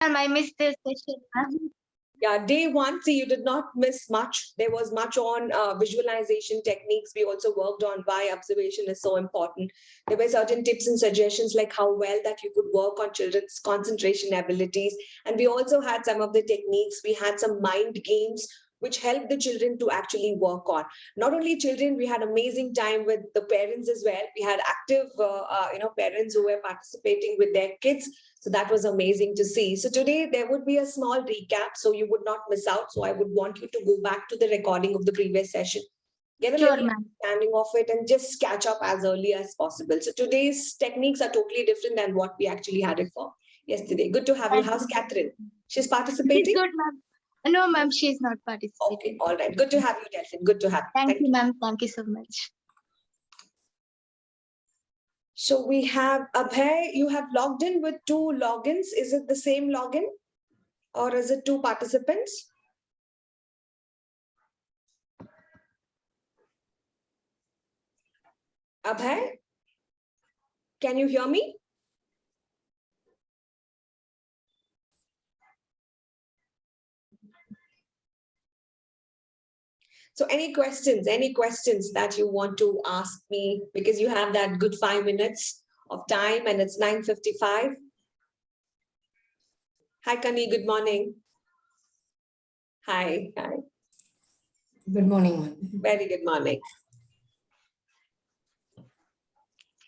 Ma'am, I missed this session. Yeah, day one, see, you did not miss much. There was much on visualization techniques. We also worked on why observation is so important. There were certain tips and suggestions like how well that you could work on children's concentration abilities. And we also had some of the techniques. We had some mind games which helped the children to actually work on. Not only children, we had amazing time with the parents as well. We had active, parents who were participating with their kids. So that was amazing to see. So today there would be a small recap, so you would not miss out. So I would want you to go back to the recording of the previous session, get a little understanding of it, and just catch up as early as possible. So today's techniques are totally different than what we actually had it for yesterday. Good to have you. How's Catherine? She's participating? She's good, ma'am. No, ma'am, she's not participating. Okay, all right. Good to have you, Delphine. Good to have you. Thank you, ma'am. Thank you so much. So we have Abhay, you have logged in with 2 logins. Is it the same login or is it 2 participants? Abhay, can you hear me? So any questions that you want to ask me, because you have that good 5 minutes of time and it's 9:55. Hi, Kani, good morning. Hi. Good morning. Very good morning.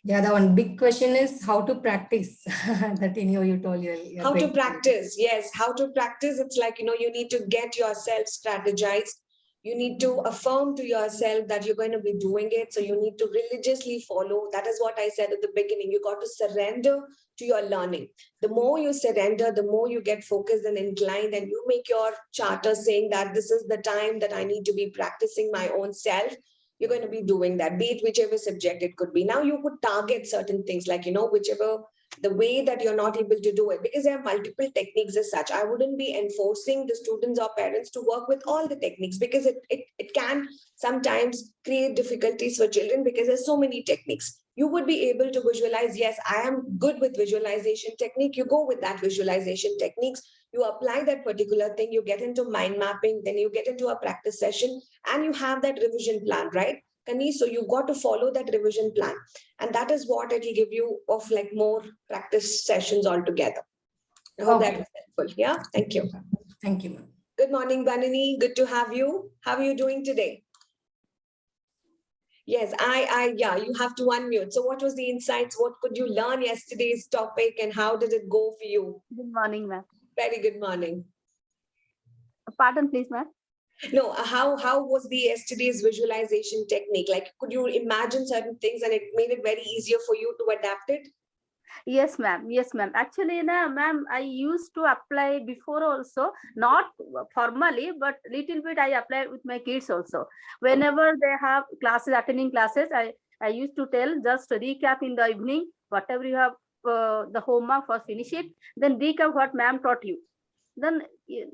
Yeah, the one big question is how to practice that you told you. How to practice. Yes, how to practice. It's like, you need to get yourself strategized. You need to affirm to yourself that you're going to be doing it. So you need to religiously follow. That is what I said at the beginning. You got to surrender to your learning. The more you surrender, the more you get focused and inclined, and you make your charter saying that this is the time that I need to be practicing my own self. You're going to be doing that, be it whichever subject it could be. Now you could target certain things like, whichever the way that you're not able to do it, because there are multiple techniques as such. I wouldn't be enforcing the students or parents to work with all the techniques, because it can sometimes create difficulties for children because there's so many techniques. You would be able to visualize, yes, I am good with visualization technique. You go with that visualization techniques. You apply that particular thing, you get into mind mapping, then you get into a practice session, and you have that revision plan, right, Kani? So you got to follow that revision plan. And that is what it will give you of like more practice sessions altogether. I hope that was helpful. Yeah, thank you. Thank you, ma'am. Good morning, Banani. Good to have you. How are you doing today? Yes, yeah, you have to unmute. So what was the insights? What could you learn yesterday's topic and how did it go for you? Good morning, ma'am. Very good morning. Pardon, please, ma'am. No, how was the yesterday's visualization technique? Like, could you imagine certain things and it made it very easier for you to adapt it? Yes, ma'am. Yes, ma'am. Actually, ma'am, I used to apply before also, not formally, but little bit I apply with my kids also. Whenever they have classes, attending classes, I used to tell just recap in the evening, whatever you have, the homework, first finish it, then recap what ma'am taught you. Then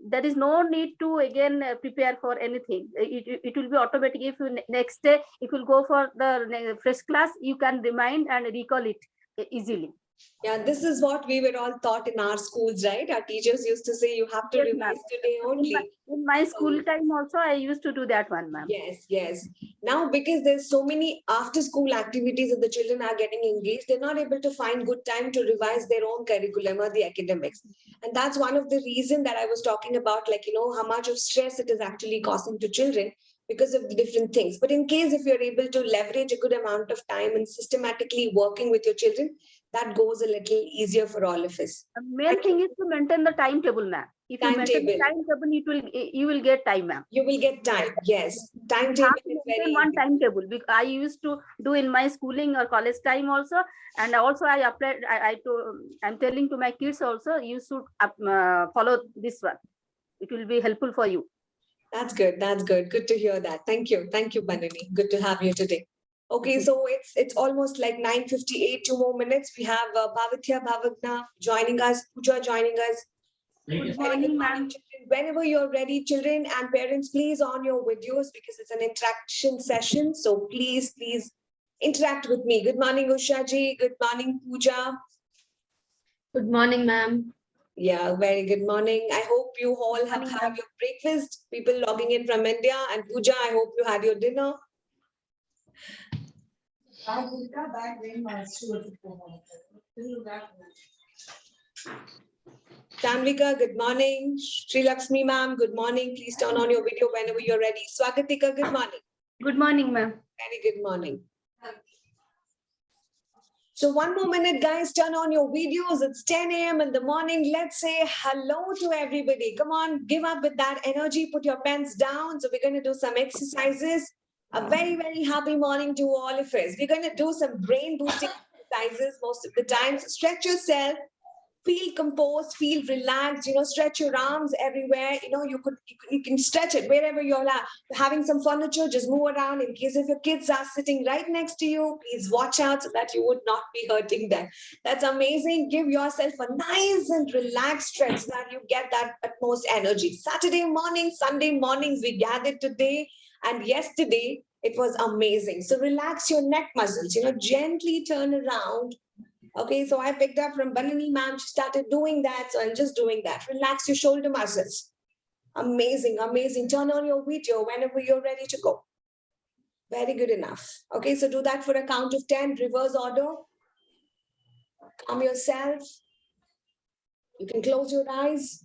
there is no need to again prepare for anything. It will be automatic. If you next day, if you go for the fresh class, you can remind and recall it easily. Yeah, this is what we were all taught in our schools, right? Our teachers used to say you have to revise today only. In my school time also, I used to do that one, ma'am. Yes. Now, because there's so many after school activities that the children are getting engaged, they're not able to find good time to revise their own curriculum or the academics. And that's one of the reasons that I was talking about, like, how much of stress it is actually causing to children because of the different things. But in case if you're able to leverage a good amount of time and systematically working with your children, that goes a little easier for all of us. The main thing is to maintain the timetable, ma'am. If you maintain the timetable, you will get time, ma'am. You will get time, yes. Timetable is very one timetable. Because I used to do in my schooling or college time also, and also I applied. I'm telling to my kids also, you should follow this one. It will be helpful for you. That's good. That's good. Good to hear that. Thank you. Thank you, Banani. Good to have you today. Okay, so it's almost like 9:58, 2 more minutes. We have Bhavitya Bhavagna joining us, Pooja joining us. Good morning, ma'am. Whenever you're ready, children and parents, please on your videos because it's an interaction session. So please interact with me. Good morning, Usha ji. Good morning, Pooja. Good morning, ma'am. Yeah, very good morning. I hope you all have Morning, had ma'am. your breakfast. People logging in from India. And Pooja, I hope you had your dinner. Tanvika, good morning. Sri Lakshmi ma'am, good morning. Please turn on your video whenever you're ready. Swagatika, good morning. Good morning, ma'am. Very good morning. So 1 more minute, guys, turn on your videos. It's 10 a.m. in the morning. Let's say hello to everybody. Come on, give up with that energy. Put your pens down. So we're going to do some exercises. A very, very happy morning to all of us. We're going to do some brain boosting exercises most of the time. So stretch yourself. Feel composed, feel relaxed, stretch your arms everywhere. You can stretch it wherever you're having some furniture, just move around. In case if your kids are sitting right next to you, please watch out so that you would not be hurting them. That's amazing. Give yourself a nice and relaxed stretch so that you get that utmost energy. Saturday morning, Sunday mornings, we gathered today and yesterday. It was amazing. So relax your neck muscles, gently turn around. Okay, so I picked up from Banani ma'am. She started doing that. So I'm just doing that. Relax your shoulder muscles. Amazing, amazing. Turn on your video whenever you're ready to go. Very good enough. Okay, so do that for a count of 10, reverse order. Calm yourself. You can close your eyes.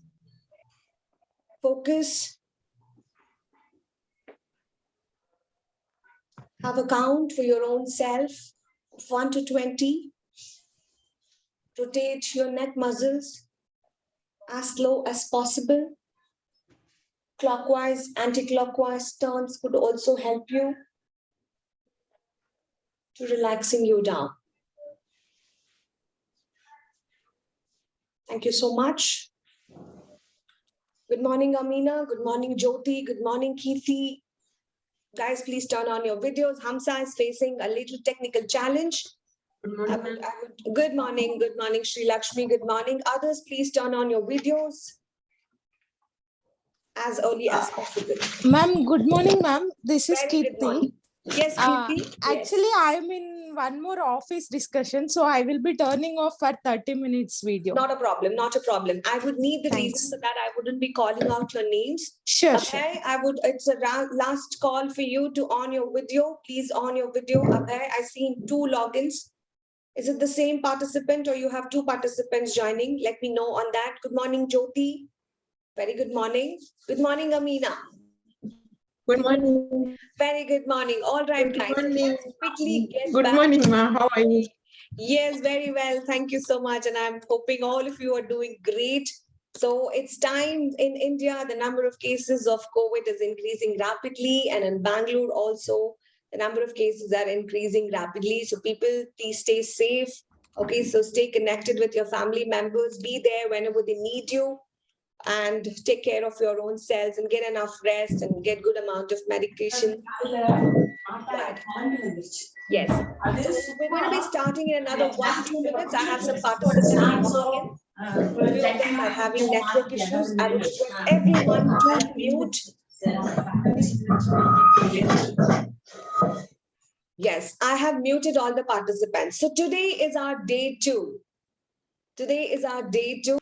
Focus. Have a count for your own self of 1 to 20. Rotate your neck muscles as slow as possible. Clockwise, anti-clockwise turns could also help you to relaxing you down. Thank you so much. Good morning, Amina. Good morning, Jyoti. Good morning, Keethi. Guys, please turn on your videos. Hamsa is facing a little technical challenge. Good morning, Sri Lakshmi. Good morning. Others, please turn on your videos as early as possible. Ma'am, good morning, ma'am. This is Very good Kirti. morning. Yes, Kirti. Actually, I'm in one more office discussion, so I will be turning off for 30 minutes video. Not a problem, not a problem. I would need the Thanks. reason so that I wouldn't be calling out your names. Sure, Abhay, sure. it's a last call for you to on your video. Please on your video. Abhay, I see 2 logins. Is it the same participant or you have 2 participants joining? Let me know on that. Good morning, Jyoti. Very good morning. Good morning, Amina. Good morning. Very good morning. All right, Good guys. So morning. let's quickly get Good back. morning, ma. How are you? Yes, very well. Thank you so much. And I'm hoping all of you are doing great. So it's time in India, the number of cases of COVID is increasing rapidly. And in Bangalore also, the number of cases are increasing rapidly. So people, please stay safe. Okay, so stay connected with your family members. Be there whenever they need you. And take care of your own selves and get enough rest and get good amount of medication. Right. Yes. So we're going to be starting in another 1-2 minutes. I have some participants logging in. Few of them are having network issues. I would request everyone to mute. Yes, I have muted all the participants. So today is our day 2. Today is our day 2.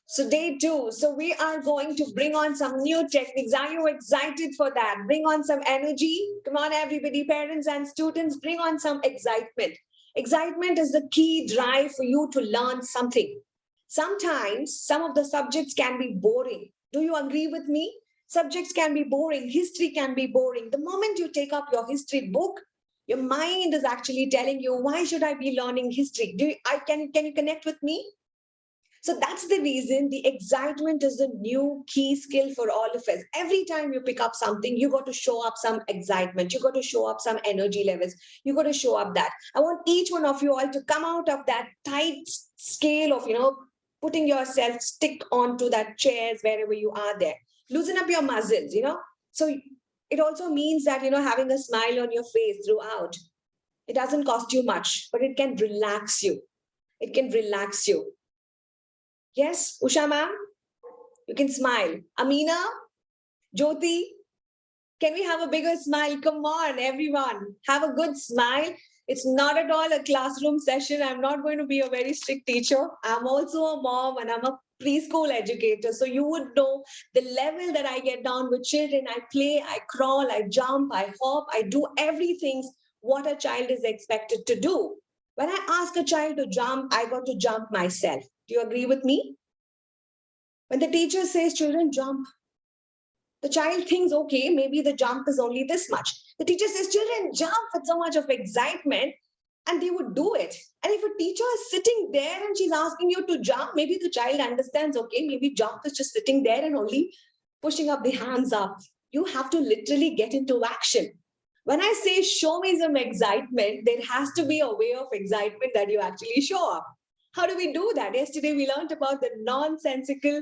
So day 2. So we are going to bring on some new techniques. Are you excited for that? Bring on some energy. Come on, everybody, parents and students, bring on some excitement. Excitement is the key drive for you to learn something. Sometimes some of the subjects can be boring. Do you agree with me? Subjects can be boring. History can be boring. The moment you take up your history book, your mind is actually telling you, why should I be learning history? Can you connect with me? So that's the reason the excitement is the new key skill for all of us. Every time you pick up something, you got to show up some excitement. You got to show up some energy levels. You got to show up that. I want each one of you all to come out of that tight scale of, putting yourself stick onto that chairs wherever you are there. Loosen up your muscles, So it also means that, having a smile on your face throughout. It doesn't cost you much, but it can relax you. It can relax you. Yes, Usha ma'am, you can smile. Amina, Jyoti, can we have a bigger smile? Come on, everyone, have a good smile. It's not at all a classroom session. I'm not going to be a very strict teacher. I'm also a mom and I'm a preschool educator. So you would know the level that I get down with children. I play, I crawl, I jump, I hop, I do everything what a child is expected to do. When I ask a child to jump, I got to jump myself. Do you agree with me? When the teacher says, children, jump, the child thinks, okay, maybe the jump is only this much. The teacher says, children, jump with so much of excitement, and they would do it. And if a teacher is sitting there and she's asking you to jump, maybe the child understands, okay, maybe jump is just sitting there and only pushing up the hands up. You have to literally get into action. When I say show me some excitement, there has to be a way of excitement that you actually show up. How do we do that? Yesterday, we learned about the nonsensical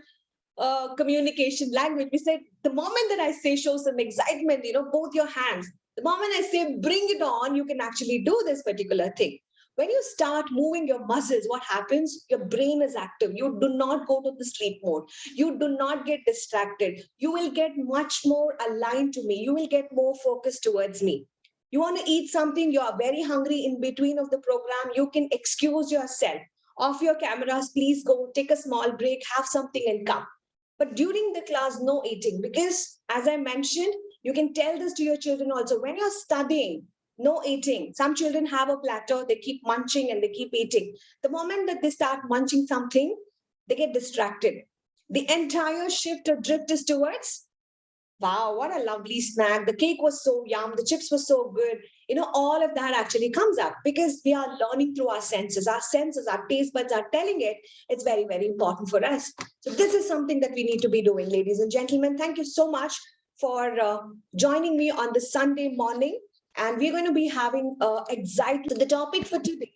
communication language. We said, the moment that I say show some excitement, both your hands, the moment I say bring it on, you can actually do this particular thing. When you start moving your muscles, what happens? Your brain is active. You do not go to the sleep mode. You do not get distracted. You will get much more aligned to me. You will get more focused towards me. You want to eat something, you are very hungry in between of the program, you can excuse yourself. Off your cameras, please go, take a small break, have something and come. But during the class, no eating, because as I mentioned, you can tell this to your children also. When you're studying, no eating. Some children have a platter, they keep munching and they keep eating. The moment that they start munching something, they get distracted. The entire shift or drift is towards, wow, what a lovely snack. The cake was so yum, the chips were so good. All of that actually comes up because we are learning through our senses. Our senses, our taste buds are telling it. It's very, very important for us. So this is something that we need to be doing, ladies and gentlemen. Thank you so much for joining me on this Sunday morning. And we're going to be having the topic for today.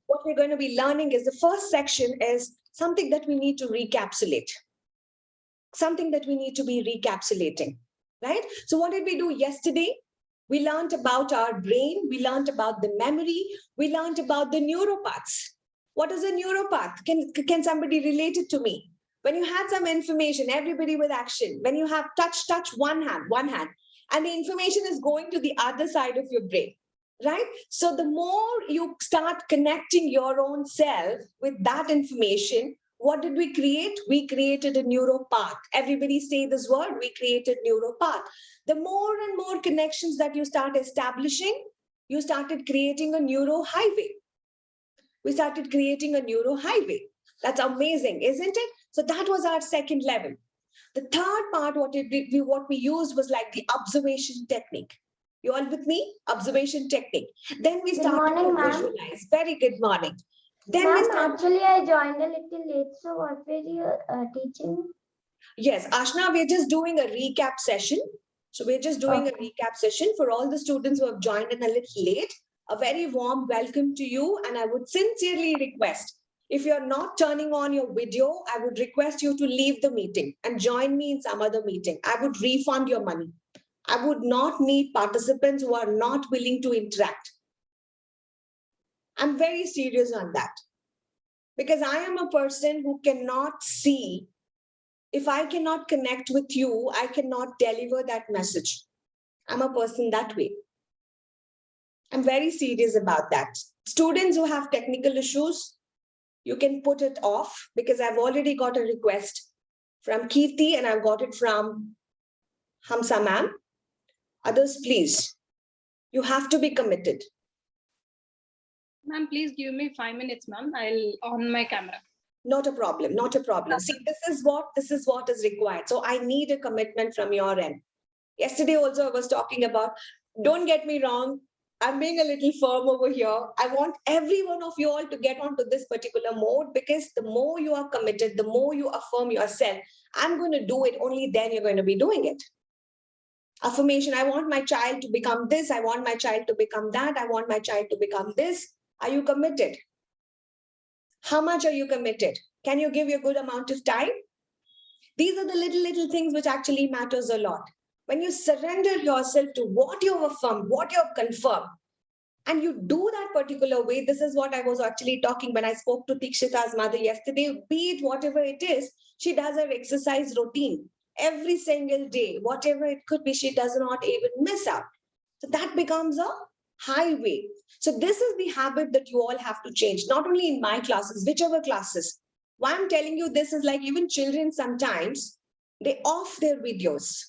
What we're going to be learning is the first section is something that we need to recapsulate. Something that we need to be recapsulating, right? So what did we do yesterday? We learned about our brain. We learned about the memory. We learned about the neuropaths. What is a neuropath? Can somebody relate it to me? When you had some information, everybody with action, when you have touch, one hand, and the information is going to the other side of your brain, right? So the more you start connecting your own self with that information, what did we create? We created a neuropath. Everybody say this word, we created neuropath. The more and more connections that you start establishing, you started creating a neuro highway. We started creating a neuro highway. That's amazing, isn't it? So that was our second level. The third part, what we used was like the observation technique. You all with me? Observation technique. Then we started to visualize. Very good morning. Then actually, I joined a little late. So what were you teaching? Yes, Ashna, we're just doing a recap session. So we're just doing a recap session for all the students who have joined in a little late. A very warm welcome to you. And I would sincerely request, if you're not turning on your video, I would request you to leave the meeting and join me in some other meeting. I would refund your money. I would not need participants who are not willing to interact. I'm very serious on that because I am a person who cannot see. If I cannot connect with you, I cannot deliver that message. I'm a person that way. I'm very serious about that. Students who have technical issues, you can put it off because I've already got a request from Kirti and I've got it from Hamsa ma'am. Others, please, you have to be committed. Ma'am, please give me 5 minutes, ma'am. I'll on my camera. Not a problem, not a problem. See, this is what is required. So I need a commitment from your end. Yesterday also I was talking about, don't get me wrong, I'm being a little firm over here. I want every one of you all to get onto this particular mode because the more you are committed, the more you affirm yourself, I'm going to do it, only then you're going to be doing it. Affirmation, I want my child to become this, I want my child to become that, I want my child to become this. Are you committed? How much are you committed? Can you give a good amount of time? These are the little things which actually matters a lot. When you surrender yourself to what you have affirmed, what you have confirmed, and you do that particular way, this is what I was actually talking when I spoke to Tikshita's mother yesterday, be it whatever it is, she does her exercise routine every single day, whatever it could be, she does not even miss out. So that becomes a highway. So this is the habit that you all have to change, not only in my classes, whichever classes. Why I'm telling you this is like even children sometimes, they off their videos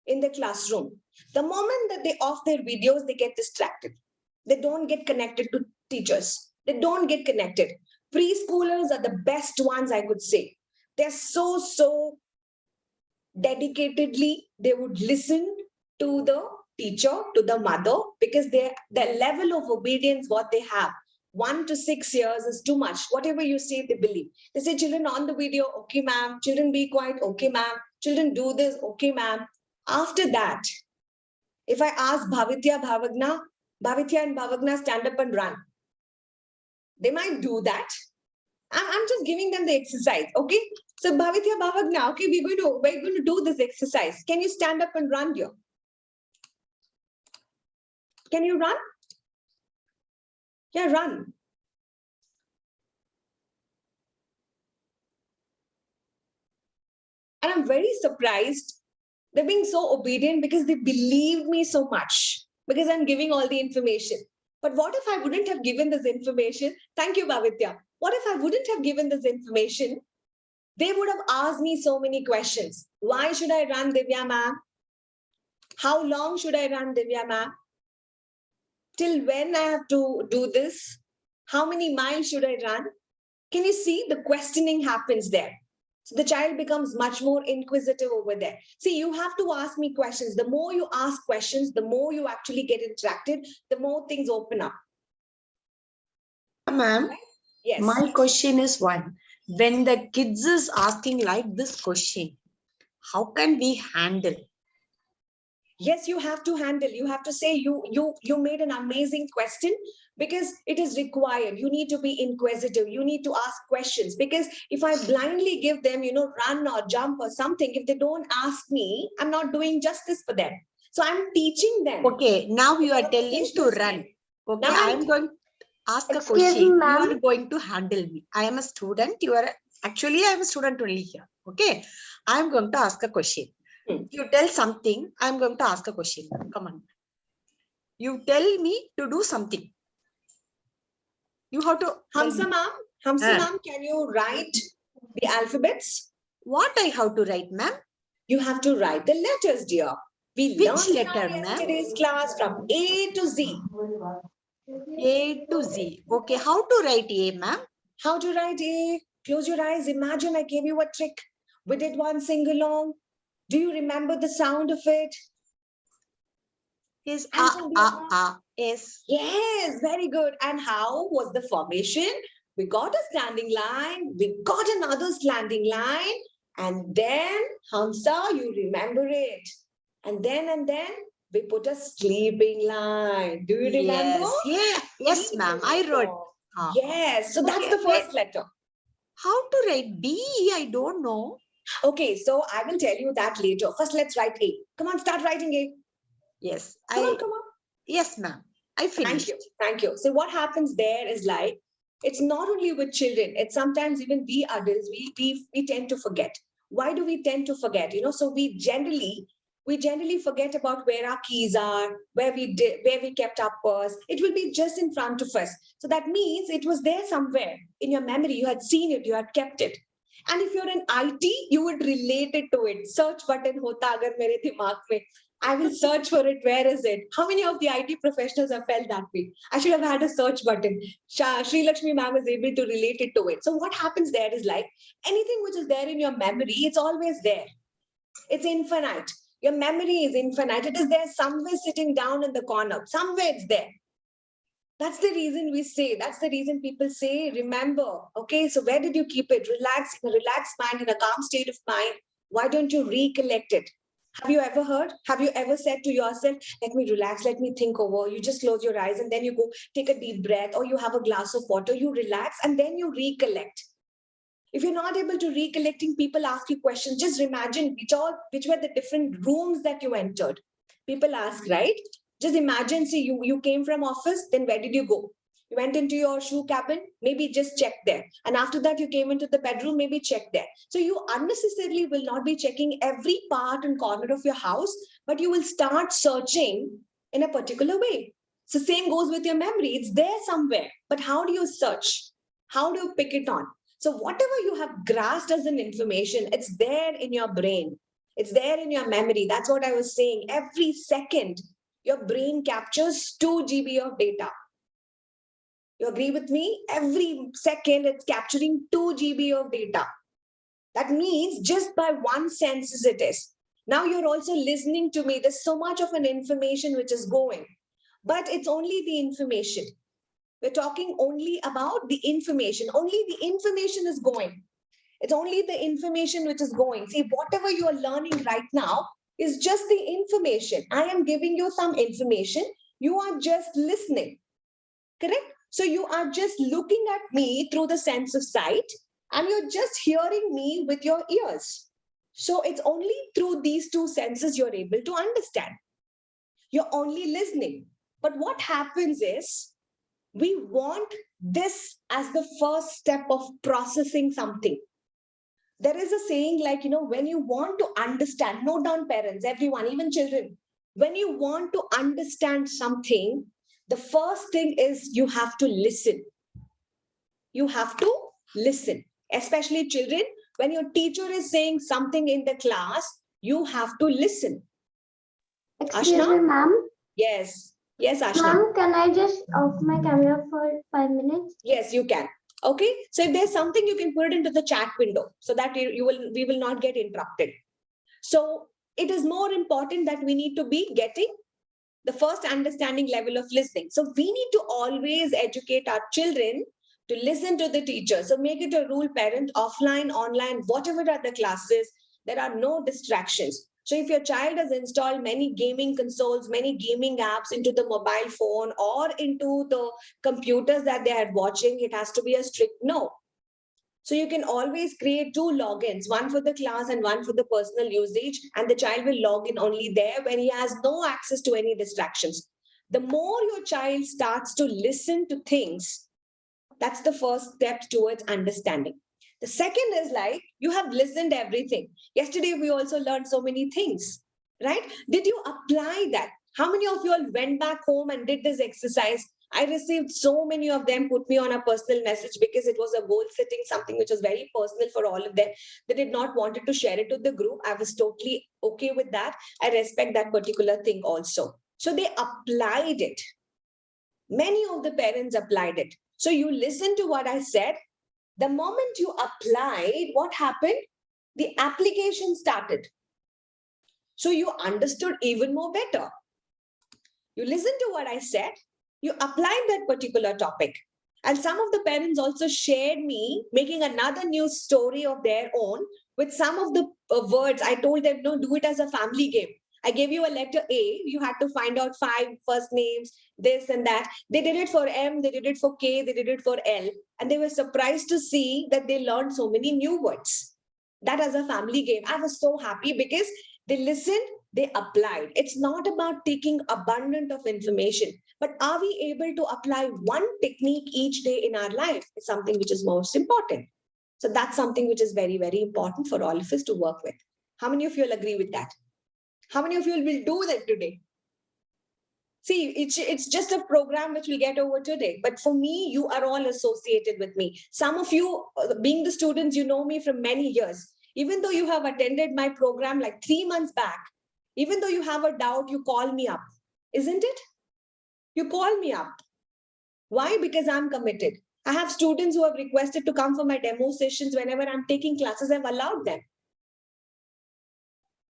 in the classroom. The moment that they off their videos, they get distracted. They don't get connected to teachers. They don't get connected. Preschoolers are the best ones, I could say. They're so dedicatedly, they would listen to the teacher, to the mother, because their level of obedience, what they have, 1 to 6 years is too much. Whatever you say, they believe. They say, children on the video, okay, ma'am. Children be quiet, okay, ma'am. Children do this, okay, ma'am. After that, if I ask Bhavitya, Bhavitya and Bhavagna stand up and run, they might do that. I'm just giving them the exercise, okay? So Bhavitya, Bhavagna, okay, we're going to do this exercise. Can you stand up and run here? Can you run? Yeah, run. And I'm very surprised. They're being so obedient because they believed me so much, because I'm giving all the information. But what if I wouldn't have given this information? Thank you, Bhavitya. What if I wouldn't have given this information? They would have asked me so many questions. Why should I run, Divya ma'am? How long should I run, Divya ma'am? Till when I have to do this? How many miles should I run? Can you see the questioning happens there? So the child becomes much more inquisitive over there. See, you have to ask me questions. The more you ask questions, the more you actually get interacted, the more things open up. Ma'am, Yes. my question is one. When the kids is asking like this question, how can we handle? Yes, you have to handle. You have to say you made an amazing question, because it is required. You need to be inquisitive. You need to ask questions, because if I blindly give them, run or jump or something, if they don't ask me, I'm not doing justice for them. So I'm teaching them. Okay, now you are telling to run. Okay, Now I am going to ask a Excuse me, question. You ma'am. are going to handle me. I am a student. Actually, I am a student only here. Okay, I am going to ask a question. You tell something, I am going to ask a question. Come on. You tell me to do something. You have to. Hamsa ma'am, can you write the alphabets? What I have to write, ma'am? You have to write the letters, dear. We Which learned letter, in ma'am? yesterday's class from A to Z. A to Z. Okay, how to write A, ma'am? How to write A? Close your eyes. Imagine I gave you a trick. We did one sing along. Do you remember the sound of it? Is yes. Yes, very good. And how was the formation? We got a standing line. We got another standing line. And then, Hamsa, you remember it. And then we put a sleeping line. Do you remember? Yes, ma'am. I wrote. Yes. So that's the first letter. How to write B? I don't know. Okay, so I will tell you that later. First, let's write A. Come on, start writing A. Yes. Come on. Yes, ma'am. I finished. Thank you. So what happens there is like, it's not only with children, it's sometimes even we adults, we tend to forget. Why do we tend to forget? So we generally forget about where our keys are, where we kept our purse. It will be just in front of us. So that means it was there somewhere in your memory. You had seen it, you had kept it. And if you're in IT, you would relate it to it. Search button hota agar mere dimag mein. I will search for it. Where is it? How many of the IT professionals have felt that way? I should have had a search button. Sri Lakshmi ma'am is able to relate it to it. So what happens there is like anything which is there in your memory, it's always there. It's infinite. Your memory is infinite. It is there somewhere sitting down in the corner. Somewhere it's there. That's the reason we say, that's the reason people say, remember, okay, so where did you keep it? Relax, in a relaxed mind, in a calm state of mind. Why don't you recollect it? Have you ever heard? Have you ever said to yourself, let me relax, let me think over. You just close your eyes and then you go take a deep breath, or you have a glass of water, you relax and then you recollect. If you're not able to recollecting, people ask you questions. Just imagine which were the different rooms that you entered. People ask, right? Just imagine, see, you came from office, then where did you go? You went into your shoe cabin, maybe just check there. And after that, you came into the bedroom, maybe check there. So you unnecessarily will not be checking every part and corner of your house, but you will start searching in a particular way. So same goes with your memory. It's there somewhere, but how do you search? How do you pick it on? So whatever you have grasped as an information, it's there in your brain. It's there in your memory. That's what I was saying. Every second, your brain captures 2 GB of data. You agree with me? Every second, it's capturing 2 GB of data. That means just by one senses it is. Now you're also listening to me. There's so much of an information which is going, but it's only the information. We're talking only about the information. Only the information is going. It's only the information which is going. See, whatever you are learning right now is just the information. I am giving you some information. You are just listening. Correct? So you are just looking at me through the sense of sight, and you're just hearing me with your ears. So it's only through these 2 senses you're able to understand. You're only listening. But what happens is, we want this as the first step of processing something. There is a saying like, when you want to understand, note down parents, everyone, even children, when you want to understand something, the first thing is you have to listen. You have to listen, especially children. When your teacher is saying something in the class, you have to listen. Excuse Ashna? me, ma'am. Yes. Yes, Ashna. Ma'am, can I just off my camera for 5 minutes? Yes, you can. Okay. So if there's something, you can put it into the chat window so that we will not get interrupted. So it is more important that we need to be getting the first understanding level of listening. So we need to always educate our children to listen to the teacher. So make it a rule, parent, offline, online, whatever are the classes, there are no distractions. So if your child has installed many gaming consoles, many gaming apps into the mobile phone or into the computers that they are watching, it has to be a strict no. So you can always create 2 logins, one for the class and one for the personal usage, and the child will log in only there when he has no access to any distractions. The more your child starts to listen to things, that's the first step towards understanding. The second is like, you have listened everything. Yesterday, we also learned so many things, right? Did you apply that? How many of you all went back home and did this exercise? I received so many of them, put me on a personal message because it was a goal setting, something which was very personal for all of them. They did not want to share it to the group. I was totally okay with that. I respect that particular thing also. So they applied it. Many of the parents applied it. So you listen to what I said. The moment you applied, what happened? The application started. So you understood even more better. You listened to what I said. You applied that particular topic. And some of the parents also shared me making another new story of their own with some of the words. I told them, no, do it as a family game. I gave you a letter A. You had to find out 5 first names, this and that. They did it for M, they did it for K, they did it for L. And they were surprised to see that they learned so many new words. That as a family game. I was so happy because they listened, they applied. It's not about taking abundant of information, but are we able to apply one technique each day in our life? It's something which is most important. So that's something which is very, very important for all of us to work with. How many of you will agree with that? How many of you will do that today? See, it's just a program which we'll get over today. But for me, you are all associated with me. Some of you, being the students, you know me from many years. Even though you have attended my program like 3 months back, even though you have a doubt, you call me up. Isn't it? You call me up. Why? Because I'm committed. I have students who have requested to come for my demo sessions whenever I'm taking classes. I've allowed them.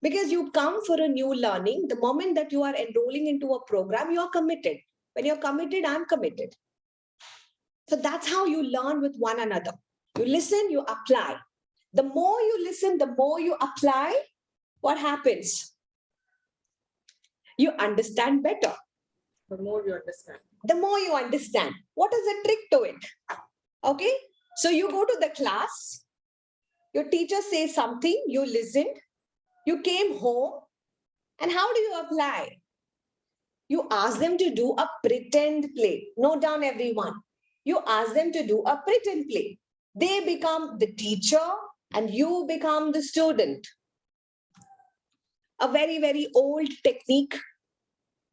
Because you come for a new learning, the moment that you are enrolling into a program, you are committed. When you're committed, I'm committed. So that's how you learn with one another. You listen, you apply. The more you listen, the more you apply, what happens? You understand better. The more you understand. The more you understand. What is the trick to it? Okay, so you go to the class, your teacher says something, you listened, you came home, and how do you apply? You ask them to do a pretend play. Note down everyone. You ask them to do a pretend play. They become the teacher and you become the student. A very, very old technique.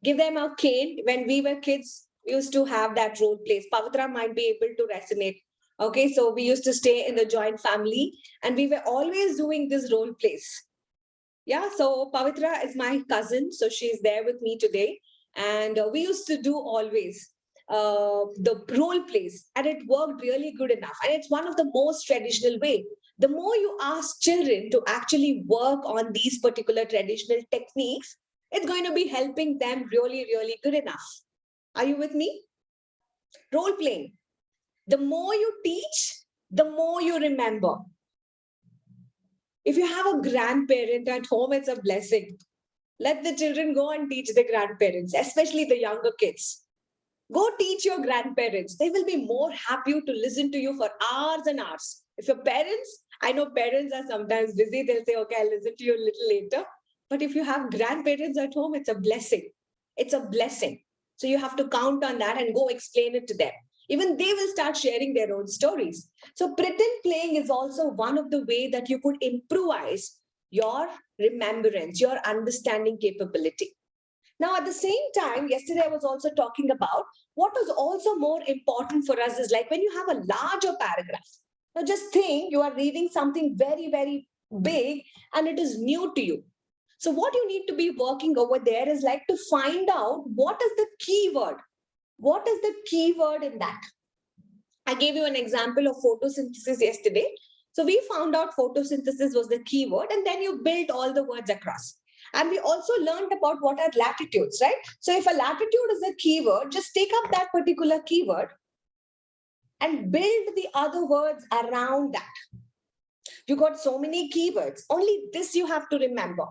Give them a cane. When we were kids, we used to have that role plays. Pavitra might be able to resonate. Okay, so we used to stay in the joint family and we were always doing this role plays. Yeah, so Pavitra is my cousin, so she's there with me today. And we used to do always the role plays, and it worked really good enough. And it's one of the most traditional way. The more you ask children to actually work on these particular traditional techniques, it's going to be helping them really, really good enough. Are you with me? Role playing. The more you teach, the more you remember. If you have a grandparent at home, it's a blessing. Let the children go and teach the grandparents, especially the younger kids. Go teach your grandparents. They will be more happy to listen to you for hours and hours. If your parents, I know parents are sometimes busy, they'll say, okay, I'll listen to you a little later. But if you have grandparents at home, it's a blessing. It's a blessing. So you have to count on that and go explain it to them. Even they will start sharing their own stories. So pretend playing is also one of the way that you could improvise your remembrance, your understanding capability. Now, at the same time, yesterday I was also talking about what was also more important for us is like when you have a larger paragraph. Now, just think you are reading something very, very big and it is new to you. So what you need to be working over there is like to find out what is the keyword. What is the keyword in that? I gave you an example of photosynthesis yesterday. So we found out photosynthesis was the keyword and then you built all the words across. And we also learned about what are latitudes, right? So if a latitude is a keyword, just take up that particular keyword and build the other words around that. You got so many keywords. Only this you have to remember.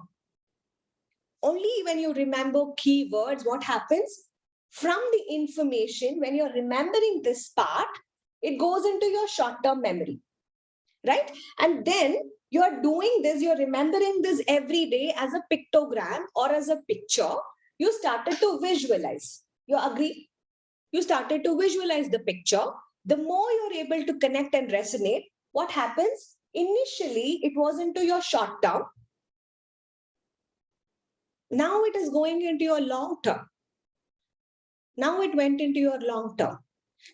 Only when you remember keywords, what happens? From the information, when you're remembering this part, it goes into your short-term memory, right? And then you're doing this, you're remembering this every day as a pictogram or as a picture. You started to visualize. You agree? You started to visualize the picture. The more you're able to connect and resonate, what happens? Initially, it was into your short term. Now it is going into your long term. Now it went into your long term.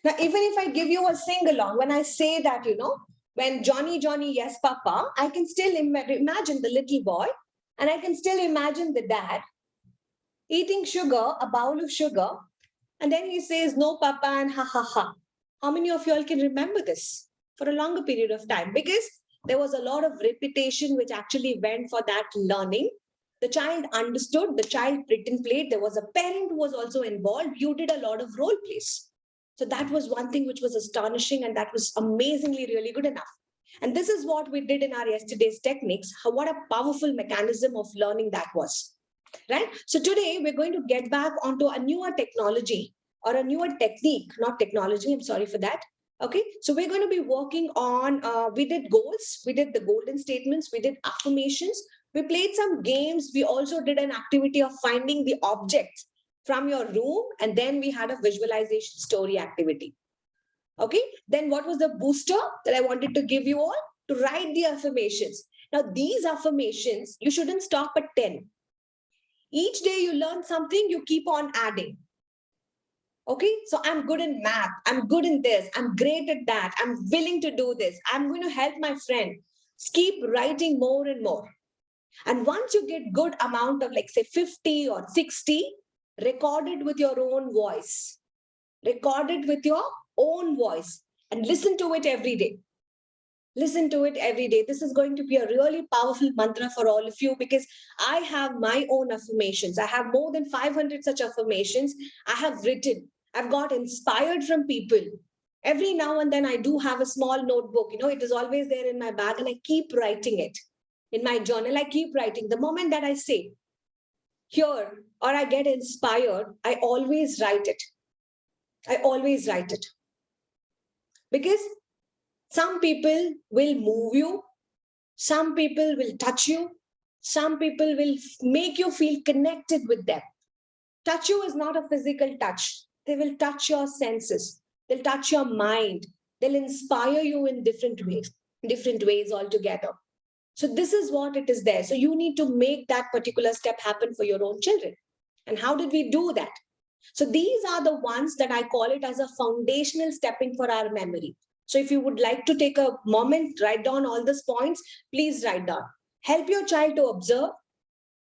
Now, even if I give you a sing along, when I say that, when Johnny, Johnny, yes, Papa, I can still imagine the little boy and I can still imagine the dad eating sugar, a bowl of sugar. And then he says, no, Papa, and ha, ha, ha. How many of you all can remember this for a longer period of time? Because there was a lot of repetition which actually went for that learning. The child understood, the child pretend played. There was a parent who was also involved. You did a lot of role plays. So that was one thing which was astonishing and that was amazingly really good enough. And this is what we did in our yesterday's techniques. What a powerful mechanism of learning that was, right? So today we're going to get back onto a newer technology or a newer technique, not technology, I'm sorry for that. Okay, so we're going to be working on, we did goals, we did the golden statements, we did affirmations, we played some games, we also did an activity of finding the objects from your room, and then we had a visualization story activity. Okay, then what was the booster that I wanted to give you all? To write the affirmations. Now, these affirmations, you shouldn't stop at 10. Each day you learn something, you keep on adding. Okay, so I'm good in math, I'm good in this, I'm great at that, I'm willing to do this, I'm going to help my friend. Keep writing more and more. And once you get good amount of like say 50 or 60, record it with your own voice. Record it with your own voice and listen to it every day. Listen to it every day. This is going to be a really powerful mantra for all of you because I have my own affirmations. I have more than 500 such affirmations. I have written. I've got inspired from people. Every now and then I do have a small notebook. It is always there in my bag and I keep writing it. In my journal, I keep writing. The moment that I say here or I get inspired, I always write it. I always write it. Because some people will move you. Some people will touch you. Some people will make you feel connected with them. Touch you is not a physical touch. They will touch your senses. They'll touch your mind. They'll inspire you in different ways altogether. So this is what it is there. So you need to make that particular step happen for your own children. And how did we do that? So these are the ones that I call it as a foundational stepping for our memory. So if you would like to take a moment, write down all these points, please write down. Help your child to observe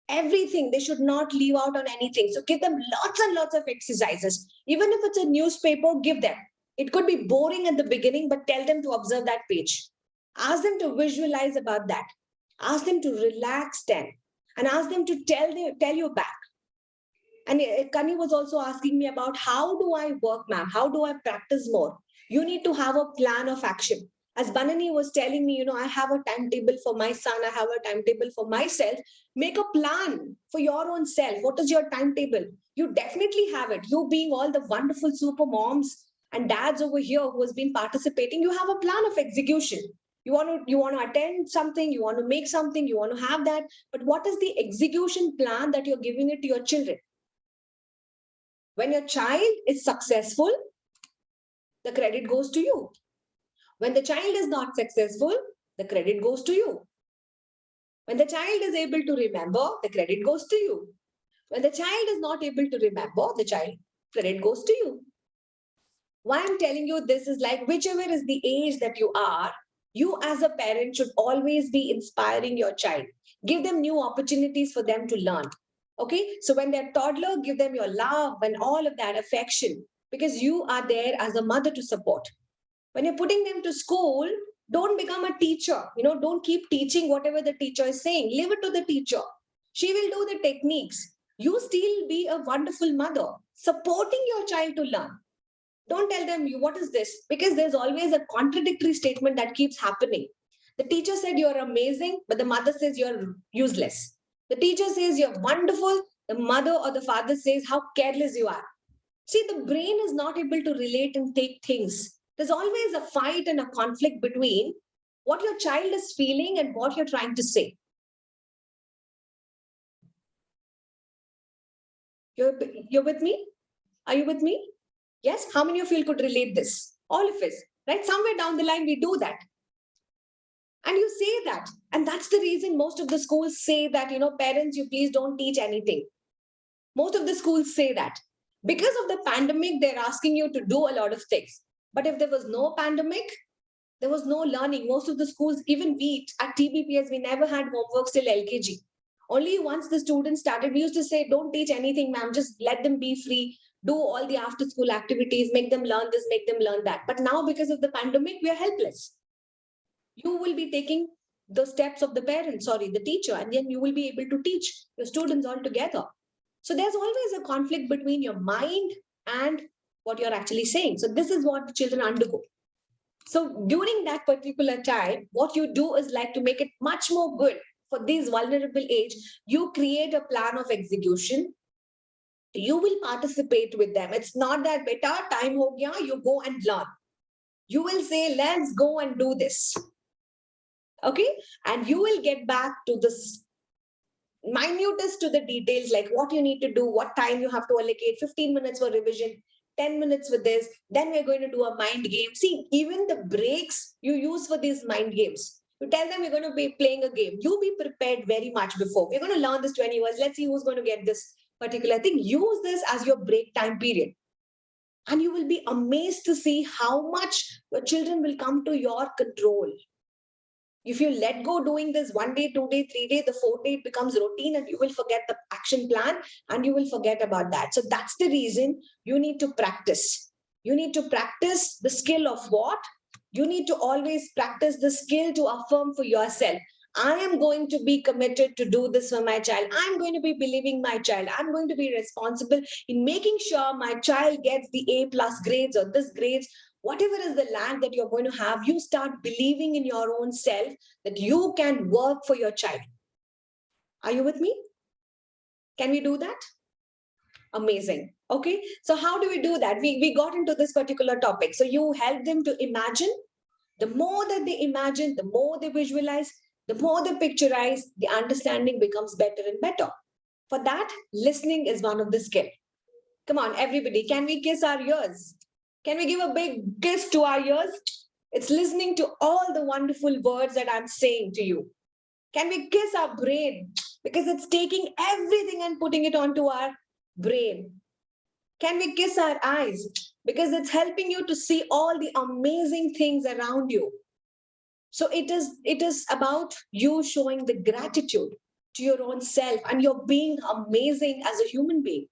everything. They should not leave out on anything. So give them lots and lots of exercises. Even if it's a newspaper, give them. It could be boring at the beginning, but tell them to observe that page. Ask them to visualize about that. Ask them to relax then. And ask them to tell you back. And Kani was also asking me about how do I work, ma'am? How do I practice more? You need to have a plan of action. As Banani was telling me, I have a timetable for my son. I have a timetable for myself. Make a plan for your own self. What is your timetable? You definitely have it. You being all the wonderful super moms and dads over here who has been participating, you have a plan of execution. You want to attend something, you want to make something, you want to have that. But what is the execution plan that you're giving it to your children? When your child is successful, the credit goes to you. When the child is not successful, the credit goes to you. When the child is able to remember, the credit goes to you. When the child is not able to remember, the credit goes to you. Why I'm telling you this is like whichever is the age that you as a parent should always be inspiring your child. Give them new opportunities for them to learn. Okay, so when they're toddler, give them your love and all of that affection because you are there as a mother to support. When you're putting them to school, don't become a teacher. Don't keep teaching whatever the teacher is saying. Leave it to the teacher. She will do the techniques. You still be a wonderful mother, supporting your child to learn. Don't tell them, what is this? Because there's always a contradictory statement that keeps happening. The teacher said you're amazing, but the mother says you're useless. The teacher says you're wonderful. The mother or the father says how careless you are. See, the brain is not able to relate and take things. There's always a fight and a conflict between what your child is feeling and what you're trying to say. You're with me? Are you with me? Yes? How many of you could relate this? All of us, right? Somewhere down the line, we do that. And you say that. And that's the reason most of the schools say that, parents, you please don't teach anything. Most of the schools say that. Because of the pandemic, they're asking you to do a lot of things. But if there was no pandemic, there was no learning. Most of the schools, even we at TBPS, we never had homework till LKG. Only once the students started, we used to say, don't teach anything, ma'am. Just let them be free. Do all the after school activities, make them learn this, make them learn that. But now because of the pandemic, we are helpless. You will be taking the steps of the the teacher, and then you will be able to teach your students all together. So there's always a conflict between your mind and what you're actually saying. So this is what the children undergo. So during that particular time, what you do is like to make it much more good for this vulnerable age, you create a plan of execution. You will participate with them. It's not that beta time ho gaya, you go and learn. You will say, let's go and do this. Okay. And you will get back to this minutest to the details, like what you need to do, what time you have to allocate, 15 minutes for revision, 10 minutes for this. Then we're going to do a mind game. See, even the breaks you use for these mind games. You tell them you're going to be playing a game. You be prepared very much before. We're going to learn this 20 words. Let's see who's going to get this particular thing. Use this as your break time period. And you will be amazed to see how much your children will come to your control. If you let go doing this 1 day, 2 day, 3 day, the 4th day, it becomes routine and you will forget the action plan and you will forget about that. So that's the reason you need to practice. You need to practice the skill of what? You need to always practice the skill to affirm for yourself. I am going to be committed to do this for my child. I'm going to be believing my child. I'm going to be responsible in making sure my child gets the A+ grades or this grades. Whatever is the land that you're going to have, you start believing in your own self that you can work for your child. Are you with me? Can we do that? Amazing. Okay. So how do we do that? We got into this particular topic. So you help them to imagine. The more that they imagine, the more they visualize, the more they picturize, the understanding becomes better and better. For that, listening is one of the skills. Come on, everybody. Can we kiss our ears? Can we give a big kiss to our ears? It's listening to all the wonderful words that I'm saying to you. Can we kiss our brain? Because it's taking everything and putting it onto our brain. Can we kiss our eyes? Because it's helping you to see all the amazing things around you. So it is about you showing the gratitude to your own self and you're being amazing as a human being.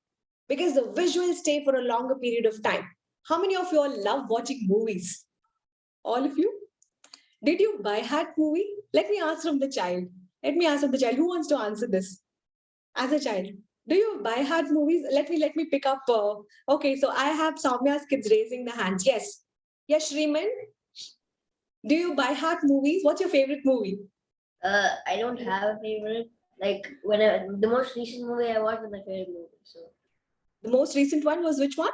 Because the visuals stay for a longer period of time. How many of you all love watching movies? All of you? Did you buy heart movie? Let me ask from the child. Let me ask from the child. Who wants to answer this? As a child, do you buy heart movies? Let me pick up. Okay, so I have Soumya's kids raising the hands. Yes. Yes, Shriman. Do you buy heart movies? What's your favorite movie? I don't have a favorite. Like the most recent movie I watched was my favorite movie. So The most recent one was which one?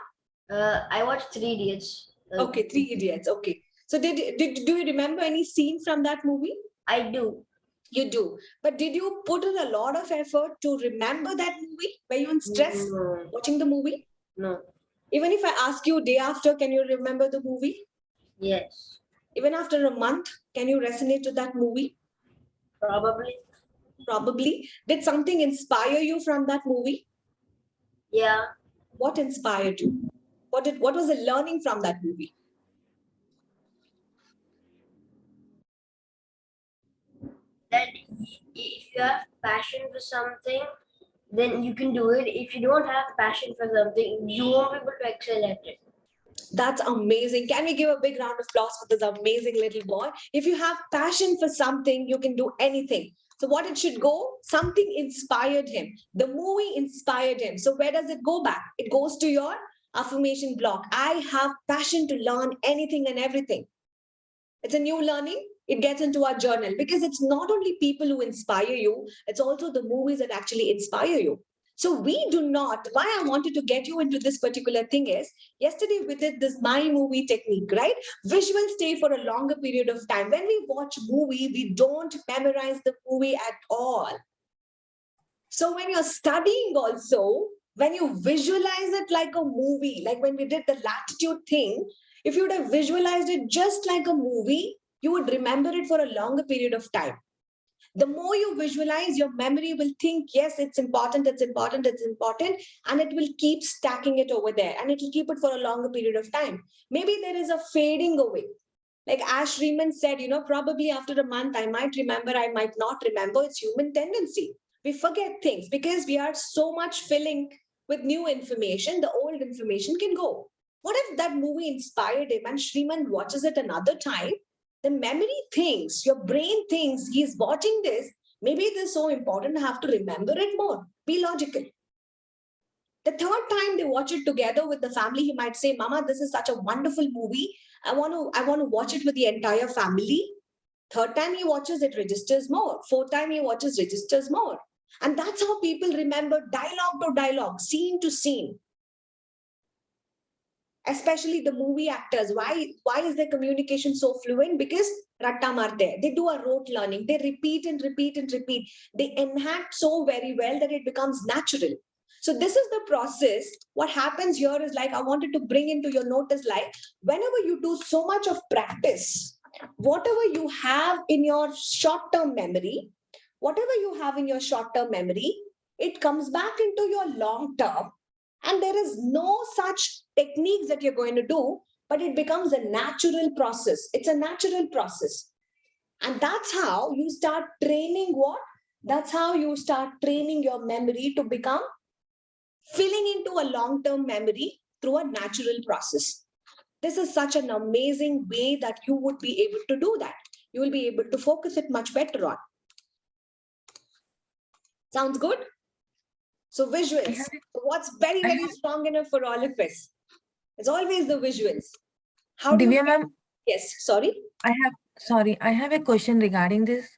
I watched 3 Idiots. Okay, 3 Idiots. Okay. So do you remember any scene from that movie? I do. You do. But did you put in a lot of effort to remember that movie? Were you in stress watching the movie? No. Even if I ask you day after, can you remember the movie? Yes. Even after a month, can you resonate to that movie? Probably. Probably. Did something inspire you from that movie? Yeah. What inspired you? What was the learning from that movie? That if you have passion for something, then you can do it. If you don't have passion for something, you won't be able to excel at it. That's amazing. Can we give a big round of applause for this amazing little boy? If you have passion for something, you can do anything. So what it should go? Something inspired him. The movie inspired him. So where does it go back? It goes to your affirmation block. I have passion to learn anything and everything. It's a new learning. It gets into our journal because it's not only people who inspire you, it's also the movies that actually inspire you. So we do not, why I wanted to get you into this particular thing is, yesterday we did this my movie technique, right? Visuals stay for a longer period of time. When we watch movie, we don't memorize the movie at all. So when you're studying also, when you visualize it like a movie, like when we did the latitude thing, if you would have visualized it just like a movie, you would remember it for a longer period of time. The more you visualize, your memory will think, yes, it's important, it's important, it's important, and it will keep stacking it over there and it will keep it for a longer period of time. Maybe there is a fading away. Like Ash Riemann said, probably after a month, I might remember, I might not remember. It's human tendency. We forget things because we are so much filling with new information. The old information can go. What if that movie inspired him and Shriman watches it another time? The memory thinks, your brain thinks he's watching this. Maybe it is so important, I have to remember it more. Be logical. The third time they watch it together with the family, he might say, Mama, this is such a wonderful movie. I want to watch it with the entire family. Third time he watches, it registers more. Fourth time he watches, registers more. And that's how people remember dialogue to dialogue, scene to scene. Especially the movie actors. Why is their communication so fluent? Because ratta marte. They do a rote learning. They repeat and repeat and repeat. They enact so very well that it becomes natural. So this is the process. What happens here is like, I wanted to bring into your notice, like whenever you do so much of practice, whatever you have in your short-term memory, it comes back into your long-term. And there is no such techniques that you're going to do, but it becomes a natural process. It's a natural process. And that's how you start training what? That's how you start training your memory to become filling into a long-term memory through a natural process. This is such an amazing way that you would be able to do that. You will be able to focus it much better on. Sounds good? So visuals, what's very, very strong enough for all of us? It's always the visuals. How do Divya ma'am, yes, sorry. I have a question regarding this.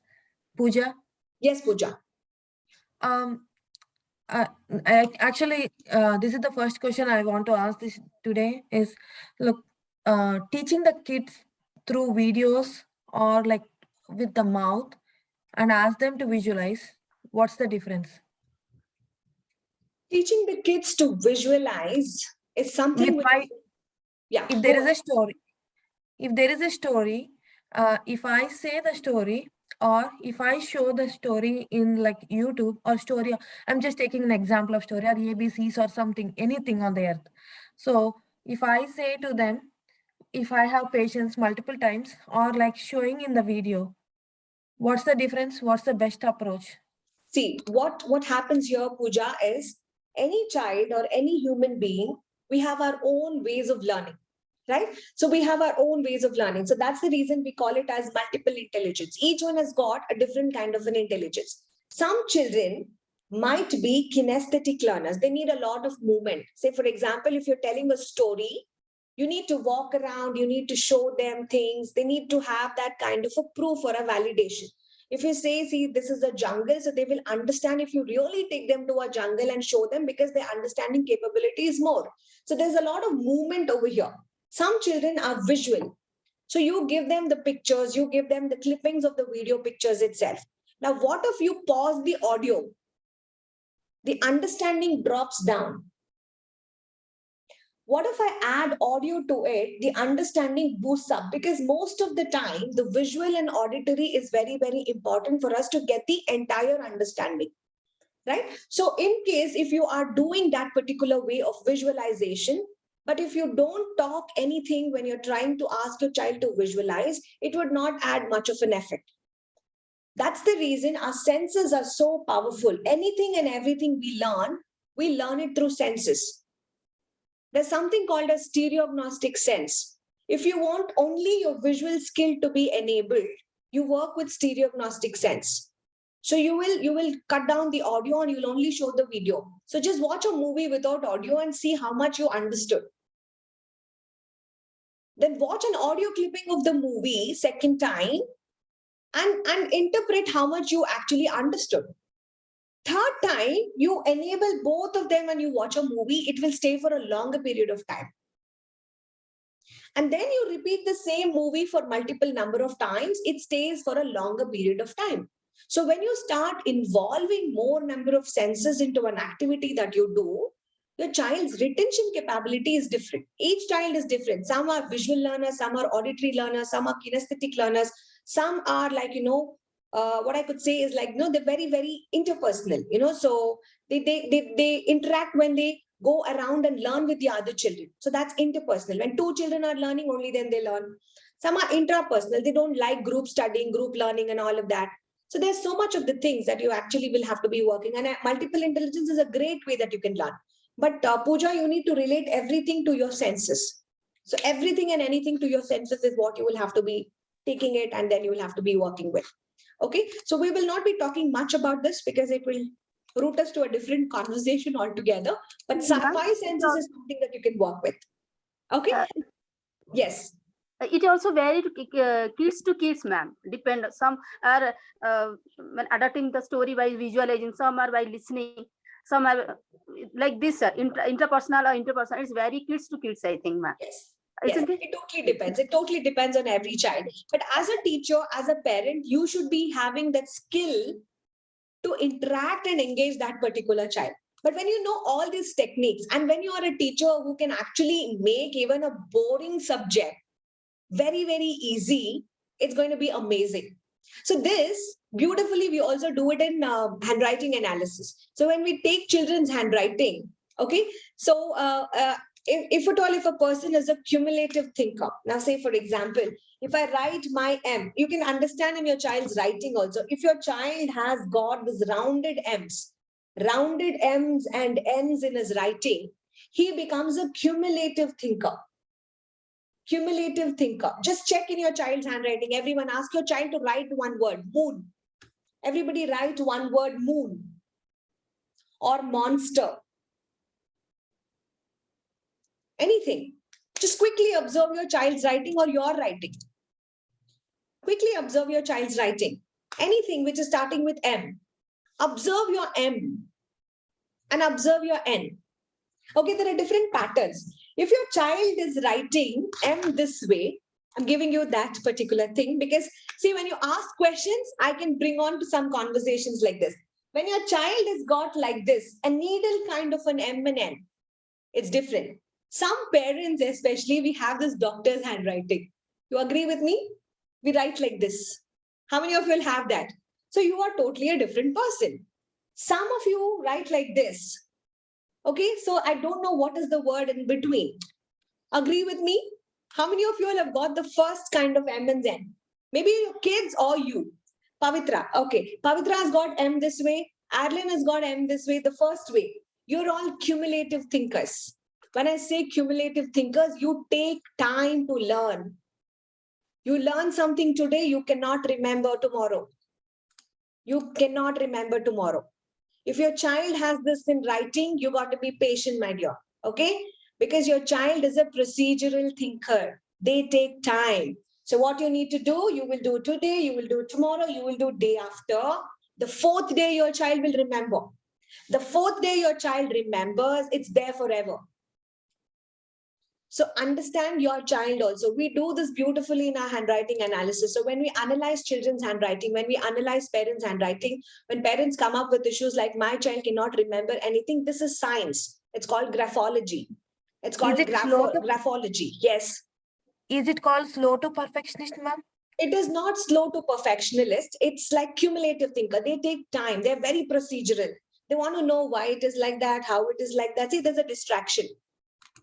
Pooja. Yes, Pooja. Actually, this is the first question I want to ask this today is, look, teaching the kids through videos or like with the mouth and ask them to visualize, what's the difference? Teaching the kids to visualize is something if there is a story, if I say the story, or if I show the story in like YouTube or story, I'm just taking an example of story or ABCs or something, anything on the earth. So if I say to them, if I have patience multiple times or like showing in the video, what's the difference? What's the best approach? See, what happens here, Pooja, is any child or any human being, we have our own ways of learning, right? So we have our own ways of learning. So that's the reason we call it as multiple intelligence. Each one has got a different kind of an intelligence. Some children might be kinesthetic learners. They need a lot of movement. Say, for example, if you're telling a story, you need to walk around, you need to show them things. They need to have that kind of a proof or a validation. If you say, see, this is a jungle, so they will understand if you really take them to a jungle and show them, because their understanding capability is more. So there's a lot of movement over here. Some children are visual. So you give them the pictures, you give them the clippings of the video pictures itself. Now, what if you pause the audio? The understanding drops down. What if I add audio to it? The understanding boosts up, because most of the time, the visual and auditory is very, very important for us to get the entire understanding, right? So in case if you are doing that particular way of visualization, but if you don't talk anything when you're trying to ask your child to visualize, it would not add much of an effect. That's the reason our senses are so powerful. Anything and everything we learn it through senses. There's something called a stereognostic sense. If you want only your visual skill to be enabled, you work with stereognostic sense. So you will cut down the audio and you'll only show the video. So just watch a movie without audio and see how much you understood. Then watch an audio clipping of the movie second time and interpret how much you actually understood. Third time, you enable both of them and you watch a movie, it will stay for a longer period of time. And then you repeat the same movie for multiple number of times, it stays for a longer period of time. So when you start involving more number of senses into an activity that you do, your child's retention capability is different. Each child is different. Some are visual learners, some are auditory learners, some are kinesthetic learners, some are like, what I could say is like, they're very, very interpersonal, so they interact when they go around and learn with the other children. So that's interpersonal. When two children are learning, only then they learn. Some are intrapersonal. They don't like group studying, group learning and all of that. So there's so much of the things that you actually will have to be working. And multiple intelligence is a great way that you can learn. But Pooja, you need to relate everything to your senses. So everything and anything to your senses is what you will have to be taking it, and then you will have to be working with. Okay, so we will not be talking much about this because it will root us to a different conversation altogether. But five senses is something that you can work with. Okay. Yes. It also vary kids to kids, ma'am. Depend. Some are when adapting the story by visualizing. Some are by listening. Some are like this, interpersonal or interpersonal. It's very kids to kids, I think, ma'am. Yes. Yes, it totally depends. It totally depends on every child. But as a teacher, as a parent, you should be having that skill to interact and engage that particular child. But when you know all these techniques, and when you are a teacher who can actually make even a boring subject very, very easy, it's going to be amazing. So this, beautifully, we also do it in handwriting analysis. So when we take children's handwriting, okay, so if at all, if a person is a cumulative thinker, now say, for example, if I write my M, you can understand in your child's writing also. If your child has got this rounded M's and N's in his writing, he becomes a cumulative thinker. Cumulative thinker. Just check in your child's handwriting. Everyone, ask your child to write one word, moon. Everybody write one word, moon or monster. Anything. Just quickly observe your child's writing or your writing. Quickly observe your child's writing. Anything which is starting with M. Observe your M and observe your N. Okay, there are different patterns. If your child is writing M this way, I'm giving you that particular thing because, see, when you ask questions, I can bring on to some conversations like this. When your child is got like this, a needle kind of an M and N, it's different. Some parents, especially, we have this doctor's handwriting. You agree with me? We write like this. How many of you will have that? So you are totally a different person. Some of you write like this. Okay, so I don't know what is the word in between. Agree with me? How many of you all have got the first kind of M and N? Maybe your kids or you. Pavitra. Okay, Pavitra has got M this way. Adlin has got M this way, the first way. You're all cumulative thinkers. When I say cumulative thinkers, you take time to learn. You learn something today, you cannot remember tomorrow. You cannot remember tomorrow. If your child has this in writing, you got to be patient, my dear. Okay? Because your child is a procedural thinker. They take time. So what you need to do, you will do today, you will do tomorrow, you will do day after. The fourth day, your child will remember. The fourth day your child remembers, it's there forever. So understand your child also. We do this beautifully in our handwriting analysis. So when we analyze children's handwriting, when we analyze parents' handwriting, when parents come up with issues like my child cannot remember anything, this is science. It's called graphology. It's called graphology. Yes. Is it called slow to perfectionist, ma'am? It is not slow to perfectionist. It's like cumulative thinker. They take time. They're very procedural. They want to know why it is like that, how it is like that. See, there's a distraction.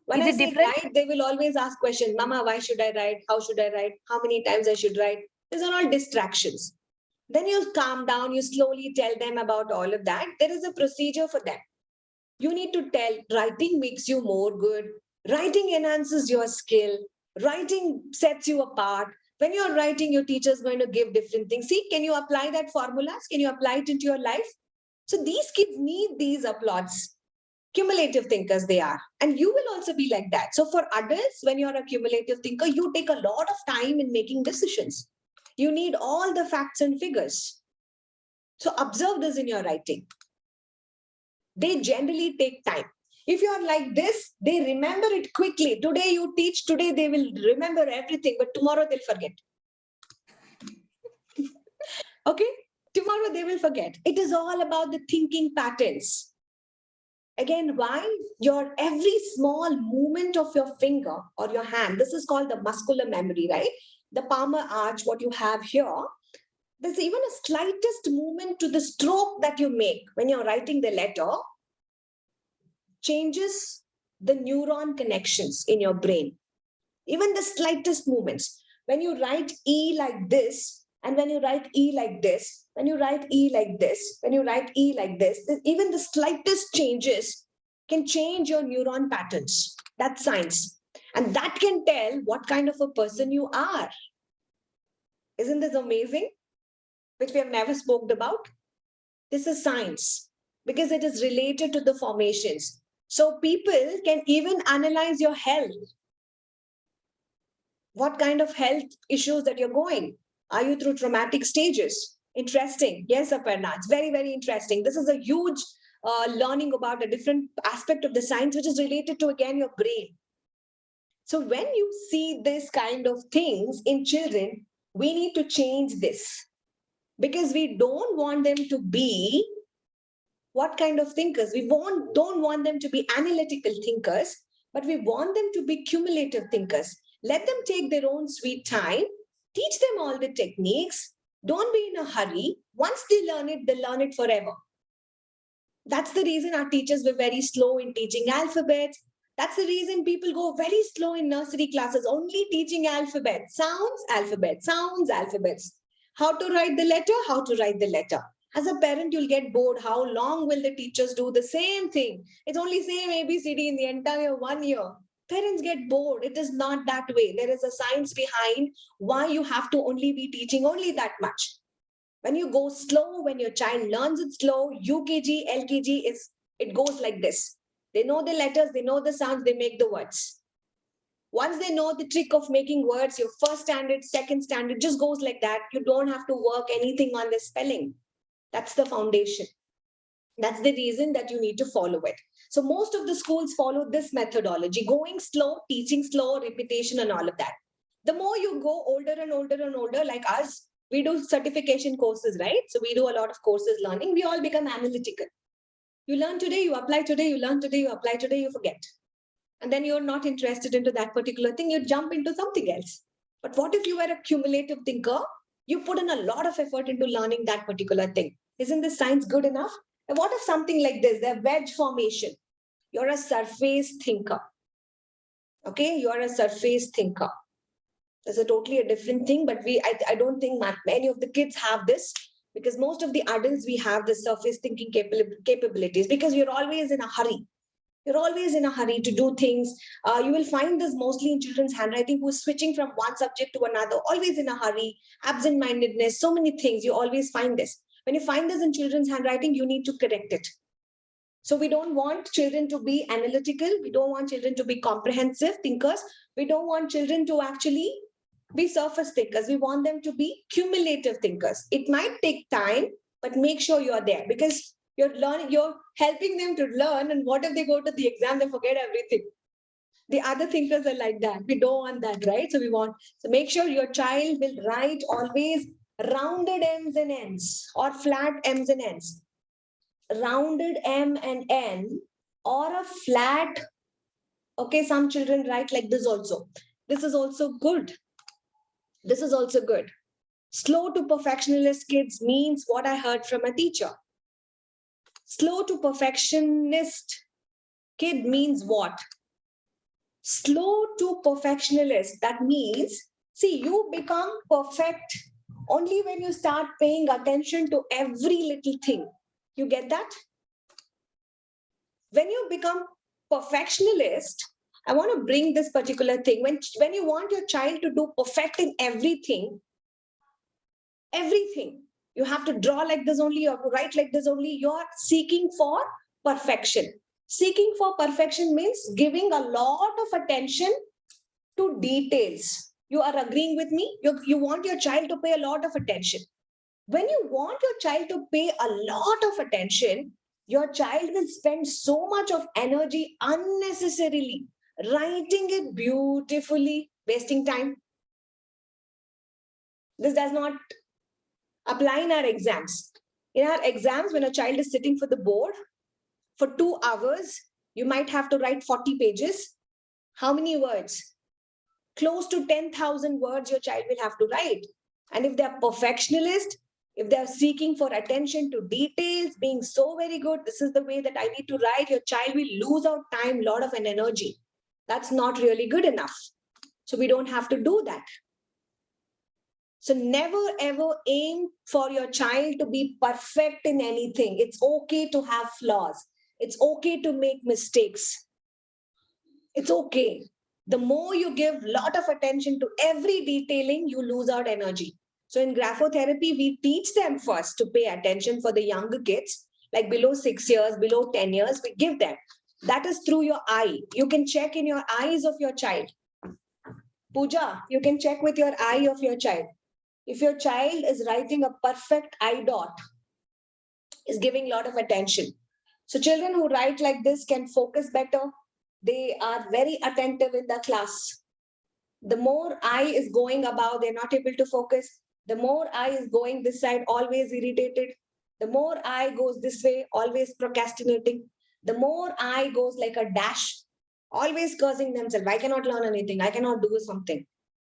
When I say write, they will always ask questions. Mama, why should I write? How should I write? How many times I should write? These are all distractions. Then you calm down. You slowly tell them about all of that. There is a procedure for them. You need to tell, writing makes you more good. Writing enhances your skill. Writing sets you apart. When you're writing, your teacher is going to give different things. See, can you apply that formulas? Can you apply it into your life? So these kids need these applauds. Cumulative thinkers they are. And you will also be like that. So for adults, when you're a cumulative thinker, you take a lot of time in making decisions. You need all the facts and figures. So observe this in your writing. They generally take time. If you are like this, they remember it quickly. Today you teach, today they will remember everything, but tomorrow they'll forget. Okay? Tomorrow they will forget. It is all about the thinking patterns. Again, why? Your every small movement of your finger or your hand, this is called the muscular memory, right? The palmar arch, what you have here, there's even a slightest movement to the stroke that you make when you're writing the letter, changes the neuron connections in your brain. Even the slightest movements. When you write E like this, and when you write E like this, when you write E like this, when you write E like this, even the slightest changes can change your neuron patterns. That's science. And that can tell what kind of a person you are. Isn't this amazing? Which we have never spoken about. This is science because it is related to the formations. So people can even analyze your health. What kind of health issues that you're going? Are you through traumatic stages? Interesting. Yes, Aparna. It's very, very interesting. This is a huge learning about a different aspect of the science, which is related to, again, your brain. So when you see this kind of things in children, we need to change this because we don't want them to be what kind of thinkers? We don't want them to be analytical thinkers, but we want them to be cumulative thinkers. Let them take their own sweet time. Teach them all the techniques. Don't be in a hurry. Once they learn it forever. That's the reason our teachers were very slow in teaching alphabets. That's the reason people go very slow in nursery classes, only teaching alphabets, sounds, alphabets, sounds, alphabets. How to write the letter, how to write the letter. As a parent, you'll get bored. How long will the teachers do the same thing? It's only same ABCD in the entire 1 year. Parents get bored. It is not that way. There is a science behind why you have to only be teaching only that much. When you go slow, when your child learns it slow, UKG, LKG, it goes like this. They know the letters, they know the sounds, they make the words. Once they know the trick of making words, your first standard, second standard just goes like that. You don't have to work anything on the spelling. That's the foundation. That's the reason that you need to follow it. So most of the schools follow this methodology, going slow, teaching slow, repetition and all of that. The more you go older and older and older, like us, we do certification courses, right? So we do a lot of courses learning. We all become analytical. You learn today, you apply today, you learn today, you apply today, you forget. And then you're not interested into that particular thing, you jump into something else. But what if you were a cumulative thinker? You put in a lot of effort into learning that particular thing. Isn't this science good enough? And what if something like this, the wedge formation? You're a surface thinker. Okay, you're a surface thinker. That's a totally a different thing, but I don't think many of the kids have this, because most of the adults, we have the surface thinking capabilities, because you're always in a hurry. You're always in a hurry to do things. You will find this mostly in children's handwriting, who is switching from one subject to another, always in a hurry, absent-mindedness, so many things. You always find this. When you find this in children's handwriting, you need to correct it. So we don't want children to be analytical. We don't want children to be comprehensive thinkers. We don't want children to actually be surface thinkers. We want them to be cumulative thinkers. It might take time, but make sure you're there, because you're learning, you're helping them to learn. And what if they go to the exam, they forget everything? The other thinkers are like that. We don't want that, right? So make sure your child will write always rounded M's and N's, or flat M's and N's. Rounded M and N, or a flat. Okay, some children write like this also. This is also good. This is also good. Slow to perfectionist kids means what I heard from a teacher. Slow to perfectionist kid means what? Slow to perfectionist. That means, see, you become perfect only when you start paying attention to every little thing. You get that? When you become perfectionist, I want to bring this particular thing. When you want your child to do perfect in everything, you have to draw like this only, you have to write like this only. You're seeking for perfection. Seeking for perfection means giving a lot of attention to details. You are agreeing with me? You want your child to pay a lot of attention. When you want your child to pay a lot of attention, your child will spend so much of energy unnecessarily, writing it beautifully, wasting time. This does not apply in our exams. In our exams, when a child is sitting for the board for 2 hours, you might have to write 40 pages. How many words? Close to 10,000 words your child will have to write. And if they're perfectionist, if they're seeking for attention to details, being so very good, this is the way that I need to write, your child will lose out time, lot of an energy. That's not really good enough. So we don't have to do that. So never ever aim for your child to be perfect in anything. It's okay to have flaws. It's okay to make mistakes. It's okay. The more you give a lot of attention to every detailing, you lose out energy. So in graphotherapy, we teach them first to pay attention for the younger kids, like below 6 years, below 10 years, we give them. That is through your eye. You can check in your eyes of your child. Pooja, you can check with your eye of your child. If your child is writing a perfect eye dot, is giving a lot of attention. So children who write like this can focus better. They are very attentive in the class. The more eye is going above, they're not able to focus. The more eye is going this side, always irritated. The more eye goes this way, always procrastinating. The more eye goes like a dash, always cursing themselves. I cannot learn anything. I cannot do something.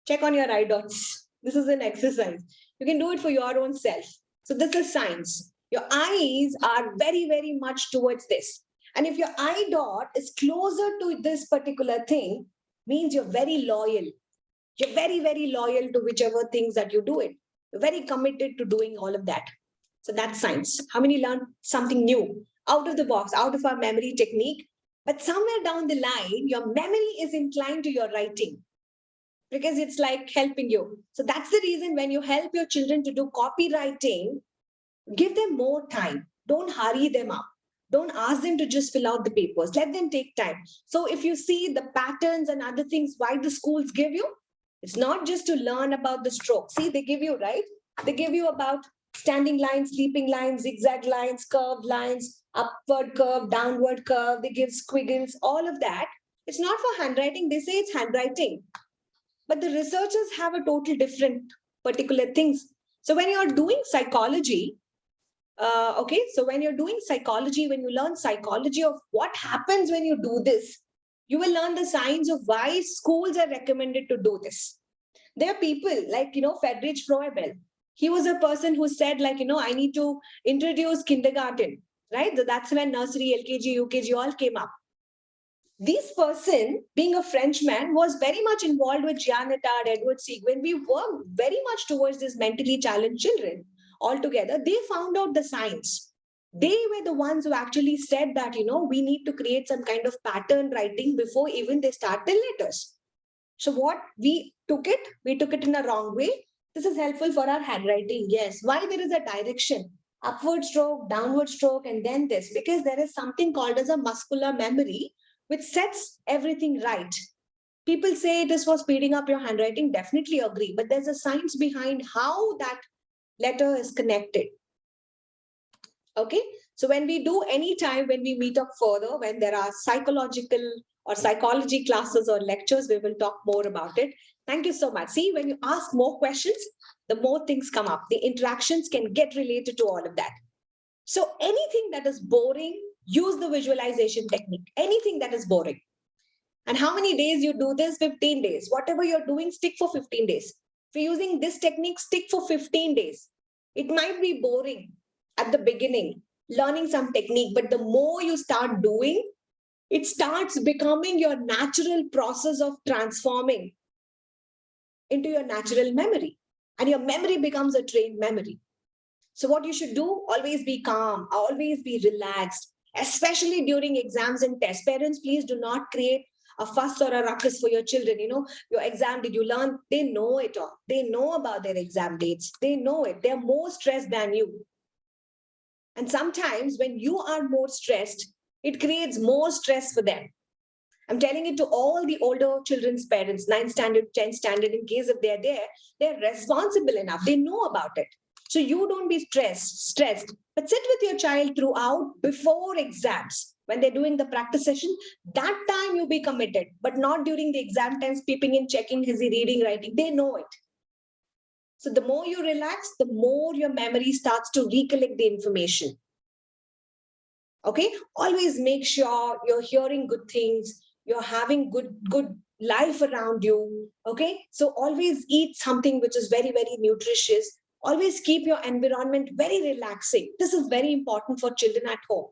Check on your eye dots. This is an exercise. You can do it for your own self. So this is science. Your eyes are very, very much towards this. And if your eye dot is closer to this particular thing, means you're very loyal. You're very, very loyal to whichever things that you do it. You're very committed to doing all of that. So that's science. How many learn something new, out of the box, out of our memory technique? But somewhere down the line, your memory is inclined to your writing, because it's like helping you. So that's the reason when you help your children to do copywriting, give them more time. Don't hurry them up. Don't ask them to just fill out the papers. Let them take time. So if you see the patterns and other things why the schools give you, it's not just to learn about the stroke. See, they give you, right? They give you about standing lines, sleeping lines, zigzag lines, curved lines, upward curve, downward curve. They give squiggles, all of that. It's not for handwriting. They say it's handwriting. But the researchers have a total different particular things. So when you're doing psychology, so when you're doing psychology, when you learn psychology of what happens when you do this, you will learn the science of why schools are recommended to do this. There are people like, Friedrich Froebel. He was a person who said, like, I need to introduce kindergarten, right? So that's when nursery, LKG, UKG all came up. This person, being a Frenchman, was very much involved with Jean Attard, Edward Seguin. We worked very much towards these mentally challenged children altogether. They found out the science. They were the ones who actually said that, we need to create some kind of pattern writing before even they start the letters. So what we took it in a wrong way. This is helpful for our handwriting. Yes. Why there is a direction? Upward stroke, downward stroke, and then this. Because there is something called as a muscular memory, which sets everything right. People say it is for speeding up your handwriting. Definitely agree. But there's a science behind how that letter is connected. Okay. So when we do any time, when we meet up further, when there are psychological or psychology classes or lectures, we will talk more about it. Thank you so much. See, when you ask more questions, the more things come up. The interactions can get related to all of that. So anything that is boring, use the visualization technique. Anything that is boring. And how many days you do this? 15 days. Whatever you're doing, stick for 15 days. If you're using this technique, stick for 15 days. It might be boring at the beginning, learning some technique, but the more you start doing, it starts becoming your natural process of transforming into your natural memory. And your memory becomes a trained memory. So what you should do, always be calm, always be relaxed, especially during exams and tests. Parents, please do not create a fuss or a ruckus for your children. Your exam, did you learn? They know it all. They know about their exam dates. They know it. They're more stressed than you. And sometimes when you are more stressed, it creates more stress for them. I'm telling it to all the older children's parents, 9th standard, 10th standard, in case if they're there, they're responsible enough. They know about it. So you don't be stressed, but sit with your child throughout before exams. When they're doing the practice session, that time you be committed, but not during the exam times, peeping in, checking, is he reading, writing. They know it. So the more you relax, the more your memory starts to recollect the information. Okay, always make sure you're hearing good things, you're having good life around you. Okay, so always eat something which is very, very nutritious. Always keep your environment very relaxing. This is very important for children at home.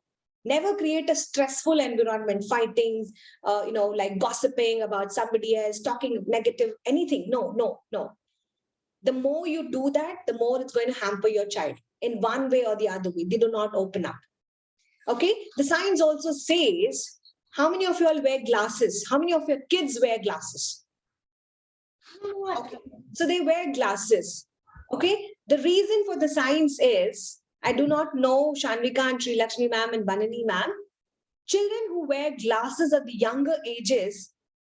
Never create a stressful environment, fightings, like gossiping about somebody else, talking negative, anything. No. The more you do that, the more it's going to hamper your child in one way or the other way. They do not open up. Okay, the science also says, how many of you all wear glasses? How many of your kids wear glasses? Okay. So they wear glasses. Okay, the reason for the science is, I do not know Shanvika and Sri Lakshmi ma'am and Banani ma'am. Children who wear glasses at the younger ages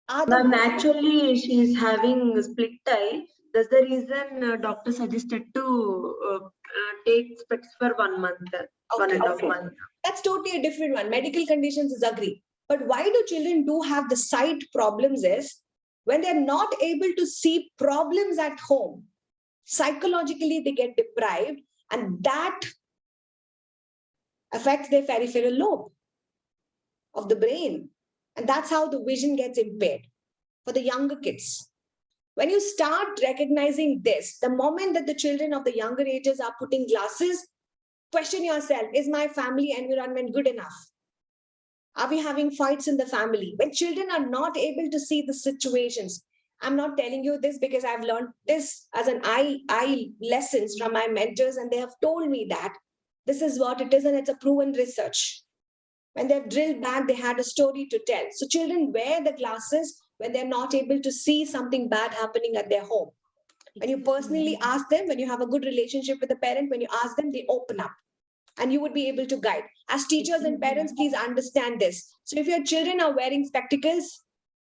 are the naturally she is having split eye. That's the reason doctor suggested to take specs for 1 month, 1.5 months. That's totally a different one. Medical conditions is agree. But why do children do have the sight problems is when they're not able to see problems at home, psychologically they get deprived, and that affects their peripheral lobe of the brain. And that's how the vision gets impaired for the younger kids. When you start recognizing this, the moment that the children of the younger ages are putting glasses, question yourself, is my family environment good enough? Are we having fights in the family? When children are not able to see the situations, I'm not telling you this because I've learned this as an I lessons from my mentors, and they have told me that this is what it is, and it's a proven research. When they've drilled back, they had a story to tell. So children wear the glasses when they're not able to see something bad happening at their home. When you personally ask them, when you have a good relationship with the parent, when you ask them, they open up. And you would be able to guide. As teachers and parents, please understand this. So if your children are wearing spectacles,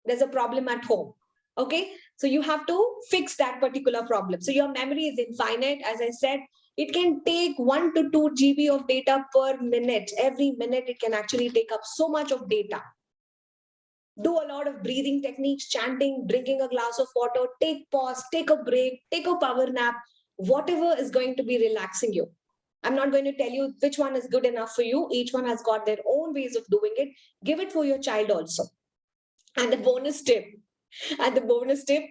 there's a problem at home. Okay, so you have to fix that particular problem. So your memory is infinite. As I said, it can take 1 to 2 GB of data per minute. Every minute, it can actually take up so much of data. Do a lot of breathing techniques, chanting, drinking a glass of water, take pause, take a break, take a power nap, whatever is going to be relaxing you. I'm not going to tell you which one is good enough for you. Each one has got their own ways of doing it. Give it for your child also. And the bonus tip,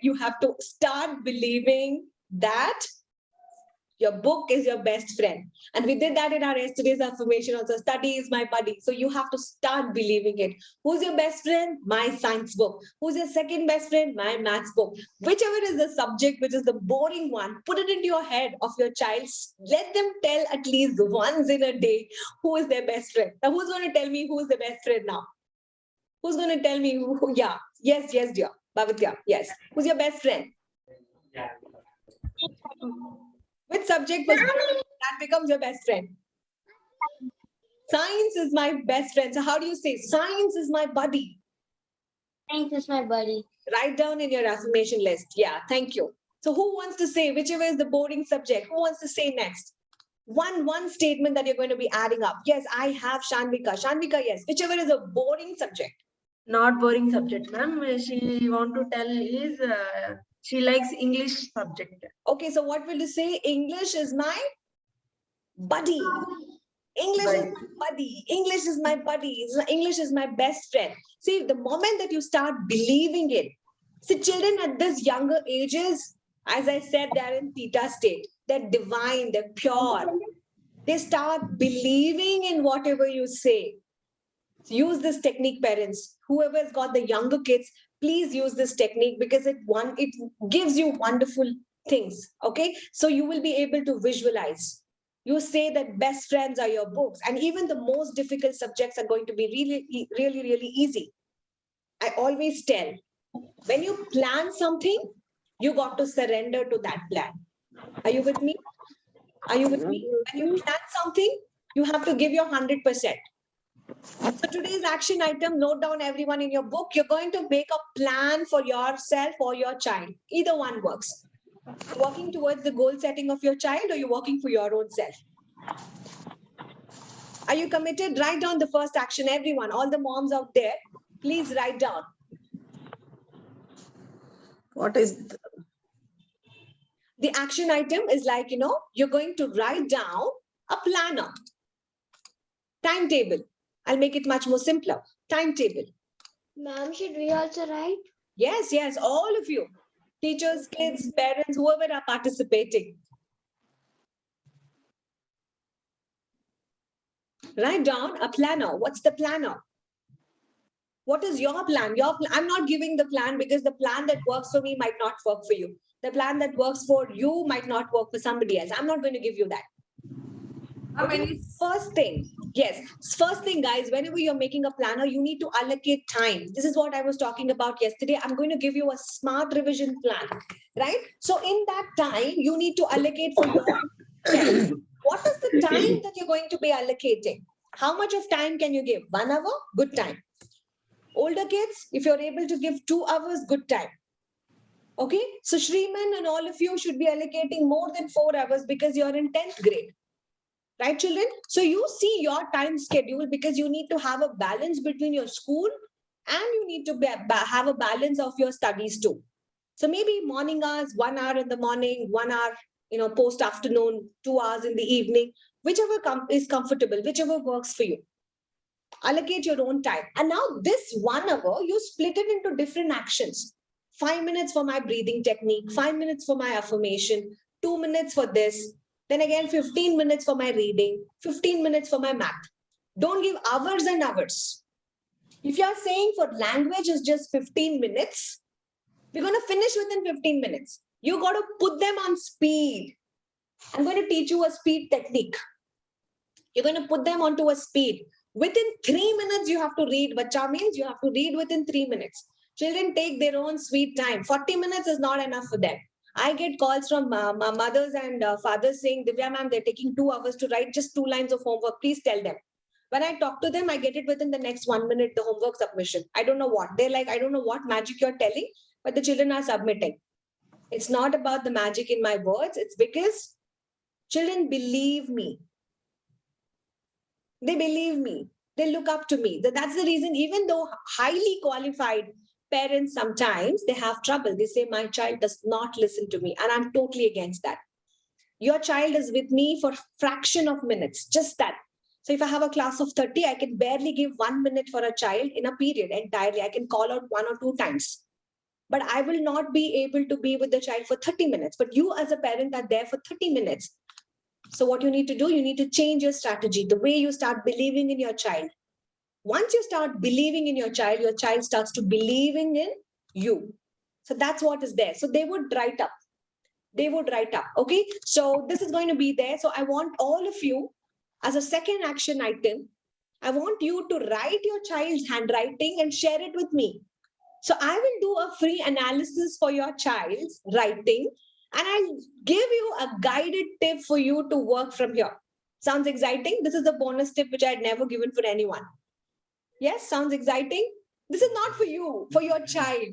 you have to start believing that Your book is your best friend. And we did that in our yesterday's affirmation also. Study is my buddy. So you have to start believing it. Who's your best friend? My science book. Who's your second best friend? My maths book. Whichever is the subject, which is the boring one, put it into your head of your child. Let them tell at least once in a day who is their best friend. Now, who's going to tell me who's the best friend now? Who's going to tell me who? Yeah. Yes, dear. Bhavitya, yes. Who's your best friend? Which subject was that becomes your best friend? Science is my best friend. So how do you say science is my buddy? Science is my buddy. Write down in your affirmation list. Yeah, thank you. So who wants to say whichever is the boring subject? Who wants to say next? One statement that you're going to be adding up. Yes, I have Shanvika. Shanvika, yes. Whichever is a boring subject. Not boring subject, ma'am. She want to tell is she likes English subject. Okay, so what will you say? English is my buddy. English is my buddy. English is my buddy. English is my best friend. See, the moment that you start believing it, see, children at this younger ages, as I said, they're in theta state. They're divine, they're pure. They start believing in whatever you say. Use this technique, parents. Whoever has got the younger kids, please use this technique because it gives you wonderful things. Okay, so you will be able to visualize. You say that best friends are your books, and even the most difficult subjects are going to be really easy. I always tell, when you plan something, you got to surrender to that plan. Are you with me? Are you with me? When you plan something, you have to give your 100%. So today's action item, note down everyone in your book. You're going to make a plan for yourself or your child. Either one works. You're working towards the goal setting of your child, or you're working for your own self. Are you committed? Write down the first action, everyone. All the moms out there, please write down. What is the action item is like, you're going to write down a planner. Timetable. I'll make it much more simpler. Timetable. Ma'am, should we also write? Yes, all of you. Teachers, kids, parents, whoever are participating. Write down a planner. What's the planner? What is your plan? I'm not giving the plan because the plan that works for me might not work for you. The plan that works for you might not work for somebody else. I'm not going to give you that. First thing, guys, whenever you're making a planner, you need to allocate time. This is what I was talking about yesterday. I'm going to give you a smart revision plan, right? So in that time, you need to allocate for your what is the time that you're going to be allocating? How much of time can you give? 1 hour? Good time. Older kids, if you're able to give 2 hours, good time. Okay, so Shriman and all of you should be allocating more than 4 hours because you're in 10th grade. Right, children? So you see your time schedule because you need to have a balance between your school and you need to have a balance of your studies too. So maybe morning hours, 1 hour in the morning, 1 hour, post afternoon, 2 hours in the evening, whichever is comfortable, whichever works for you. Allocate your own time. And now this 1 hour, you split it into different actions. 5 minutes for my breathing technique, 5 minutes for my affirmation, 2 minutes for this. Then again, 15 minutes for my reading, 15 minutes for my math. Don't give hours and hours. If you're saying for language is just 15 minutes, we're going to finish within 15 minutes. You got to put them on speed. I'm going to teach you a speed technique. You're going to put them onto a speed. Within 3 minutes, you have to read. Bacha means you have to read within 3 minutes. Children take their own sweet time. 40 minutes is not enough for them. I get calls from mothers and fathers saying, Divya ma'am, they're taking 2 hours to write just 2 lines of homework. Please tell them. When I talk to them, I get it within the next 1 minute, the homework submission. I don't know what. They're like, I don't know what magic you're telling, but the children are submitting. It's not about the magic in my words. It's because children believe me. They believe me. They look up to me. That's the reason, even though highly qualified parents, sometimes they have trouble. They say, my child does not listen to me. And I'm totally against that. Your child is with me for a fraction of minutes, just that. So if I have a class of 30, I can barely give 1 minute for a child in a period entirely. I can call out 1 or 2 times. But I will not be able to be with the child for 30 minutes. But you as a parent are there for 30 minutes. So what you need to do, you need to change your strategy, the way you start believing in your child. Once you start believing in your child starts to believing in you. So that's what is there. So they would write up. Okay. So this is going to be there. So I want all of you, as a second action item, I want you to write your child's handwriting and share it with me. So I will do a free analysis for your child's writing, and I'll give you a guided tip for you to work from here. Sounds exciting? This is a bonus tip which I had never given for anyone. Yes, sounds exciting? This is not for you, for your child.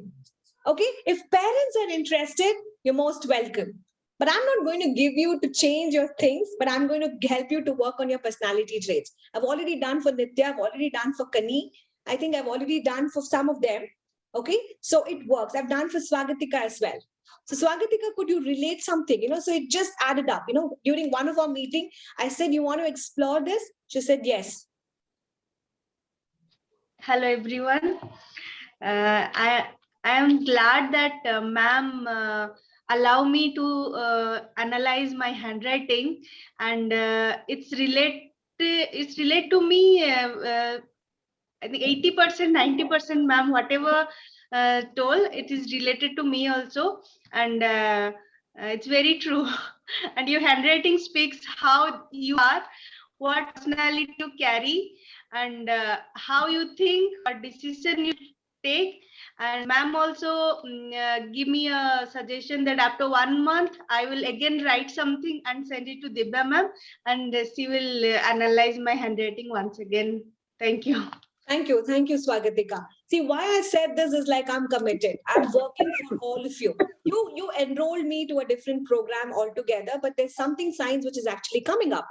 Okay, if parents are interested, you're most welcome. But I'm not going to give you to change your things, but I'm going to help you to work on your personality traits. I've already done for Nitya, I've already done for Kani. I think I've already done for some of them. Okay, so it works. I've done for Swagatika as well. So Swagatika, could you relate something? So it just added up. During one of our meeting, I said, you want to explore this? She said, yes. Hello, everyone. I am glad that ma'am allow me to analyze my handwriting, and it's relate to me. I think 80%, 90%, ma'am, whatever told, it is related to me also, and it's very true. And your handwriting speaks how you are, what personality you carry, and how you think, what decision you take. And ma'am also give me a suggestion that after 1 month, I will again write something and send it to Divya ma'am, and she will analyze my handwriting once again. Thank you. Thank you, Swagatika. See, why I said this is like I'm committed. I'm working for all of you. You enrolled me to a different program altogether, but there's something science which is actually coming up.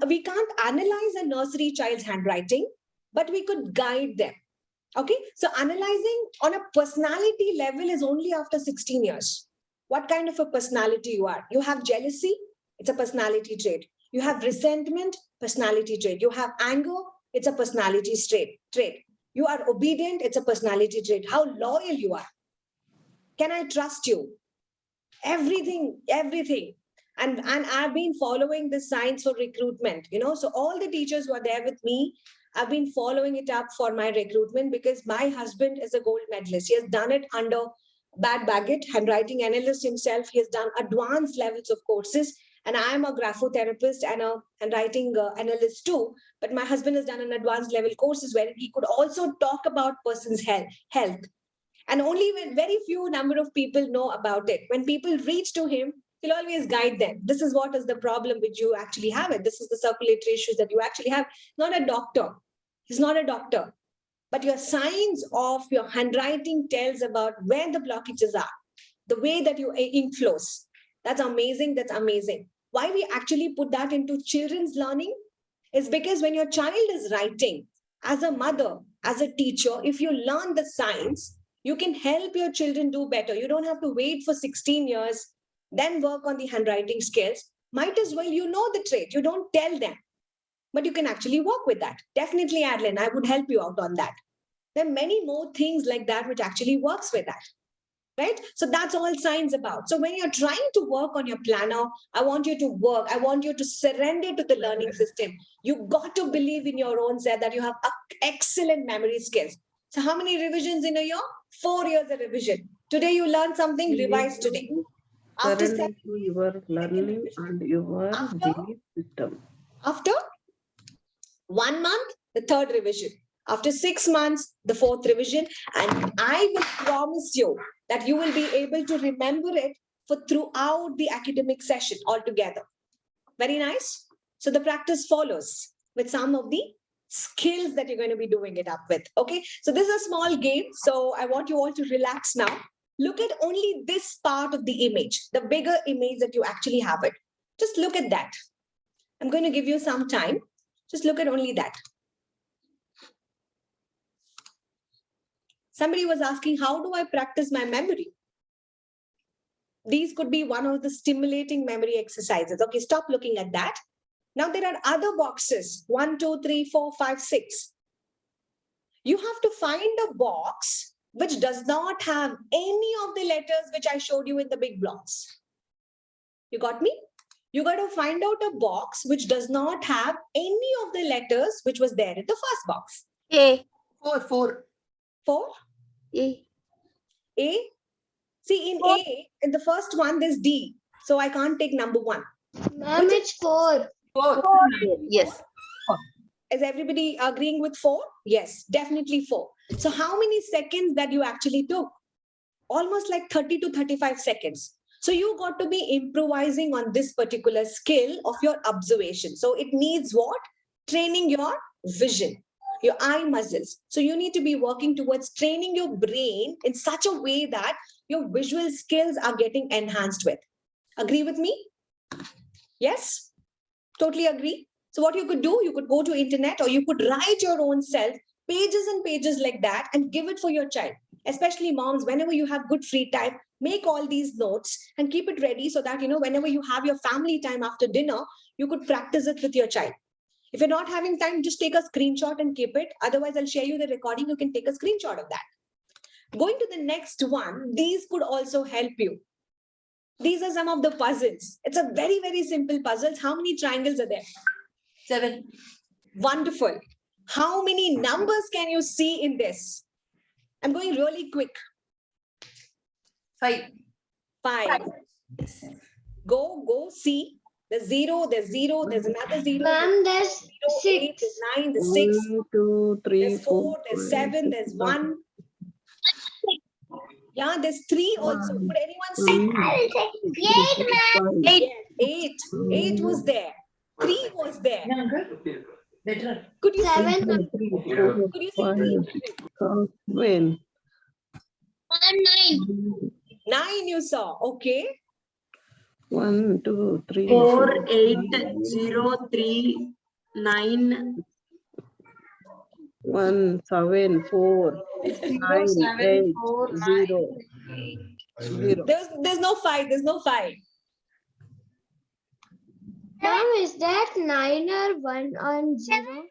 We can't analyze a nursery child's handwriting, but we could guide them. Okay, so analyzing on a personality level is only after 16 years. What kind of a personality you are? You have jealousy, it's a personality trait. You have resentment, personality trait. You have anger, it's a personality trait. You are obedient, it's a personality trait. How loyal you are. Can I trust you? Everything. And I've been following the science for recruitment, so all the teachers who are there with me, I've been following it up for my recruitment because my husband is a gold medalist. He has done it under Bad Baggett, handwriting analyst himself. He has done advanced levels of courses. And I am a graphotherapist and a handwriting analyst too. But my husband has done an advanced level courses where he could also talk about person's health. And only when very few number of people know about it. When people reach to him, he'll always guide them. This is what is the problem which you actually have it. This is the circulatory issues that you actually have. Not a doctor. He's not a doctor. But your signs of your handwriting tells about where the blockages are, the way that your ink flows. That's amazing. Why we actually put that into children's learning is because when your child is writing, as a mother, as a teacher, if you learn the science, you can help your children do better. You don't have to wait for 16 years, then work on the handwriting skills. Might as well, the trait. You don't tell them, but you can actually work with that. Definitely, Adeline, I would help you out on that. There are many more things like that which actually works with that. Right? So that's all science about. So when you're trying to work on your planner, I want you to work. I want you to surrender to the learning system. You got to believe in your own self that you have excellent memory skills. So how many revisions in a year? 4 years of revision. Today you learn something, revise today. After your learning and your belief system. After 1 month, the 3rd revision. After 6 months, the 4th revision. And I will promise you that you will be able to remember it for throughout the academic session altogether. Very nice. So the practice follows with some of the skills that you're going to be doing it up with. Okay. So this is a small game. So I want you all to relax now. Look at only this part of the image, the bigger image that you actually have it. Just look at that. I'm going to give you some time. Just look at only that. Somebody was asking, how do I practice my memory? These could be one of the stimulating memory exercises. Okay, stop looking at that. Now there are other boxes, 1, 2, 3, 4, 5, 6. You have to find a box which does not have any of the letters which I showed you in the big blocks. You got me? You got to find out a box which does not have any of the letters which was there in the first box. A. 4. A. A. See, in A, in the first one, there's D. So I can't take number 1. Ma'am, it's 4. 4. Yes. Is everybody agreeing with 4? Yes, definitely 4. So how many seconds that you actually took? Almost like 30 to 35 seconds. So you got to be improvising on this particular skill of your observation. So it needs what? Training your vision, your eye muscles. So you need to be working towards training your brain in such a way that your visual skills are getting enhanced with. Agree with me? Yes? Totally agree? So what you could do, you could go to internet or you could write your own self pages and pages like that and give it for your child. Especially moms, whenever you have good free time, make all these notes and keep it ready so that, whenever you have your family time after dinner, you could practice it with your child. If you're not having time, just take a screenshot and keep it. Otherwise, I'll share you the recording. You can take a screenshot of that. Going to the next one, these could also help you. These are some of the puzzles. It's a very, very simple puzzles. How many triangles are there? 7. Wonderful. How many numbers can you see in this? I'm going really quick. 5. 5. Go, see. There's 0, there's another 0. Ma'am, there's 6. 8, there's 9, there's 6. 1, 2, 3, There's 4, there's 7, there's 1. Yeah, there's 3 also. Could anyone see? 8, ma'am. 8. 8 was there. 3 was there. Could you 7. see? Could you see? 7. 9. 9 you saw. Okay. 1, 2, 3, 4, 8, 0, 3, 9. 1, 7, 4, 9, 8, 0. 0. There's no 5. There's no 5. Ma'am, is that 9 or 1 on 0?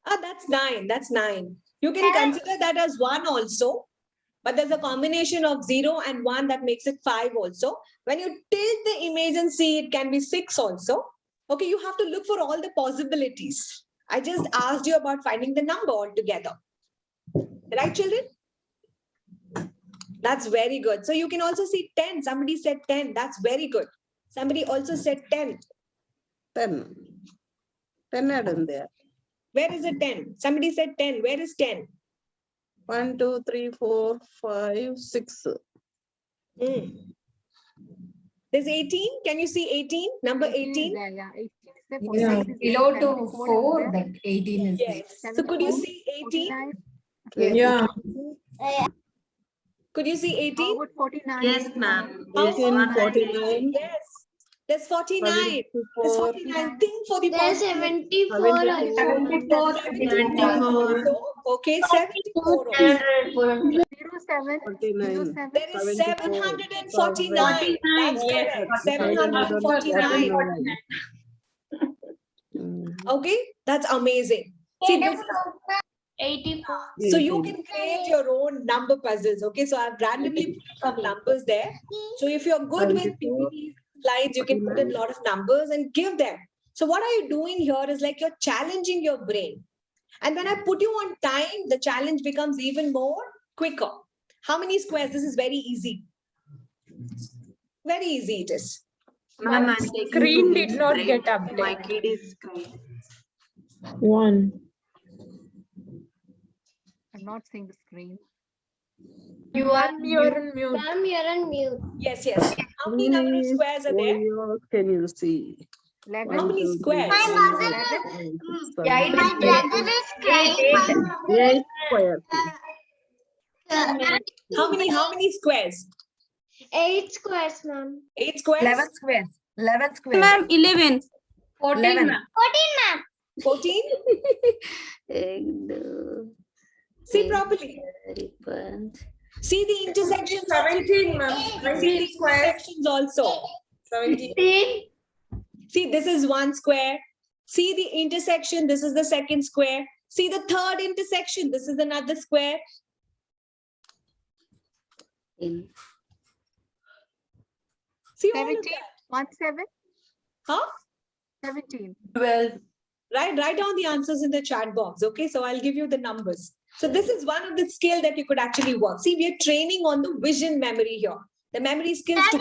Ah, that's 9. That's 9. You can consider that as 1 also. But there's a combination of 0 and 1 that makes it 5 also. When you tilt the image and see, it can be 6 also. Okay, you have to look for all the possibilities. I just asked you about finding the number altogether. Right, children? That's very good. So you can also see 10. Somebody said 10. That's very good. Somebody also said 10. 10. 10 add in there. Where is it 10? Somebody said 10. Where is 10? 1, 2, 3, 4, 5, 6. There's 18. Can you see 18? Number 18? Yeah, below to 4, that 18 is there. Yes. So could you see 18? Yeah. Could you see 18? Yes, ma'am. 18, 49. Yes. There's 49. There's 49. Think for the There's possibility. 74. 74. Okay, 74. 49. There is 749. That's correct. 749. Okay, that's amazing. See, this, 84. so you can create your own number puzzles. Okay, so I've randomly put some numbers there. So if you're good with PPT slides, you can put in a lot of numbers and give them. So what are you doing here is like you're challenging your brain. And when I put you on time, the challenge becomes even more quicker. How many squares? This is very easy. Very easy it is. Ma'am, I'm taking screen the did not break. get My updated. kid is crying. 1. I'm not seeing the screen. You are on mute. Ma'am, you're on mute. Yes, yes. How many number of squares are there? Folios can you see? 11. How many squares? My mother Yeah, it My is brother is crying. 8 square. How many squares? 8 squares, ma'am. 8 squares? 11 squares. 11 squares. Ma'am, 11. 14, 11. ma'am. 14, ma'am. 14? See properly. See the intersections. 17, ma'am. See 17 the squares. intersections also. 17. See, this is 1 square. See the intersection. This is the second square. See the third intersection. This is another square. See all of 17. that. 1, 7. Huh? 17. 12. Right? Write down the answers in the chat box. Okay, so I'll give you the numbers. So this is one of the skill that you could actually work. See, we are training on the vision memory here. The memory skills to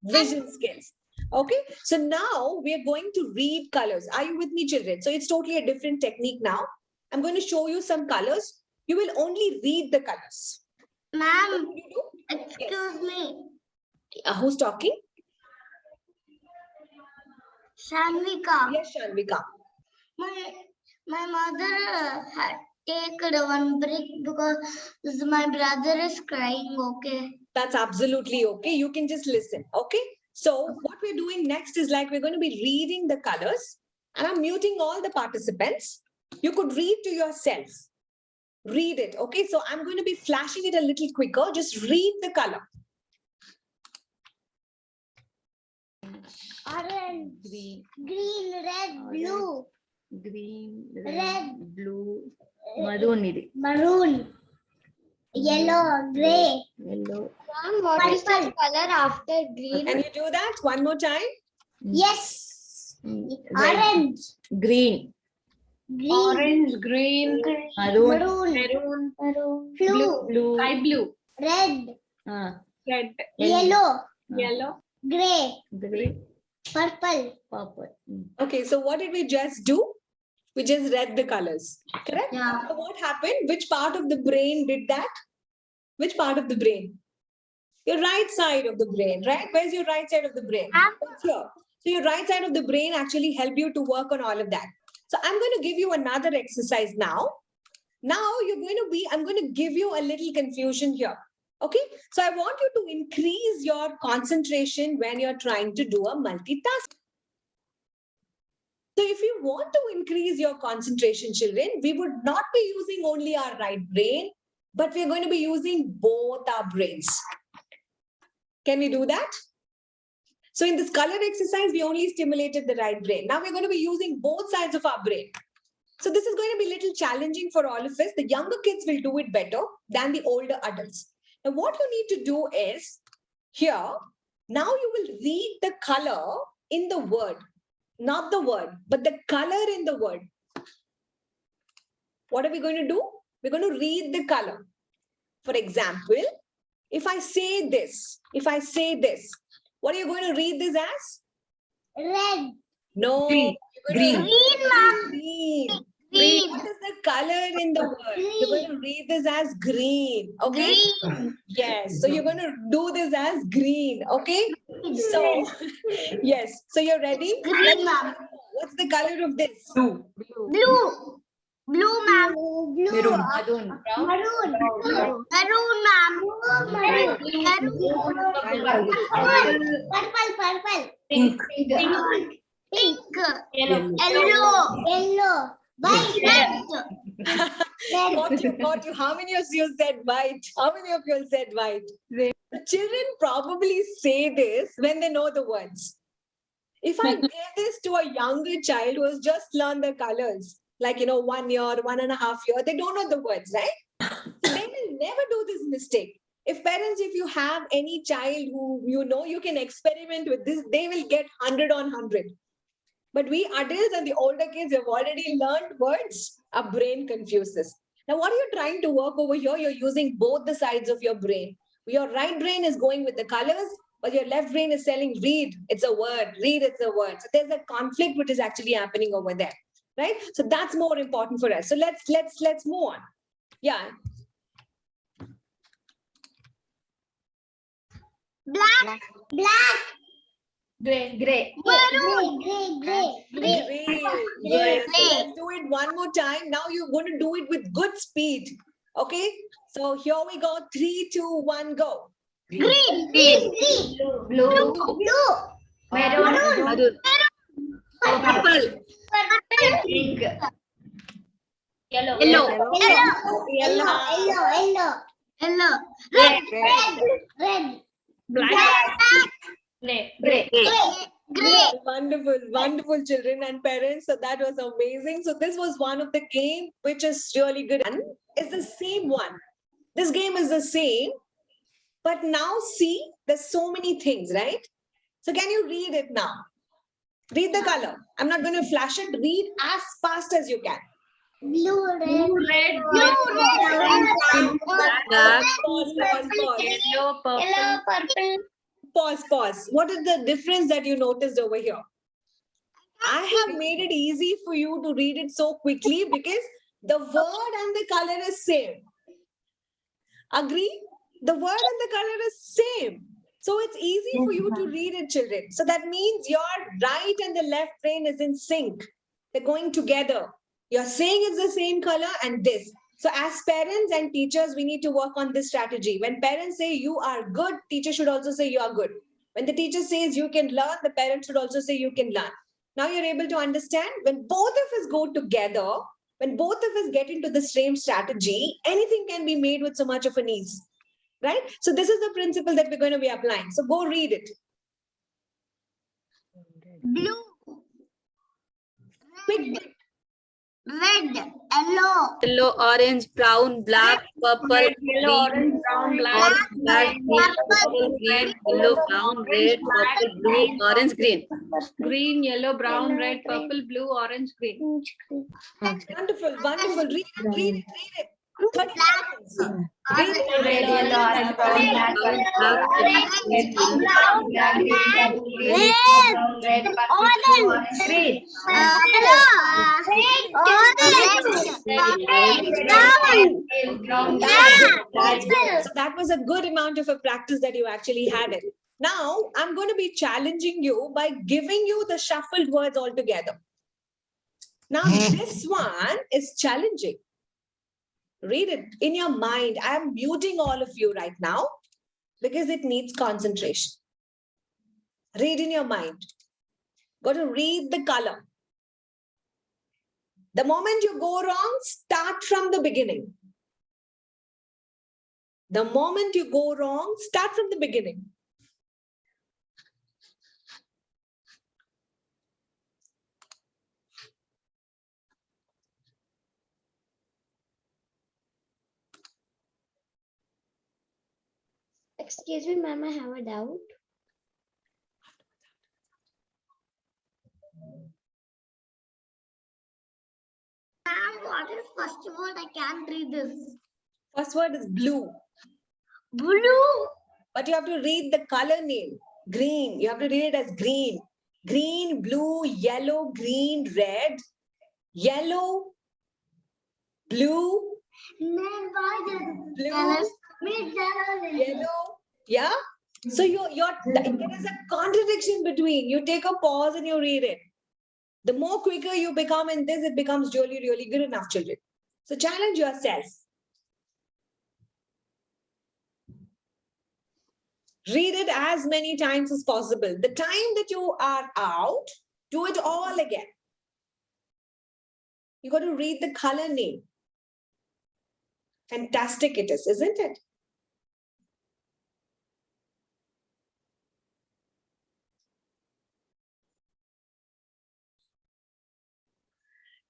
vision skills. Okay, so now we are going to read colors. Are you with me, children? So it's totally a different technique now. I'm going to show you some colors. You will only read the colors. Ma'am, excuse me. Who's talking? Shanvika. Yes, Shanvika. My mother had taken one break because my brother is crying. Okay. That's absolutely okay. You can just listen. Okay. So what we're doing next is like we're going to be reading the colors, and I'm muting all the participants. You could read to yourself. Read it. Okay. So I'm going to be flashing it a little quicker. Just read the color. Orange, Green, green, red, blue, green, red, blue, maroon. maroon, yellow, gray. Yellow. Ma'am, what is the color after green? Can you do that one more time? Yes. Red. Orange, Green, green, Orange, green, maroon, maroon, maroon, blue, sky blue, red, red, yellow, yellow, gray, gray, purple. purple. Okay. So what did we just do? We just read the colors. Correct? Yeah. So what happened? Which part of the brain did that? Which part of the brain? Your right side of the brain, right? Where's your right side of the brain? It's here. So your right side of the brain actually helped you to work on all of that. So I'm going to give you another exercise now. Now I'm going to give you a little confusion here. Okay. So I want you to increase your concentration when you're trying to do a multitask. So if you want to increase your concentration, children, we would not be using only our right brain, but we're going to be using both our brains. Can we do that? So in this color exercise, we only stimulated the right brain. Now we're going to be using both sides of our brain. So this is going to be a little challenging for all of us. The younger kids will do it better than the older adults. Now what you need to do is here, now you will read the color in the word, not the word, but the color in the word. What are we going to do? We're going to read the color. For example, if I say this, what are you going to read this as? Red. No. Green. Green. Green. Green. What is the color in the word? You're going to read this as green. Okay? Green. Yes. So you're going to do this as green. Okay? So, yes. So you're ready? Green, ma'am. What's the color of this? Blue. Blue. Blue, ma'am. Blue. Maroon. Maroon, Maroon. Maroon, ma'am. Maroon. Purple. Pink. Pink. Yellow. Yellow. White. Got you. How many of you said white? How many of you said white? The children probably say this when they know the words. If I gave this to a younger child who has just learned the colors, like, 1 year, 1.5 years, they don't know the words, right? So they will never do this mistake. If parents, if you have any child who you can experiment with this, they will get 100 on 100. But we adults and the older kids have already learned words. Our brain confuses. Now, what are you trying to work over here? You're using both the sides of your brain. Your right brain is going with the colors, but your left brain is telling read, it's a word, read, it's a word. So there's a conflict which is actually happening over there, right? So that's more important for us. So let's move on. Yeah. Black. Gray. Maroon. Gray. Yes. So let's do it one more time. Now you're going to do it with good speed. Okay. So here we go. 3, 2, 1, go. Green. Blue. Maroon. Purple. Pink. Yellow. Red. black, Gray. Wonderful children and parents. So that was amazing. So this was one of the game which is really good. And it's the same one. This game is the same. But now see, there's so many things, right? So can you read it now? Read the color. I'm not going to flash it. Read as fast as you can. Blue, red, red, Pause. yellow, purple. yellow, purple. Pause. What is the difference that you noticed over here? I have made it easy for you to read it so quickly because the word and the color is same. Agree? The word and the color is same. So it's easy for you to read it, children. So that means your right and the left brain is in sync. They're going together. You're saying it's the same color and this. So as parents and teachers, we need to work on this strategy. When parents say you are good, teacher should also say you are good. When the teacher says you can learn, the parent should also say you can learn. Now you're able to understand when both of us go together, when both of us get into the same strategy, anything can be made with so much of an ease. Right? So this is the principle that we're going to be applying. So go read it. Blue, Quick. red, yellow, Yellow, orange, brown, black, purple, Red, green, yellow, orange, brown, black, orange, black, purple, green, yellow, brown, red, purple, blue, orange, green. green, yellow, brown, red, purple, blue, orange, green. Wonderful. Read it. 30 seconds. Read it. red, yellow, orange, brown, black, So that was a good amount of a practice that you actually had it. Now I'm going to be challenging you by giving you the shuffled words all together. Now this one is challenging. Read it in your mind. I'm muting all of you right now because it needs concentration. Read in your mind. Got to read the color. The moment you go wrong, start from the beginning. The moment you go wrong, start from the beginning. Excuse me, ma'am, I have a doubt. Ma'am, what is first word? I can't read this. First word is blue. Blue. But you have to read the color name. Green. You have to read it as green. Green, blue, yellow, green, red, yellow, blue, yellow. Yeah. So there is a contradiction between. You take a pause and you read it. The more quicker you become in this, it becomes really, really good enough, children. So challenge yourself. Read it as many times as possible. The time that you are out, do it all again. You got to read the color name. Fantastic it is, isn't it?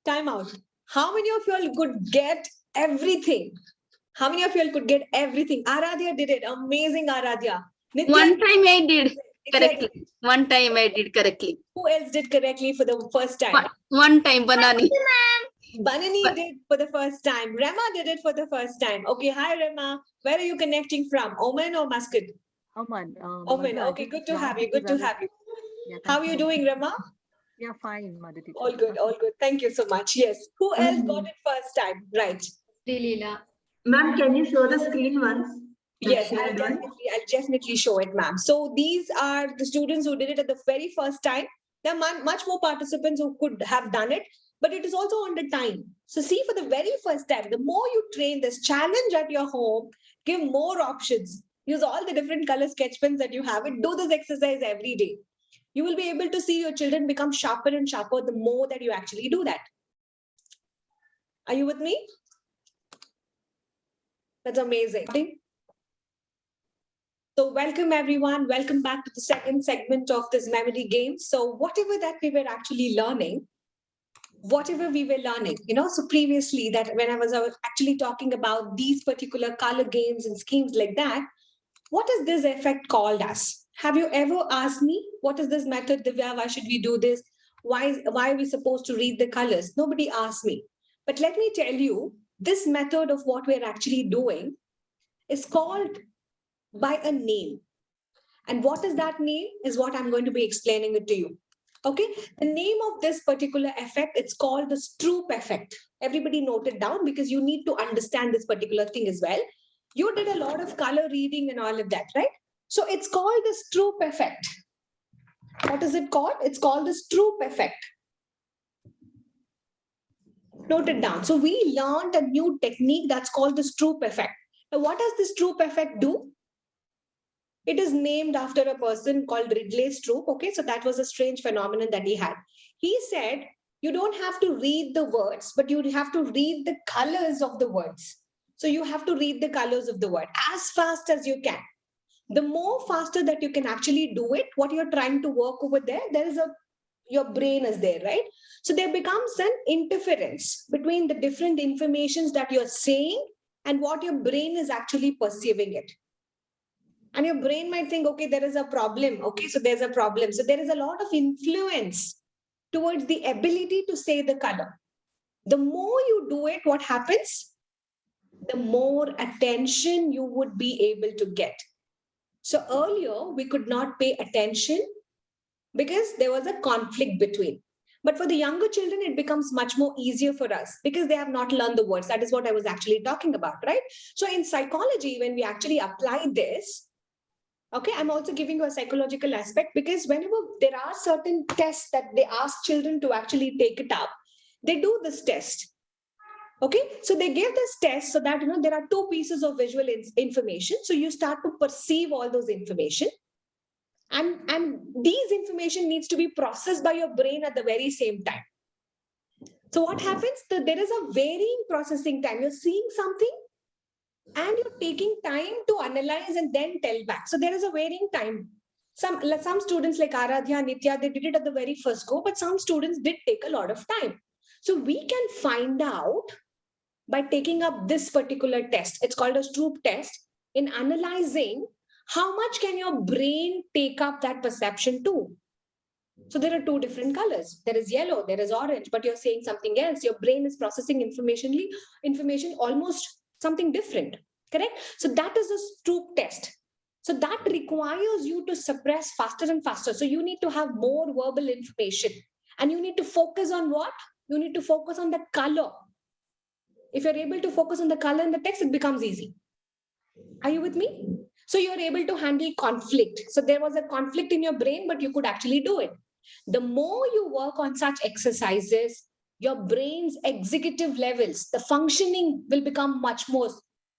Time out. How many of you all could get everything? How many of you all could get everything? Aradhya did it. Amazing, Aradhya. Nitya, One time I did Nitya correctly. did. One time I did correctly. Who else did correctly for the first time? One time, Banani. Banani did for the first time. Rema did it for the first time. Okay, hi Rema. Where are you connecting from? Oman or Muscat? Oman. Oman. Okay, good to have you. Good to have you. How are you doing, Rema? Yeah, fine, Madhu teacher. All good, all good. Thank you so much. Yes. Who else got it first time? Right. Leela. Ma'am, can you show the screen once? Yes, I'll definitely show it, ma'am. So these are the students who did it at the very first time. There are much more participants who could have done it, but it is also on the time. So see, for the very first time, the more you train this challenge at your home, give more options. Use all the different color sketch pens that you have and do this exercise every day. You will be able to see your children become sharper and sharper the more that you actually do that. Are you with me? That's amazing. So welcome everyone. Welcome back to the second segment of this memory game. So whatever that we were actually learning, so previously that when I was actually talking about these particular color games and schemes like that, what is this effect called as? Have you ever asked me, what is this method, Divya? Why should we do this? Why are we supposed to read the colors? Nobody asked me. But let me tell you, this method of what we're actually doing is called by a name. And what is that name is what I'm going to be explaining it to you. Okay, the name of this particular effect, it's called the Stroop effect. Everybody note it down because you need to understand this particular thing as well. You did a lot of color reading and all of that, right? So it's called the Stroop effect. What is it called? It's called the Stroop effect. Note it down. So we learned a new technique that's called the Stroop effect. Now, what does the Stroop effect do? It is named after a person called Ridley Stroop. Okay, so that was a strange phenomenon that he had. He said, you don't have to read the words, but you have to read the colors of the words. So you have to read the colors of the word as fast as you can. The more faster that you can actually do it, what you're trying to work over there, your brain is there, right? So there becomes an interference between the different informations that you're saying and what your brain is actually perceiving it. And your brain might think, okay, there is a problem. Okay, so there's a problem. So there is a lot of influence towards the ability to say the color. The more you do it, what happens? The more attention you would be able to get. So earlier, we could not pay attention because there was a conflict between. But for the younger children, it becomes much more easier for us because they have not learned the words. That is what I was actually talking about, right? So in psychology, when we actually apply this, okay, I'm also giving you a psychological aspect because whenever there are certain tests that they ask children to actually take it up, they do this test. Okay, so they give this test so that, there are two pieces of visual information. So you start to perceive all those information. And these information needs to be processed by your brain at the very same time. So what happens? There is a varying processing time. You're seeing something and you're taking time to analyze and then tell back. So there is a varying time. Some students like Aradhya, Nitya, they did it at the very first go, but some students did take a lot of time. So we can find out by taking up this particular test. It's called a Stroop test. In analyzing, how much can your brain take up that perception to? So there are two different colors. There is yellow, there is orange, but you're saying something else. Your brain is processing information almost something different, correct? So that is a Stroop test. So that requires you to suppress faster and faster. So you need to have more verbal information and you need to focus on what? You need to focus on the color. If you're able to focus on the color in the text, it becomes easy. Are you with me? So you're able to handle conflict. So there was a conflict in your brain, but you could actually do it. The more you work on such exercises, your brain's executive levels, the functioning will become much more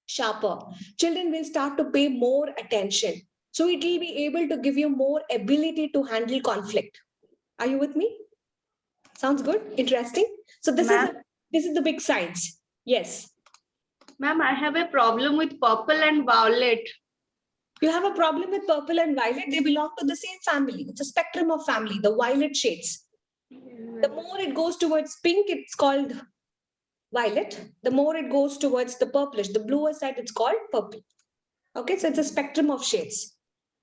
sharper. Children will start to pay more attention. So it will be able to give you more ability to handle conflict. Are you with me? Sounds good? Interesting? So this is the big science. Yes. Ma'am, I have a problem with purple and violet. You have a problem with purple and violet. They belong to the same family. It's a spectrum of family, the violet shades. The more it goes towards pink, it's called violet. The more it goes towards the purplish, the bluer side, it's called purple. Okay, so it's a spectrum of shades.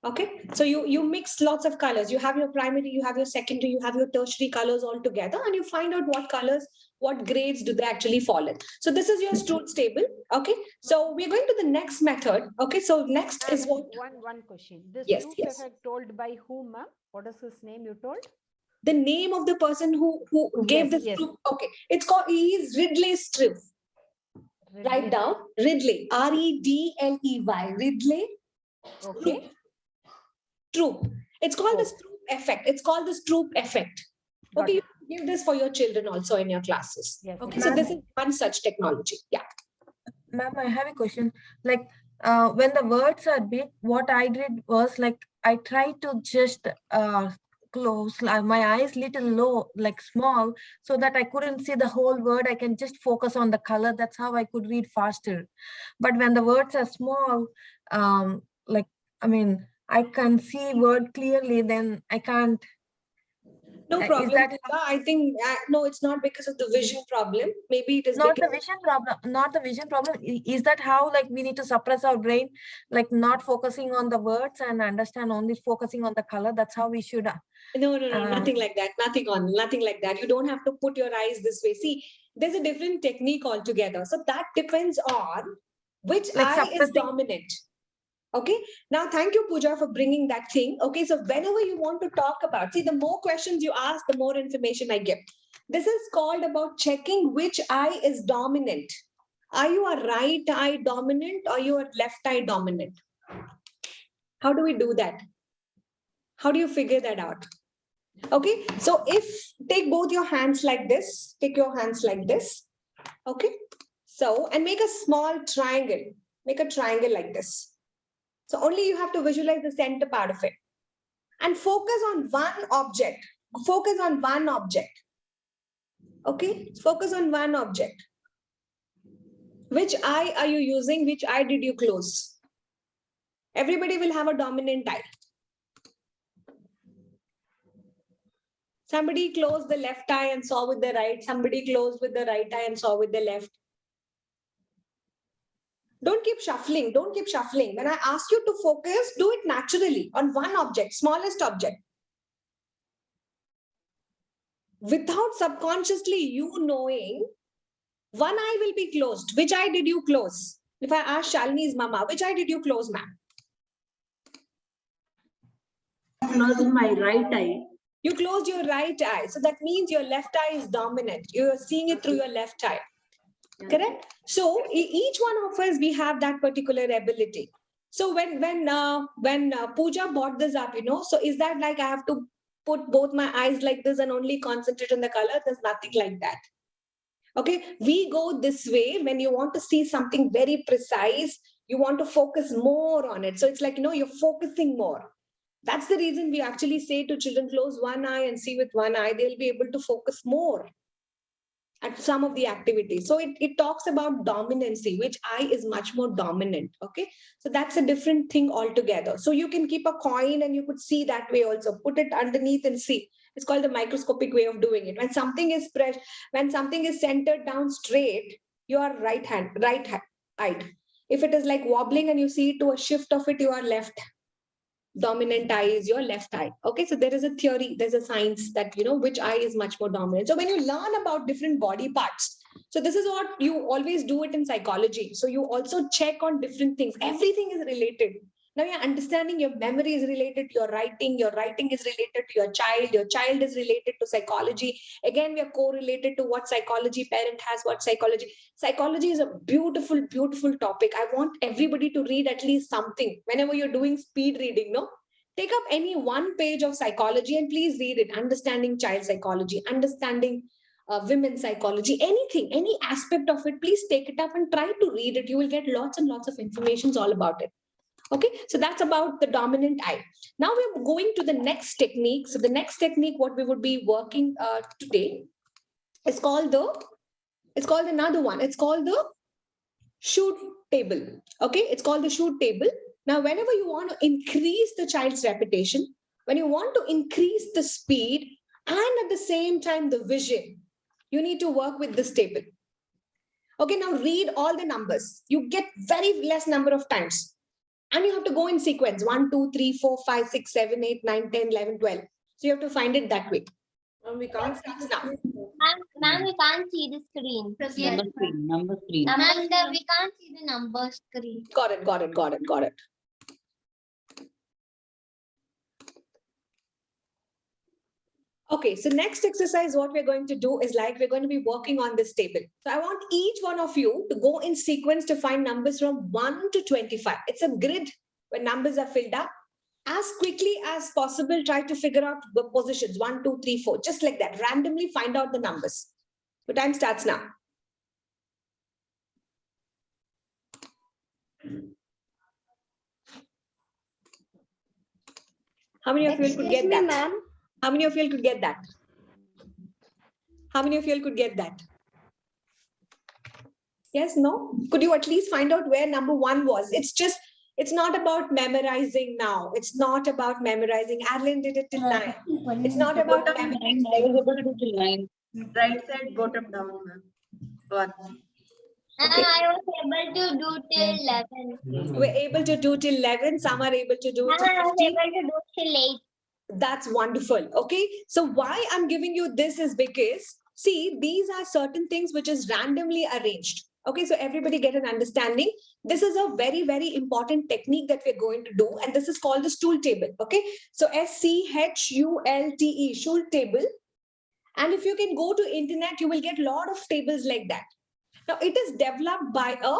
Okay, so you mix lots of colors. You have your primary, you have your secondary, you have your tertiary colors all together, and you find out what colors, what grades do they actually fall in. So this is your Stroop table. Okay, so we're going to the next method. Okay, so next is what? One question. This yes, Stroop yes. effect told by whom, ma'am? What is his name you told? The name of the person who gave this Stroop. Okay, it's called, he is Ridley Stroop. Write down Ridley, R-E-D-L-E-Y, Ridley. Okay. Stroop. It's called the Stroop effect. It's called the Stroop effect. Okay, you give this for your children also in your classes. Yes. Okay, so this is one such technology. Yeah. Ma'am, I have a question. Like when the words are big, what I did was like I tried to just close my eyes little low, like small, so that I couldn't see the whole word. I can just focus on the color. That's how I could read faster. But when the words are small, I can see word clearly, then I can't. No Is problem. that Pooja. I think, no, it's not because of the vision problem. Maybe it is not the because vision problem? Not the vision problem. Is that how like we need to suppress our brain, like not focusing on the words and understand only focusing on the color? That's how we should. no, nothing like that. Nothing like that. You don't have to put your eyes this way. See, there's a different technique altogether. So that depends on which Like eye is suppressing. dominant. Okay. Now, thank you, Pooja, for bringing that thing. Okay. So whenever you want to talk about, see, the more questions you ask, the more information I give. This is called about checking which eye is dominant. Are you a right eye dominant or you are left eye dominant? How do we do that? How do you figure that out? Okay. So if take both your hands like this, take your hands like this. Okay. So, and make a small triangle. Make a triangle like this. So only you have to visualize the center part of it and focus on one object. Focus on one object. Okay, focus on one object. Which eye are you using? Which eye did you close? Everybody will have a dominant eye. Somebody closed the left eye and saw with the right. Somebody closed with the right eye and saw with the left. Don't keep shuffling. Don't keep shuffling. When I ask you to focus, do it naturally on one object, smallest object. Without subconsciously you knowing, one eye will be closed. Which eye did you close? If I ask Shalini's mama, which eye did you close, ma'am? Closed my right eye. You closed your right eye. So that means your left eye is dominant. You are seeing it through your left eye. Correct? So each one of us, we have that particular ability. So when Pooja brought this up, so is that like I have to put both my eyes like this and only concentrate on the color? There's nothing like that. Okay, we go this way when you want to see something very precise, you want to focus more on it. So it's like, you're focusing more. That's the reason we actually say to children, close one eye and see with one eye. They'll be able to focus more at some of the activities. So it talks about dominancy, which eye is much more dominant. Okay, so that's a different thing altogether. So you can keep a coin and you could see that way also. Put it underneath and see. It's called the microscopic way of doing it. When something is centered down straight, you are right-eyed. If it is like wobbling and you see to a shift of it, you are left. Dominant eye is your left eye. Okay, so there is a theory, there's a science that, which eye is much more dominant. So when you learn about different body parts, so this is what you always do it in psychology. So you also check on different things. Everything is related. Now you're understanding your memory is related to your writing is related to your child is related to psychology. Again, we are correlated to what psychology parent has, what psychology. Psychology is a beautiful, beautiful topic. I want everybody to read at least something. Whenever you're doing speed reading, take up any one page of psychology and please read it. Understanding child psychology, understanding women's psychology, anything, any aspect of it, please take it up and try to read it. You will get lots and lots of information all about it. Okay, so that's about the dominant eye. Now we're going to the next technique. So the next technique, what we would be working today, is called another one. It's called the shoot table. Okay, it's called the shoot table. Now, whenever you want to increase the child's repetition, when you want to increase the speed and at the same time the vision, you need to work with this table. Okay, now read all the numbers. You get very less number of times. And you have to go in sequence 1, 2, 3, 4, 5, 6, 7, 8, 9, 10, 11, 12. So you have to find it that way. We can't see the screen. Ma'am, we can't see the screen. Number screen. Ma'am, we can't see the number screen. Got it. Okay, so next exercise, what we're going to do is like, we're going to be working on this table. So I want each one of you to go in sequence to find numbers from 1 to 25. It's a grid where numbers are filled up. As quickly as possible, try to figure out the positions, 1, 2, 3, 4, just like that. Randomly find out the numbers. The time starts now. How many of you could get that? How many of you could get that? How many of you could get that? Yes, no? Could you at least find out where number 1 was? It's not about memorizing now. It's not about memorizing. Adeline did it till 9. It's not about memory. I was able to do till 9. Right side, bottom down, ma'am. 1. I was able to do till 11. We're able to do till 11. Some are able to do it till I was 15. able to do till 8. That's wonderful. Okay. So why I'm giving you this is because, see, these are certain things which is randomly arranged. Okay. So everybody get an understanding. This is a very, very important technique that we're going to do. And this is called the stool table. Okay. So SCHULTE, stool table. And if you can go to internet, you will get a lot of tables like that. Now, it is developed by a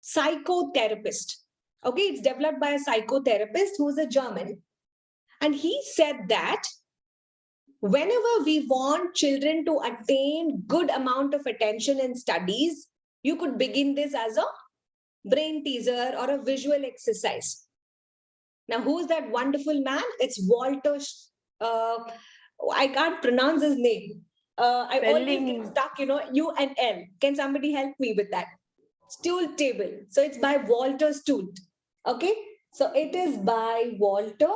psychotherapist. Okay, it's developed by a psychotherapist who is a German. And he said that whenever we want children to attain good amount of attention in studies, you could begin this as a brain teaser or a visual exercise. Now, who is that wonderful man? It's Walter. I can't pronounce his name. I always get stuck, U and L. Can somebody help me with that? Stool table. So it's by Walter Stoot. Okay. So it is by Walter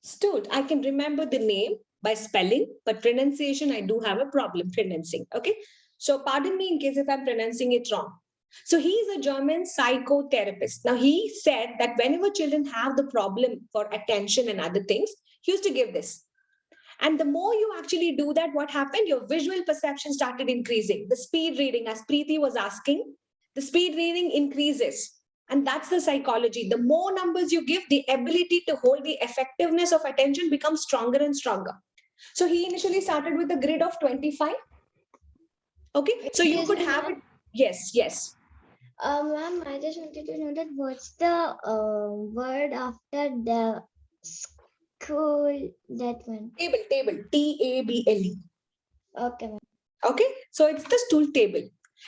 Stoot. I can remember the name by spelling, but pronunciation, I do have a problem pronouncing. Okay. So pardon me in case if I'm pronouncing it wrong. So he is a German psychotherapist. Now he said that whenever children have the problem for attention and other things, he used to give this. And the more you actually do that, what happened? Your visual perception started increasing. The speed reading, as Preeti was asking, the speed reading increases. And that's the psychology. The more numbers you give, the ability to hold the effectiveness of attention becomes stronger and stronger. So he initially started with a grid of 25. Okay, so you could have it. Yes, yes. Ma'am, I just wanted to know that what's the word after the school, that one? Table, T-A-B-L-E. Okay, ma'am. Okay, so it's the stool table.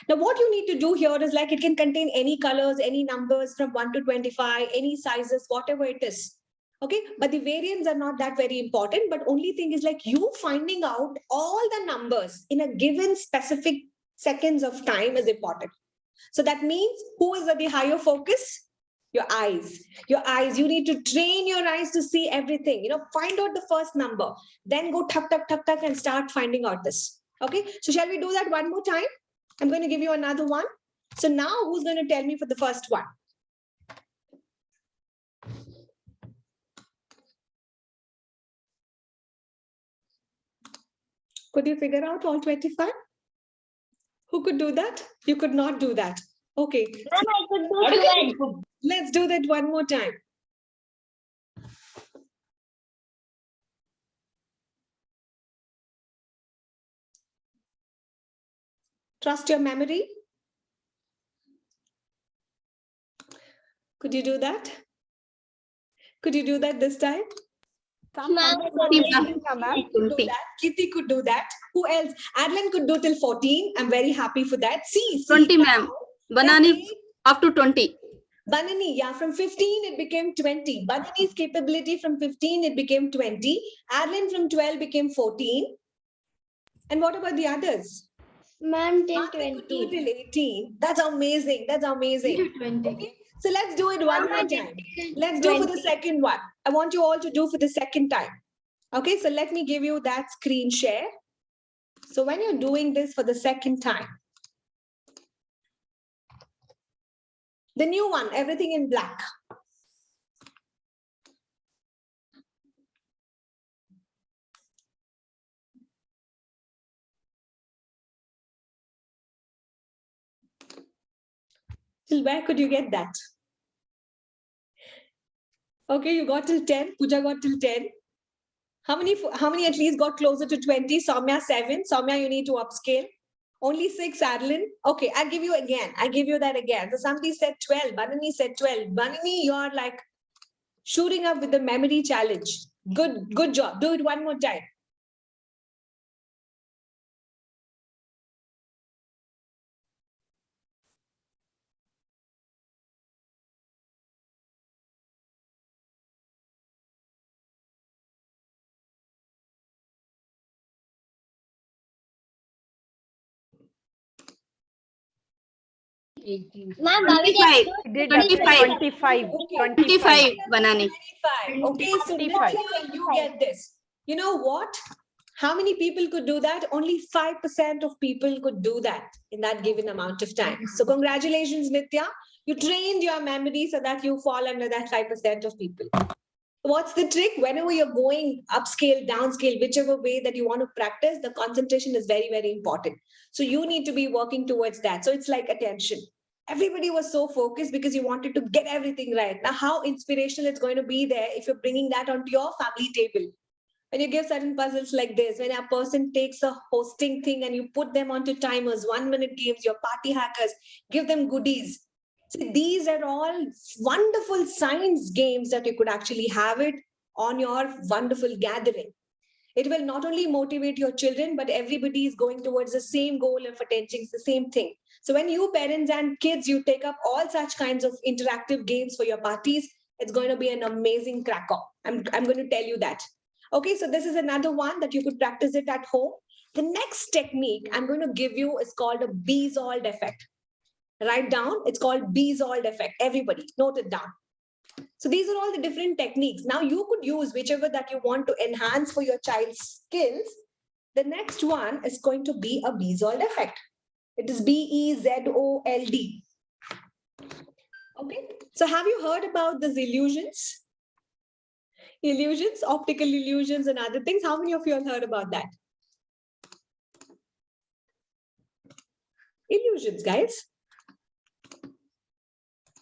Now, what you need to do here is like it can contain any colors, any numbers from 1 to 25, any sizes, whatever it is. Okay, but the variants are not that very important. But only thing is like you finding out all the numbers in a given specific seconds of time is important. So that means who is at the higher focus? Your eyes. Your eyes. You need to train your eyes to see everything. Find out the first number. Then go tuck, tuck, tuck, tuck and start finding out this. Okay. So shall we do that one more time? I'm going to give you another one. So now who's going to tell me for the first one? Could you figure out all 25? Who could do that? You could not do that. Okay. Ma'am, I could do 12. Let's do that one more time. Trust your memory. Could you do that? Could you do that this time? Kitty could do that. Who else? Adlan could do till 14. I'm very happy for that. See 20, ma'am. Banani up to 20. Banani, yeah, from 15 it became 20. Banani's capability from 15 it became 20. Adlan from 12 became 14. And what about the others? Ma'am, till Martin 20. could do till 18. That's amazing. That's amazing. 20. Okay. So let's do it one more time. Let's do for the second one. I want you all to do for the second time. Okay, so let me give you that screen share. So when you're doing this for the second time, the new one, everything in black. Till where could you get that? Okay, you got till 10. Pooja got till 10. How many at least got closer to 20? Soumya 7. Soumya, you need to upscale. Only 6, Adeline. Okay, I'll give you again. I'll give you that again. So somebody said 12. Banani said 12. Banani, you are like shooting up with the memory challenge. Good job. Do it one more time. Ma'am, 25. 25. 25, Banani. 25. Okay, so now you get this. You know what? How many people could do that? Only 5% of people could do that in that given amount of time. So congratulations, Nitya. You trained your memory so that you fall under that 5% of people. What's the trick? Whenever you're going upscale, downscale, whichever way that you want to practice, the concentration is very, very important. So you need to be working towards that. So it's like attention. Everybody was so focused because you wanted to get everything right. Now, how inspirational it's going to be there if you're bringing that onto your family table. When you give certain puzzles like this, when a person takes a hosting thing and you put them onto timers, 1-minute games, your party hackers, give them goodies. See, these are all wonderful science games that you could actually have it on your wonderful gathering. It will not only motivate your children, but everybody is going towards the same goal of attention, the same thing. So when you parents and kids, you take up all such kinds of interactive games for your parties, it's going to be an amazing cracker. I'm going to tell you that. Okay, so this is another one that you could practice it at home. The next technique I'm going to give you is called a Bezold effect. Write down, it's called Bezold effect. Everybody, note it down. So these are all the different techniques. Now you could use whichever that you want to enhance for your child's skills. The next one is going to be a Bezold effect. It is B-E-Z-O-L-D. Okay, so have you heard about these illusions? Illusions, optical illusions and other things. How many of you have heard about that? Illusions, guys.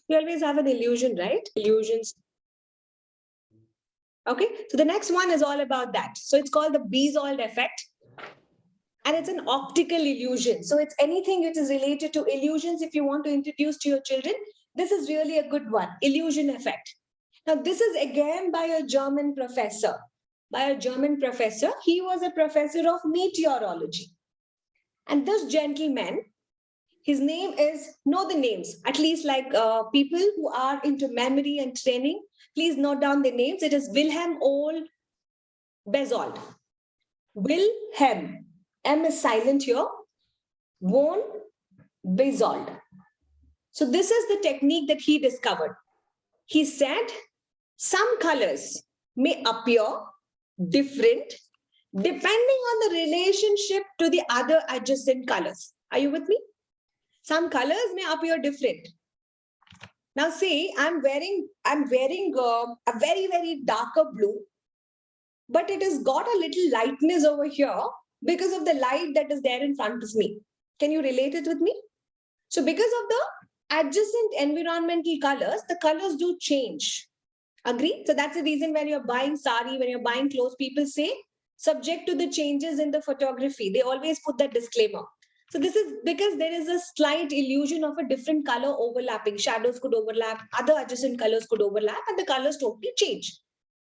You always have an illusion, right? Illusions. Okay, so the next one is all about that. So it's called the Bezold effect. And it's an optical illusion. So it's anything which is related to illusions. If you want to introduce to your children, this is really a good one. Illusion effect. Now, this is again by a German professor. He was a professor of meteorology. And this gentleman, his name is, know the names, at least like people who are into memory and training, please note down the names. It is Wilhelm Ole Bezold. Wilhelm, M is silent here, von Bezold. So this is the technique that he discovered. He said, some colors may appear different depending on the relationship to the other adjacent colors. Are you with me? Some colors may appear different. Now see, I'm wearing a very, very darker blue, but it has got a little lightness over here because of the light that is there in front of me. Can you relate it with me? So because of the adjacent environmental colors, the colors do change. Agree? So that's the reason when you're buying sari, when you're buying clothes, people say, subject to the changes in the photography. They always put that disclaimer. So this is because there is a slight illusion of a different color overlapping. Shadows could overlap, other adjacent colors could overlap, and the colors totally change.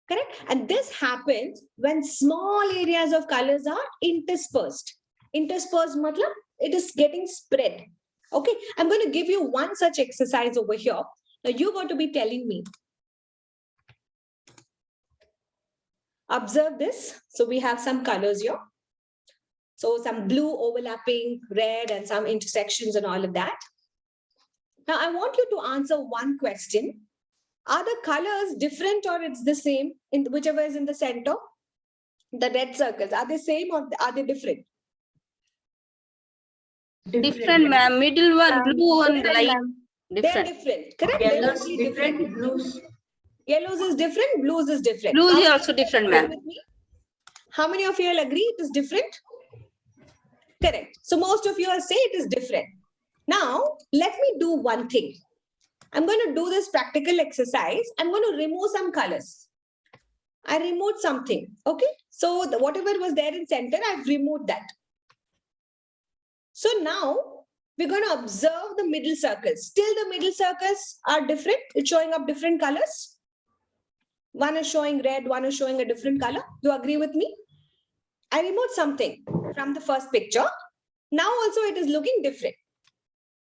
Correct? And this happens when small areas of colors are interspersed. Interspersed matlab, it is getting spread. Okay, I'm going to give you one such exercise over here. Now you're going to be telling me. Observe this. So we have some colors here. So some blue overlapping, red, and some intersections and all of that. Now I want you to answer one question. Are the colors different or it's the same in whichever is in the center? The red circles, are they same or are they different? Different, ma'am. Middle one, blue and light. They're different, correct? Yellows different, blues. Yellows is different, blues is different. Blues is also different, ma'am. How many of you will agree it is different? Correct. So most of you will say it is different. Now, let me do one thing. I'm going to do this practical exercise. I'm going to remove some colors. I removed something. Okay. So whatever was there in center, I've removed that. So now we're going to observe the middle circles. Still the middle circles are different. It's showing up different colors. One is showing red, one is showing a different color. Do you agree with me? I removed something from the first picture. Now also it is looking different.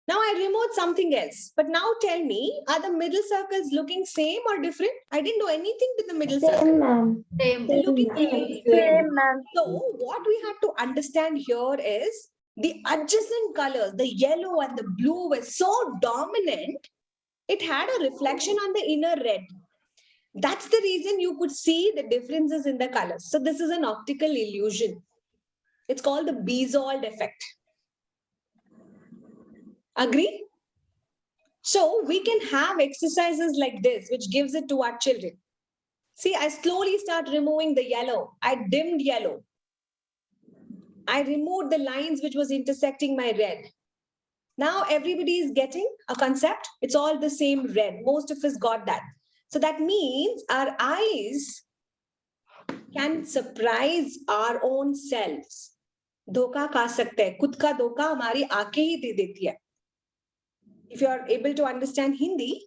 Now I removed something else. But now tell me, are the middle circles looking same or different? I didn't do anything to the middle circle. Same. Looking Same, ma'am. So what we have to understand here is the adjacent colors, the yellow and the blue were so dominant, it had a reflection on the inner red. That's the reason you could see the differences in the colors. So this is an optical illusion. It's called the Bezold effect. Agree? So we can have exercises like this, which gives it to our children. See, I slowly start removing the yellow. I dimmed yellow. I removed the lines which was intersecting my red. Now everybody is getting a concept. It's all the same red. Most of us got that. So that means our eyes can surprise our own selves. धोखा खा सकते हैं. खुद का धोखा हमारी आंखें ही दे देती है. If you are able to understand Hindi,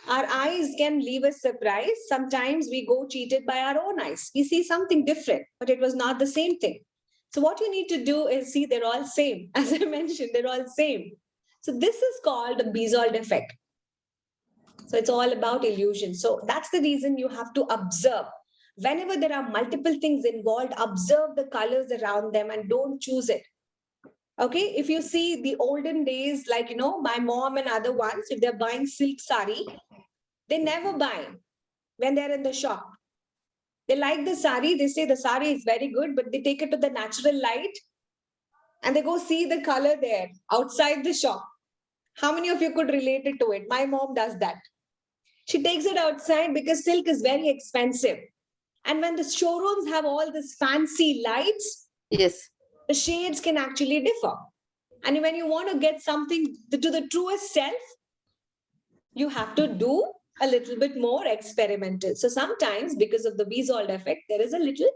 our eyes can leave us surprise. Sometimes we go cheated by our own eyes. We see something different, but it was not the same thing. So what you need to do is see they're all same. As I mentioned, they're all same. So this is called the Bezold effect. So it's all about illusion. So that's the reason you have to observe. Whenever there are multiple things involved, observe the colors around them and don't choose it. Okay, if you see the olden days, like, you know, my mom and other ones, if they're buying silk sari, they never buy when they're in the shop. They like the sari, they say the sari is very good, but they take it to the natural light and they go see the color there outside the shop. How many of you could relate it to it? My mom does that. She takes it outside because silk is very expensive. And when the showrooms have all this fancy lights, yes, the shades can actually differ. And when you want to get something to the truest self, you have to do a little bit more experimental. So sometimes because of the Bezold effect, there is a little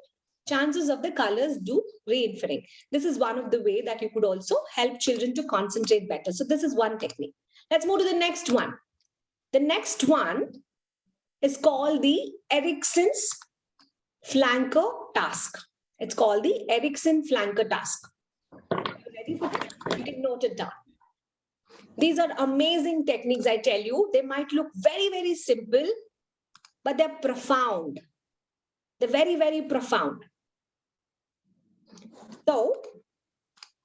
chances of the colors do reinfering. This is one of the way that you could also help children to concentrate better. So this is one technique. Let's move to the next one. The next one is called the Erickson's flanker task. It's called the Erickson flanker task. Are you ready for it? You can note it down. These are amazing techniques, I tell you. They might look very, very simple, but they're profound. They're very, very profound. So,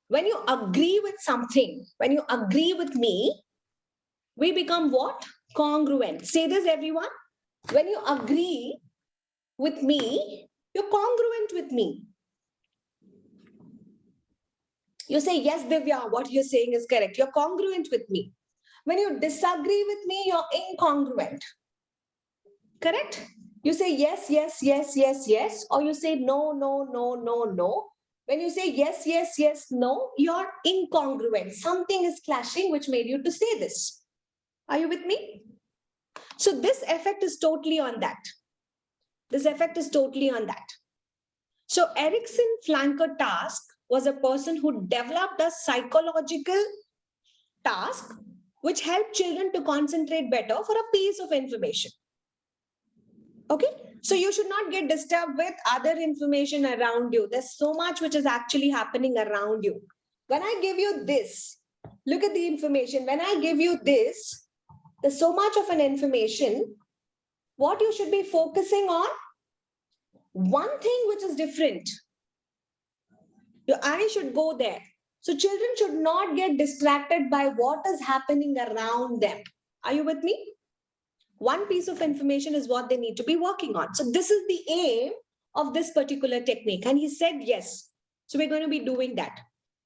when you agree with something, when you agree with me, we become what? Congruent. Say this, everyone. When you agree with me, you're congruent with me. You say, yes, Divya, what you're saying is correct. You're congruent with me. When you disagree with me, you're incongruent. Correct? You say yes, yes, yes, yes, yes, or you say no, no, no, no, no. When you say yes, yes, yes, no, you're incongruent. Something is clashing which made you to say this. Are you with me? So this effect is totally on that. This effect is totally on that. So Erickson flanker task was a person who developed a psychological task which helped children to concentrate better for a piece of information. Okay, so you should not get disturbed with other information around you. There's so much which is actually happening around you. When I give you this, look at the information. When I give you this, there's so much of an information. What you should be focusing on, one thing which is different. Your eye should go there. So children should not get distracted by what is happening around them. Are you with me? One piece of information is what they need to be working on. So this is the aim of this particular technique. And he said yes. So we're going to be doing that.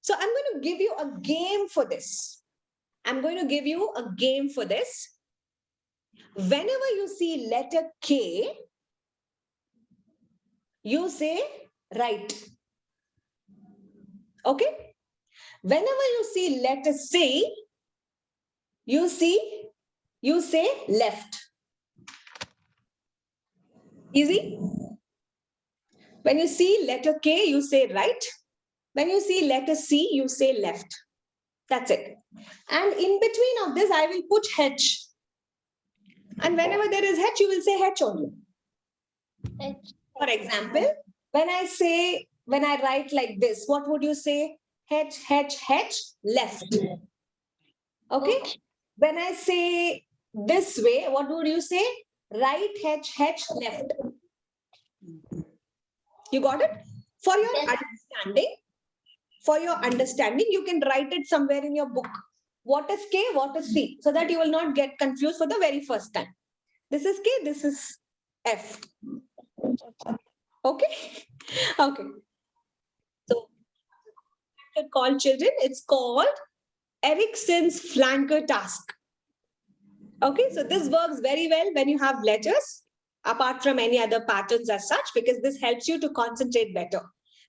So I'm going to give you a game for this. I'm going to give you a game for this. Whenever you see letter K, you say right. Okay? Whenever you see letter C, you say left. Easy? When you see letter K, you say right. When you see letter C, you say left. That's it. And in between of this, I will put H. And whenever there is H, you will say H only. For example, when I write like this, what would you say? H, H, H, left. Okay? When I say this way, what would you say? Right, H, H, left. You got it? For your understanding, you can write it somewhere in your book. What is K, what is C? So that you will not get confused for the very first time. This is K, this is F. Okay? Okay. So, called children, it's called Erickson's flanker task. Okay, so this works very well when you have letters, apart from any other patterns as such, because this helps you to concentrate better.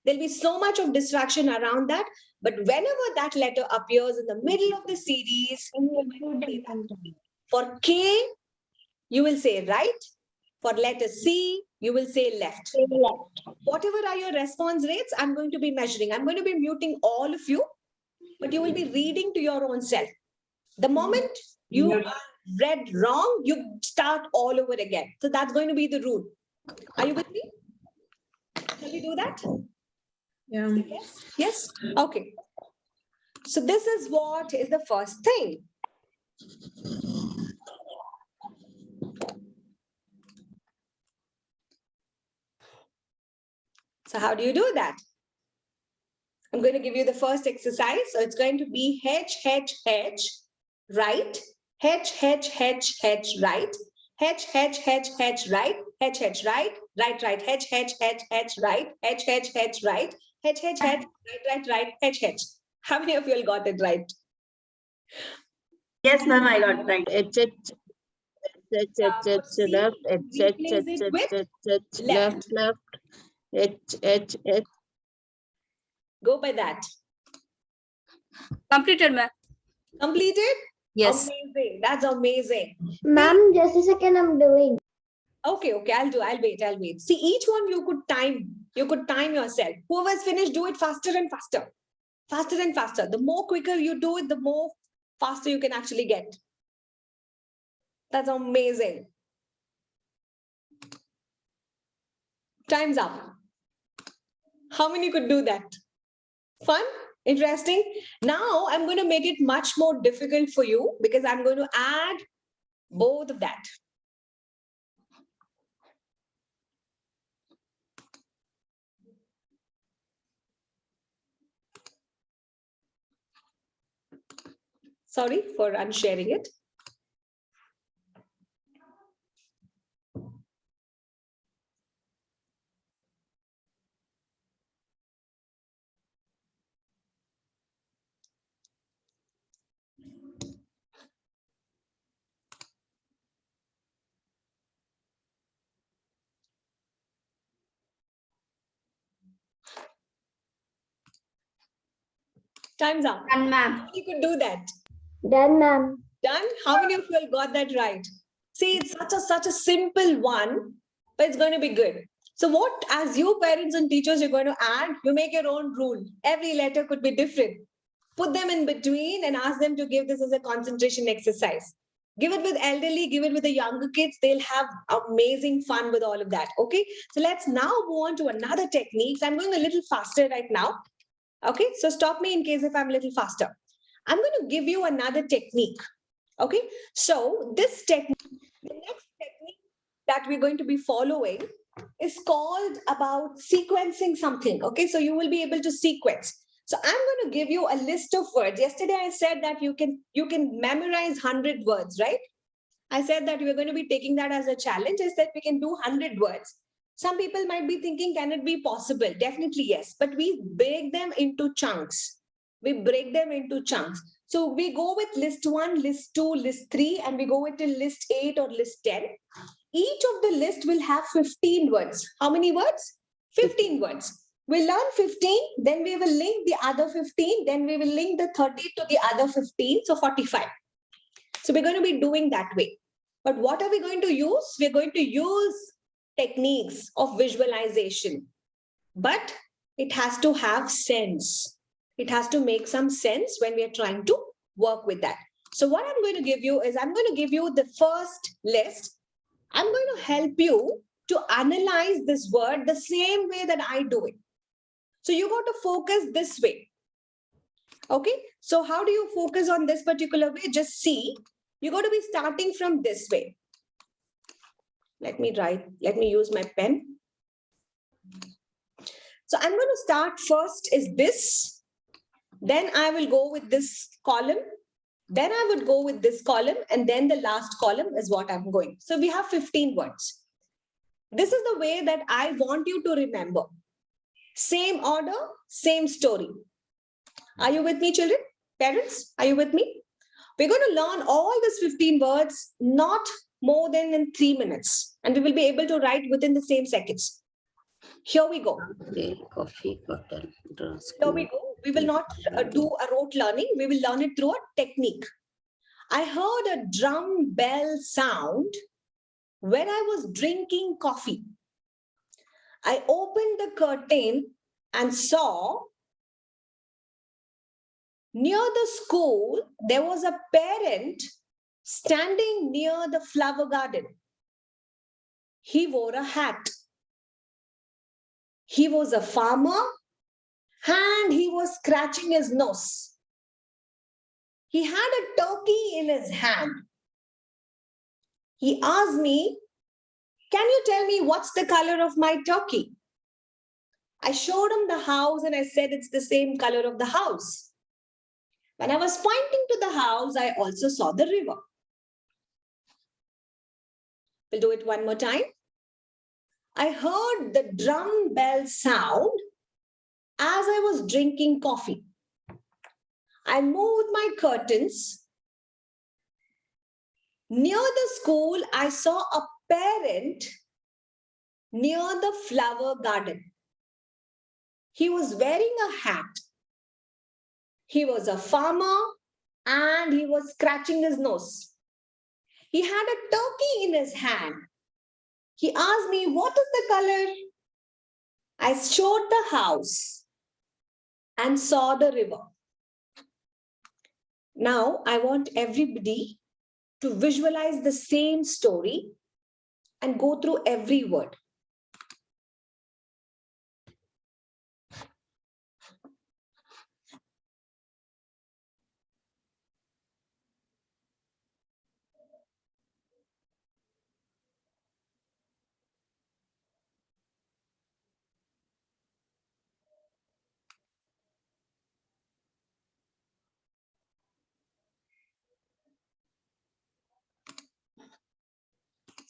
There'll be so much of distraction around that, but whenever that letter appears in the middle of the series, for K, you will say right. For letter C, you will say left. Whatever are your response rates, I'm going to be measuring. I'm going to be muting all of you, but you will be reading to your own self. The moment you are read wrong, you start all over again. So that's going to be the rule. Are you with me? Shall we do that? Yeah. Yes. Yes. Okay. So this is what is the first thing. So how do you do that? I'm going to give you the first exercise. So it's going to be H, right, H, right, H, right, H, right, right, H, right, H, right, H, right, H. How many of you all got it right? Yes, ma'am, I got right. H, left, left, H. Go by that. Completed, ma'am. Completed? Yes. Amazing. That's amazing. Ma'am, just a second, I'm doing. Okay, I'll wait. See, each one you could time yourself. Whoever's finished, do it faster and faster. Faster and faster. The more quicker you do it, the more faster you can actually get. That's amazing. Time's up. How many could do that? Fun? Interesting? Now I'm going to make it much more difficult for you because I'm going to add both of that. Sorry for unsharing it. Time's up. Done, ma'am. How many could do that? Done, ma'am. Done? How many of you all got that right? See, it's such a simple one, but it's going to be good. So what, as you parents and teachers, you're going to add, you make your own rule. Every letter could be different. Put them in between and ask them to give this as a concentration exercise. Give it with elderly, give it with the younger kids. They'll have amazing fun with all of that. Okay, so let's now move on to another technique. I'm going a little faster right now. Okay, so stop me in case if I'm a little faster. I'm going to give you another technique. Okay, so this technique, the next technique that we're going to be following is called about sequencing something. Okay, so you will be able to sequence. So I'm going to give you a list of words. Yesterday I said that you can memorize 100 words, right? I said that we're going to be taking that as a challenge. I said we can do 100 words. Some people might be thinking, can it be possible? Definitely yes, but we break them into chunks. We break them into chunks. So we go with list 1, list 2, list 3, and we go with list 8 or list 10. Each of the list will have 15 words. How many words? 15 words. We'll learn 15, then we will link the other 15, then we will link the 30 to the other 15, so 45. So we're going to be doing that way. But what are we going to use? We're going to use techniques of visualization, but it has to have sense. It has to make some sense when we are trying to work with that. So what I'm going to give you is I'm going to give you the first list. I'm going to help you to analyze this word the same way that I do it. So you got to focus this way. Okay, so how do you focus on this particular way? Just see, you got to be starting from this way. Let me use my pen. So I'm going to start first is this. Then I will go with this column. Then I would go with this column, and then the last column is what I'm going. So we have 15 words. This is the way that I want you to remember. Same order, same story. Are you with me, children? Parents, are you with me? We're going to learn all these 15 words, not more than in 3 minutes. And we will be able to write within the same seconds. Here we go. Coffee, bottle, Here we go. We will not do a rote learning. We will learn it through a technique. I heard a drum bell sound when I was drinking coffee. I opened the curtain and saw near the school, there was a parent standing near the flower garden. He wore a hat. He was a farmer and he was scratching his nose. He had a turkey in his hand. He asked me, "Can you tell me what's the color of my turkey?" I showed him the house and I said it's the same color of the house. When I was pointing to the house, I also saw the river. We'll do it one more time. I heard the drum bell sound as I was drinking coffee. I moved my curtains. Near the school, I saw a parent near the flower garden. He was wearing a hat. He was a farmer and he was scratching his nose. He had a turkey in his hand. He asked me, "What is the color?" I showed the house and saw the river. Now I want everybody to visualize the same story and go through every word.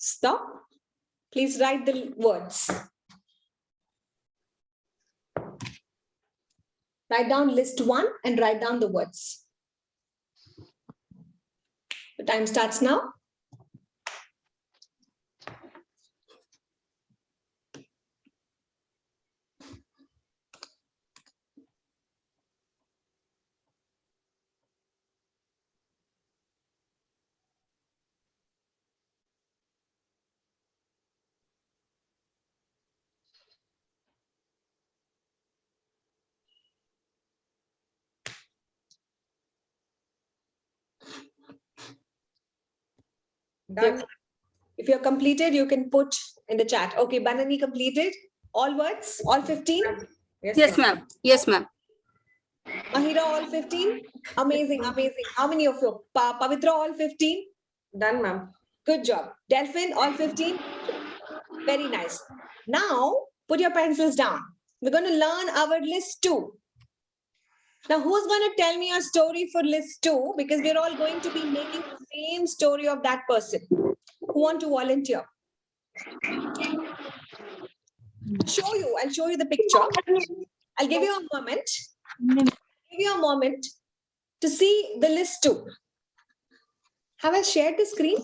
Stop. Please write the words. Write down list 1 and write down the words. The time starts now. Done. If you're completed, you can put in the chat. Okay, Banani completed. All words, all 15? Yes, ma'am. Yes, ma'am. Mahira, all 15? Amazing, amazing. How many of you? Pavitra, all 15? Done, ma'am. Good job. Delphin, all 15? Very nice. Now, put your pencils down. We're going to learn our list 2. Now, who's going to tell me a story for list 2? Because we're all going to be making the same story of that person. Who want to volunteer? I'll show you the picture. I'll give you a moment. Give you a moment to see the list 2. Have I shared the screen?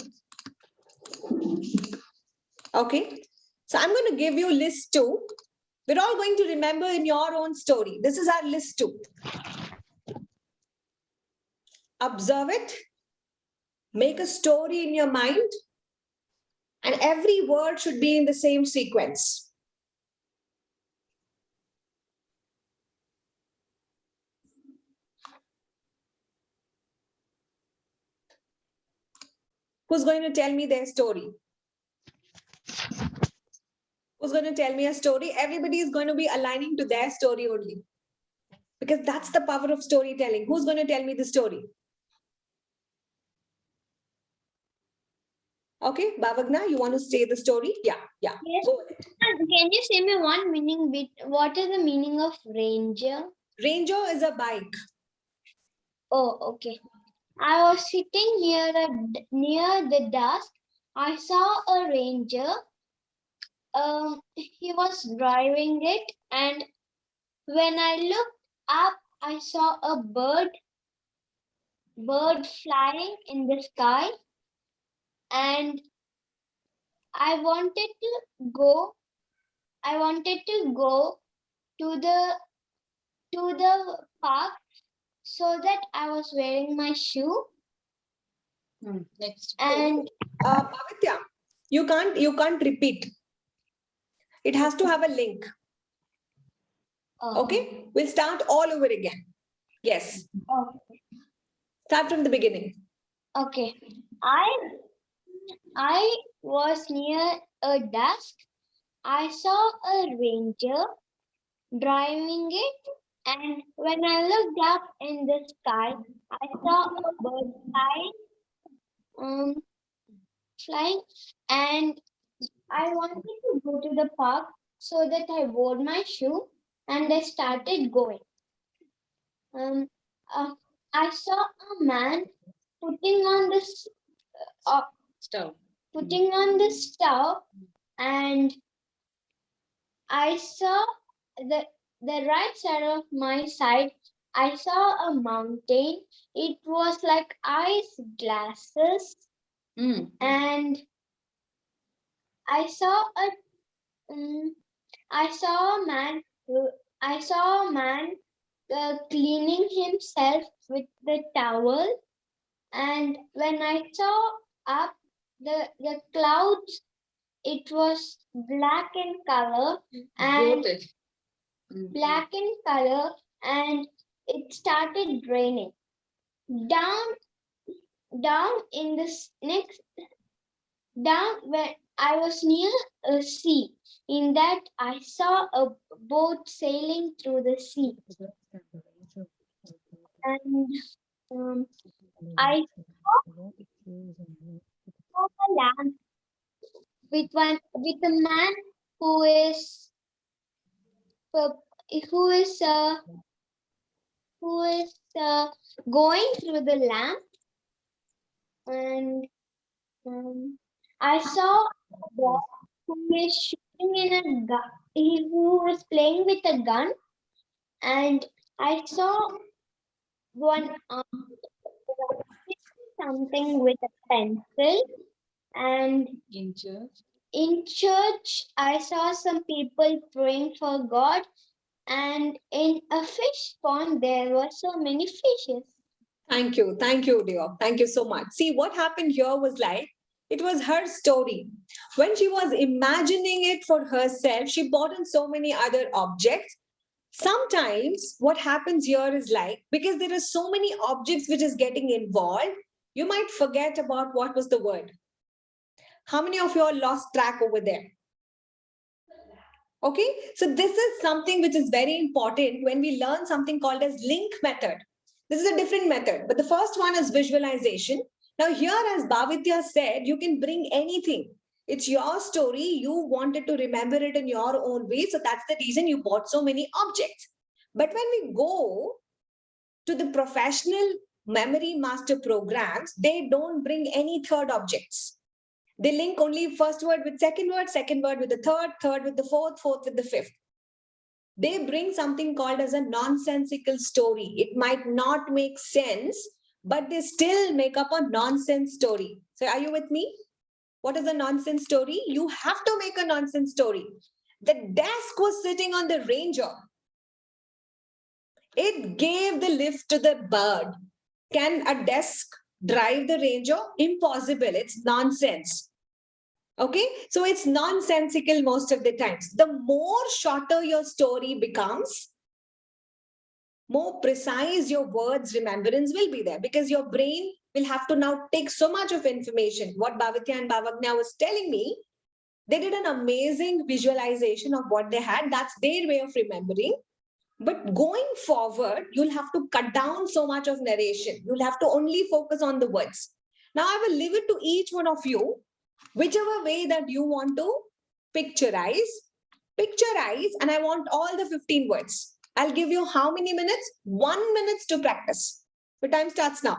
Okay. So I'm going to give you list 2. We're all going to remember in your own story. This is our list 2. Observe it. Make a story in your mind. And every word should be in the same sequence. Who's going to tell me their story? Who's going to tell me a story? Everybody is going to be aligning to their story only. Because that's the power of storytelling. Who's going to tell me the story? Okay, Bhavagna, you want to say the story? Yeah. Yes. Go with it. Can you say me one meaning bit? What is the meaning of ranger? Ranger is a bike. Oh, okay. I was sitting near the desk. I saw a ranger. He was driving it, and when I looked up, I saw a bird flying in the sky, and I wanted to go. I wanted to go to the park so that I was wearing my shoe. Next. And Bhavitya, you can't repeat. It has to have a link. Okay, we'll start all over again. Yes. Okay. Start from the beginning. Okay. I was near a desk. I saw a ranger driving it, and when I looked up in the sky, I saw a bird flying, and I wanted to go to the park so that I wore my shoe and I started going. I saw a man putting on this Stove. putting on the stove, and I saw the right side of my side. I saw a mountain. It was like ice glasses, and I saw a man. I saw a man cleaning himself with the towel, and when I saw up the clouds, it was black in color and black in color, and it started raining. Down in this next down when I was near a sea. In that I saw a boat sailing through the sea. And I saw a lamp with a man who is who is uh, going through the lamp, and I saw a boy who is shooting in a gun. Who was playing with a gun, and I saw one something with a pencil, and in church I saw some people praying for God, and in a fish pond there were so many fishes. Thank you, dear. Thank you so much. See, what happened here was like, it was her story. When she was imagining it for herself, she brought in so many other objects. Sometimes what happens here is like, because there are so many objects which is getting involved, you might forget about what was the word. How many of you all lost track over there? Okay, so this is something which is very important when we learn something called as link method. This is a different method, but the first one is visualization. Now here, as Bhavitya said, you can bring anything. It's your story. You wanted to remember it in your own way. So that's the reason you bought so many objects. But when we go to the professional memory master programs, they don't bring any third objects. They link only first word with second word with the third with the fourth with the fifth. They bring something called as a nonsensical story. It might not make sense, but they still make up a nonsense story. So are you with me? What is a nonsense story? You have to make a nonsense story. The desk was sitting on the ranger. It gave the lift to the bird. Can a desk drive the ranger? Impossible. It's nonsense. Okay, so it's nonsensical most of the times. The more shorter your story becomes, more precise your words remembrance will be there, because your brain will have to now take so much of information. What Bhavitya and Bhavagnya was telling me, they did an amazing visualization of what they had. That's their way of remembering. But going forward, you'll have to cut down so much of narration. You'll have to only focus on the words. Now I will leave it to each one of you, whichever way that you want to picturize, and I want all the 15 words. I'll give you how many minutes? 1 minute to practice. The time starts now.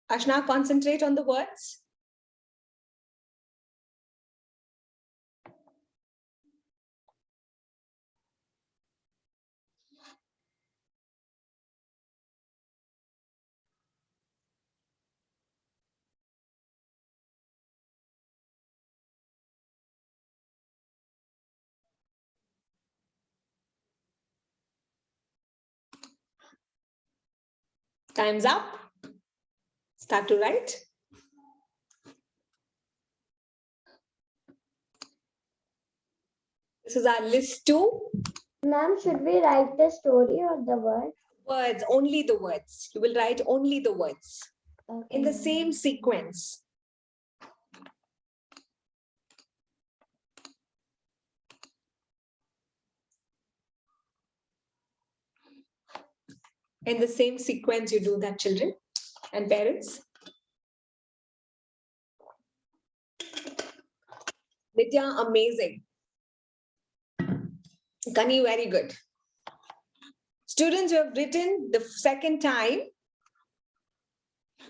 Ashna, concentrate on the words. Time's up. Start to write. This is our list 2. Ma'am, should we write the story or the word? Words, only the words. You will write only the words in the Okay. same sequence. In the same sequence, you do that, children and parents. Nitya, amazing. Kani, very good. Students who have written the second time,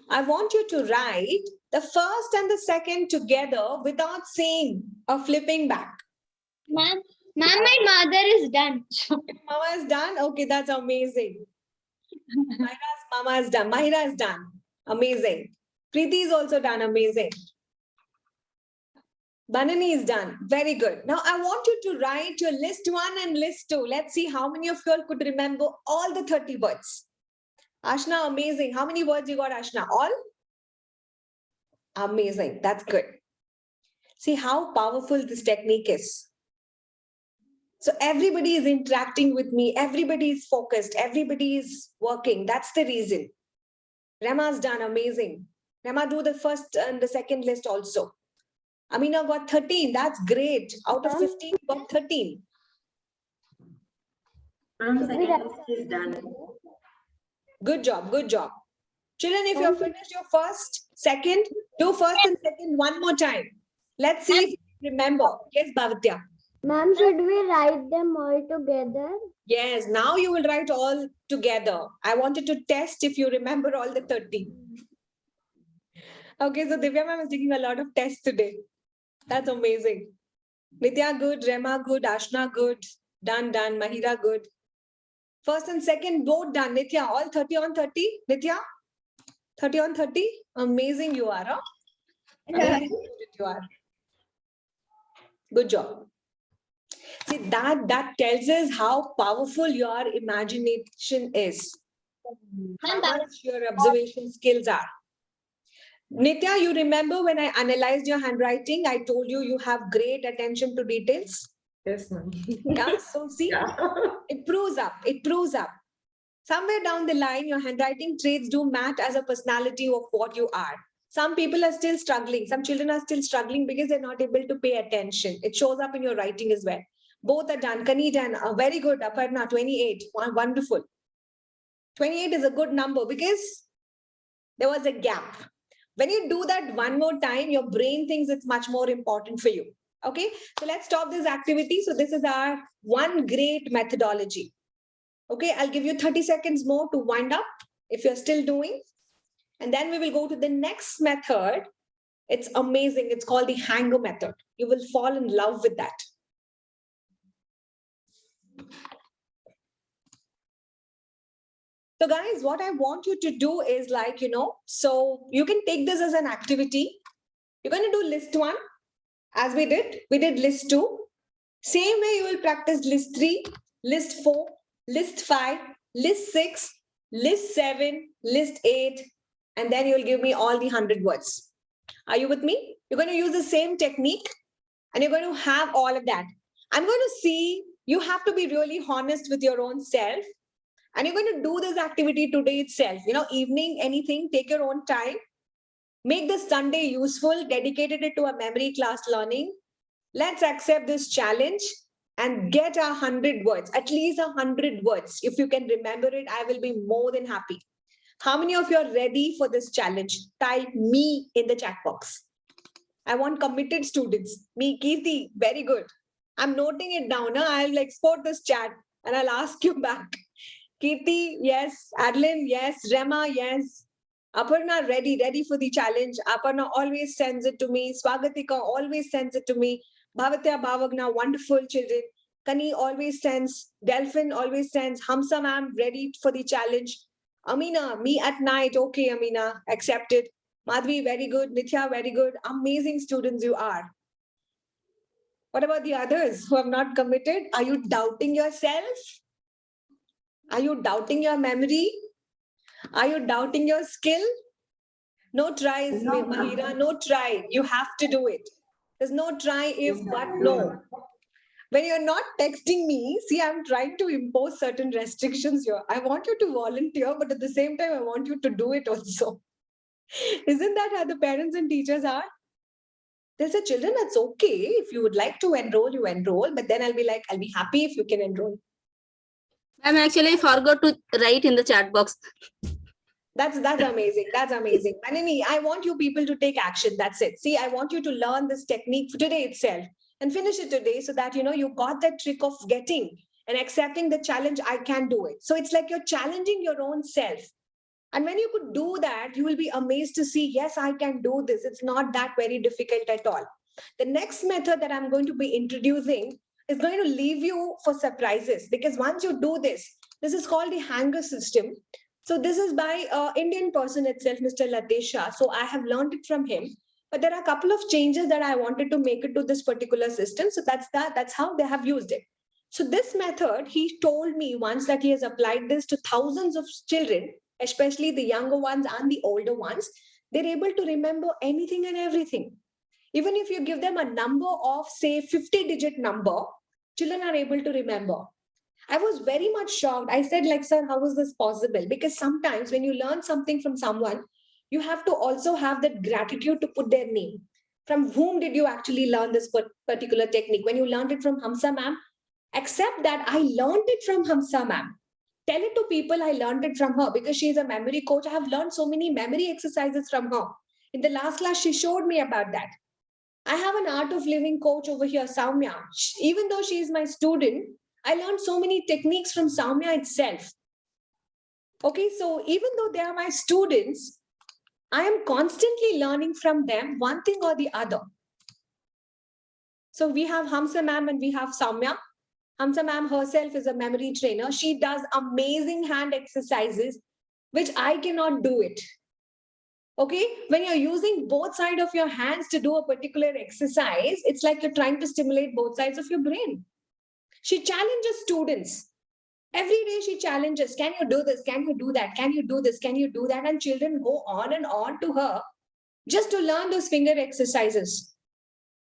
I want you to write the first and the second together without saying or flipping back. Ma'am, my mother is done. Mama is done. Okay, that's amazing. Mahira's mama is done. Mahira is done. Amazing. Preeti is also done. Amazing. Banani is done. Very good. Now I want you to write your list 1 and list 2. Let's see how many of you all could remember all the 30 words. Ashna, amazing. How many words you got, Ashna? All? Amazing. That's good. See how powerful this technique is. So everybody is interacting with me. Everybody is focused. Everybody is working. That's the reason. Rema's done. Amazing. Rema, do the first and the second list also. Amina got 13. That's great. Out of 15, got 13. Second is done. Good job. Good job. Children, if you have finished your first, second, do first and second one more time. Let's see if you remember. Yes, Bhavitya. Ma'am, should we write them all together? Yes, now you will write all together. I wanted to test if you remember all the 30. Okay, so Divya ma'am is taking a lot of tests today. That's amazing. Nitya, good. Rema, good. Ashna, good. Done, done. Mahira, good. First and second, both done. Nitya, all 30 on 30. Nitya, 30 on 30. Amazing you are. Huh? Amazing you are. Good job. See, that tells us how powerful your imagination is. How much your observation skills are. Nitya, you remember when I analyzed your handwriting, I told you you have great attention to details. Yes, ma'am. Yeah, so see, it proves up. It proves up. Somewhere down the line, your handwriting traits do match as a personality of what you are. Some people are still struggling. Some children are still struggling because they're not able to pay attention. It shows up in your writing as well. Both are done. Kani done. Very good. Aparna, 28. Wonderful. 28 is a good number because there was a gap. When you do that one more time, your brain thinks it's much more important for you. Okay, so let's stop this activity. So this is our one great methodology. Okay, I'll give you 30 seconds more to wind up if you're still doing. And then we will go to the next method. It's amazing. It's called the hanger method. You will fall in love with that. So guys, what I want you to do is like, so you can take this as an activity. You're going to do list 1 as we did list 2. Same way you will practice list 3, list 4, list 5, list 6, list 7, list 8, and then you'll give me all the 100 words. Are you with me? You're going to use the same technique and you're going to have all of that. I'm going to see, you have to be really honest with your own self. And you're going to do this activity today itself. Evening, anything, take your own time. Make this Sunday useful, dedicated it to a memory class learning. Let's accept this challenge and get 100 words, at least 100 words. If you can remember it, I will be more than happy. How many of you are ready for this challenge? Type me in the chat box. I want committed students. Me, Kirti, very good. I'm noting it down. I'll export this chat and I'll ask you back. Kirti, yes. Adeline, yes. Rema, yes. Aparna, ready for the challenge. Aparna always sends it to me. Swagatika always sends it to me. Bhavatya, Bhavagna, wonderful children. Kani always sends. Delphin always sends. Hamsa ma'am, ready for the challenge. Amina, me at night. Okay, Amina, accepted. Madhvi, very good. Nithya, very good. Amazing students you are. What about the others who have not committed? Are you doubting yourself? Are you doubting your memory? Are you doubting your skill? No tries, Mahira, no try. You have to do it. There's no try if, but no. When you're not texting me, see, I'm trying to impose certain restrictions here. I want you to volunteer, but at the same time, I want you to do it also. Isn't that how the parents and teachers are? They'll say, children, that's okay. If you would like to enroll, you enroll. But then I'll be like, I'll be happy if you can enroll. Ma'am, actually, I forgot to write in the chat box. That's amazing. That's amazing. Manini, I want you people to take action. That's it. See, I want you to learn this technique for today itself and finish it today so that, you got that trick of getting and accepting the challenge. I can do it. So it's like you're challenging your own self. And when you could do that, you will be amazed to see, yes, I can do this. It's not that very difficult at all. The next method that I'm going to be introducing is going to leave you for surprises, because once you do this is called the hanger system. So this is by an Indian person itself, Mr. Latesha. So I have learned it from him. But there are a couple of changes that I wanted to make it to this particular system. So that's how they have used it. So this method, he told me once that he has applied this to thousands of children, especially the younger ones and the older ones. They're able to remember anything and everything. Even if you give them a number of, say, 50-digit number, children are able to remember. I was very much shocked. I said, like, sir, how is this possible? Because sometimes when you learn something from someone, you have to also have that gratitude to put their name. From whom did you actually learn this particular technique? When you learned it from Hamsa ma'am, accept that I learned it from Hamsa ma'am. Tell it to people I learned it from her, because she's a memory coach. I have learned so many memory exercises from her. In the last class, she showed me about that. I have an art of living coach over here, Soumya. Even though she is my student, I learned so many techniques from Soumya itself. Okay, so even though they are my students, I am constantly learning from them one thing or the other. So we have Hamsa ma'am and we have Soumya. Hamsa ma'am herself is a memory trainer. She does amazing hand exercises, which I cannot do it. Okay, when you're using both sides of your hands to do a particular exercise, it's like you're trying to stimulate both sides of your brain. She challenges students. Every day she challenges, can you do this? Can you do that? Can you do this? Can you do that? And children go on and on to her just to learn those finger exercises.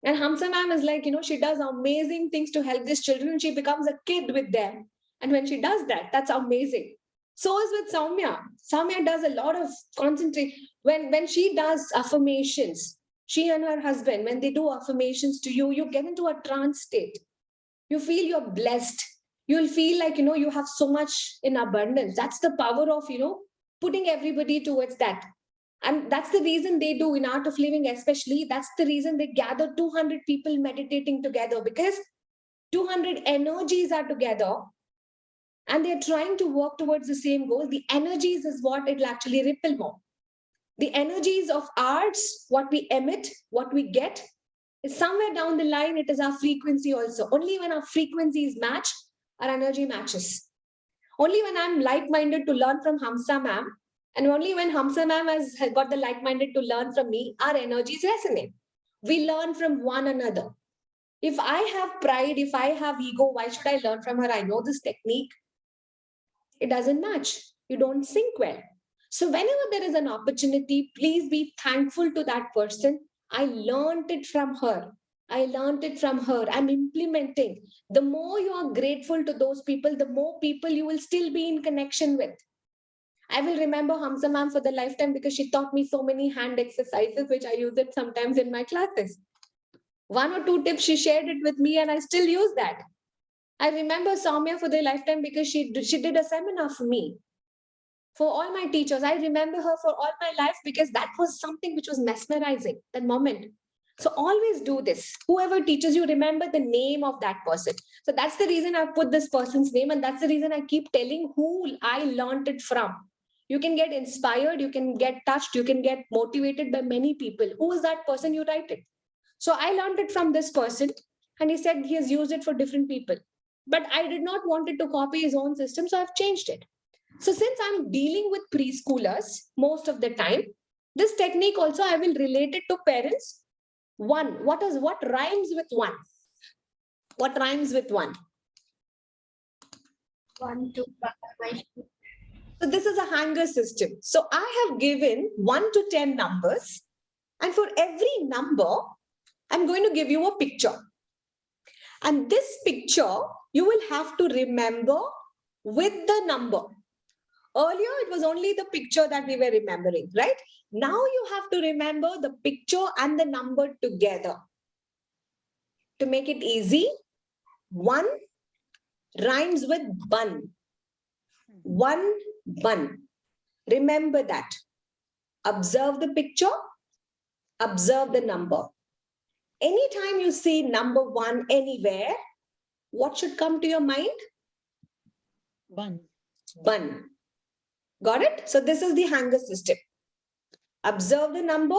And Hamsa ma'am is like, she does amazing things to help these children, and she becomes a kid with them. And when she does that, that's amazing. So is with Soumya. Soumya does a lot of concentration. When she does affirmations, she and her husband, when they do affirmations to you, you get into a trance state. You feel you're blessed. You'll feel like, you have so much in abundance. That's the power of, putting everybody towards that. And that's the reason they do in Art of Living, especially. That's the reason they gather 200 people meditating together, because 200 energies are together and they're trying to work towards the same goal. The energies is what it'll actually ripple more. The energies of arts, what we emit, what we get, is somewhere down the line, it is our frequency also. Only when our frequencies match, our energy matches. Only when I'm like-minded to learn from Hamsa ma'am, and only when Hamsa ma'am has got the like-minded to learn from me, our energies resonate. We learn from one another. If I have pride, if I have ego, why should I learn from her? I know this technique. It doesn't match. You don't sync well. So whenever there is an opportunity, please be thankful to that person. I learned it from her. I learned it from her. I'm implementing. The more you are grateful to those people, the more people you will still be in connection with. I will remember Hamsa ma'am for the lifetime, because she taught me so many hand exercises, which I use it sometimes in my classes. 1 or 2 tips she shared it with me, and I still use that. I remember Soumya for the lifetime because she did a seminar for me. For all my teachers, I remember her for all my life, because that was something which was mesmerizing, that moment. So always do this. Whoever teaches you, remember the name of that person. So that's the reason I put this person's name, and that's the reason I keep telling who I learned it from. You can get inspired, you can get touched, you can get motivated by many people. Who is that person? You write it. So I learned it from this person, and he said he has used it for different people. But I did not want it to copy his own system, so I've changed it. So since I'm dealing with preschoolers most of the time, this technique also I will relate it to parents. One, what rhymes with one? What rhymes with one? 1, 2, 5. So this is a hanger system. So I have given 1 to 10 numbers, and for every number, I'm going to give you a picture. And this picture, you will have to remember with the number. Earlier, it was only the picture that we were remembering, right? Now you have to remember the picture and the number together. To make it easy, 1 rhymes with bun. 1 bun. Remember that. Observe the picture, observe the number. Anytime you see number 1 anywhere, what should come to your mind? Bun. Bun. Got it? So this is the hanger system. Observe the number,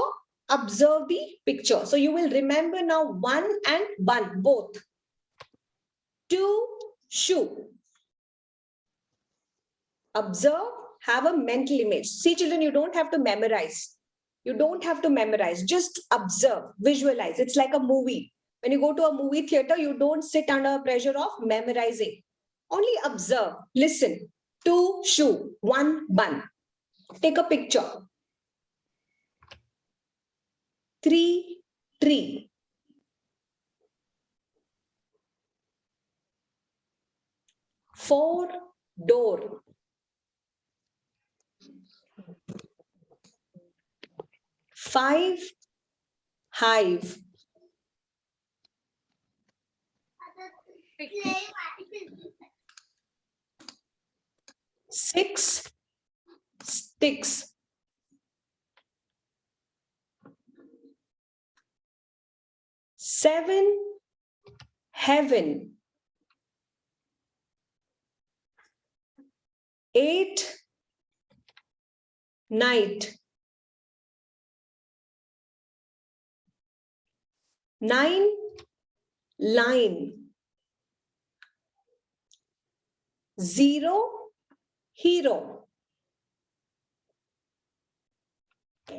observe the picture. So you will remember now 1 and bun, both. 2, shoe. Observe, have a mental image. See, children, you don't have to memorize. You don't have to memorize. Just observe, visualize. It's like a movie. When you go to a movie theater, you don't sit under pressure of memorizing. Only observe, listen. 2 shoe, 1 bun. Take a picture. 3 tree. 4 door. 5 hive. 6 sticks. 7 heaven. 8 night. 9 line. 0 hero.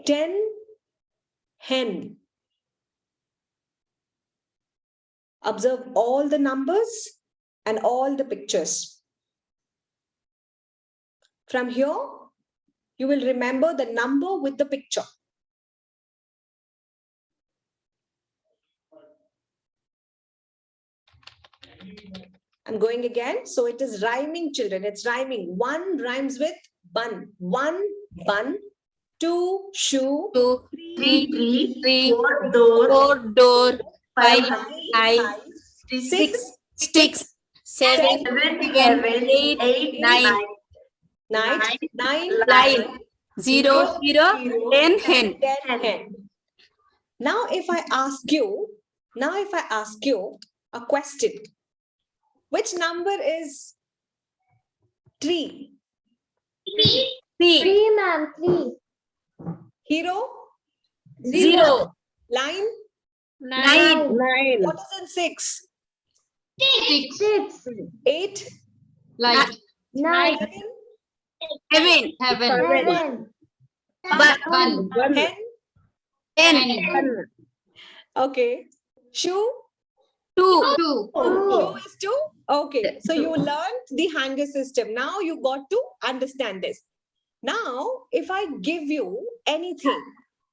10 hen. Observe all the numbers and all the pictures. From here, you will remember the number with the picture. I'm going again. So it is rhyming, children. It's rhyming. 1 rhymes with bun. 1 bun. 2 shoe. 2, 3 3, 3, 4 door, 4 door, 5 5 hive, 6 sticks, 7 heaven, 8 9 Night. 9 line, 0 hero, 10 hen. 10 hen. Now if I ask you a question, which number is 3? 3, ma'am, 3. Hero? 0, Line? 9, What is in 6? 6. 8? Light. 9. heaven, 7. bun, Hen? 10, Okay. Shoe? 2, Shoe is 2? Okay. So you learned the hanger system. Now you got to understand this. Now, if I give you anything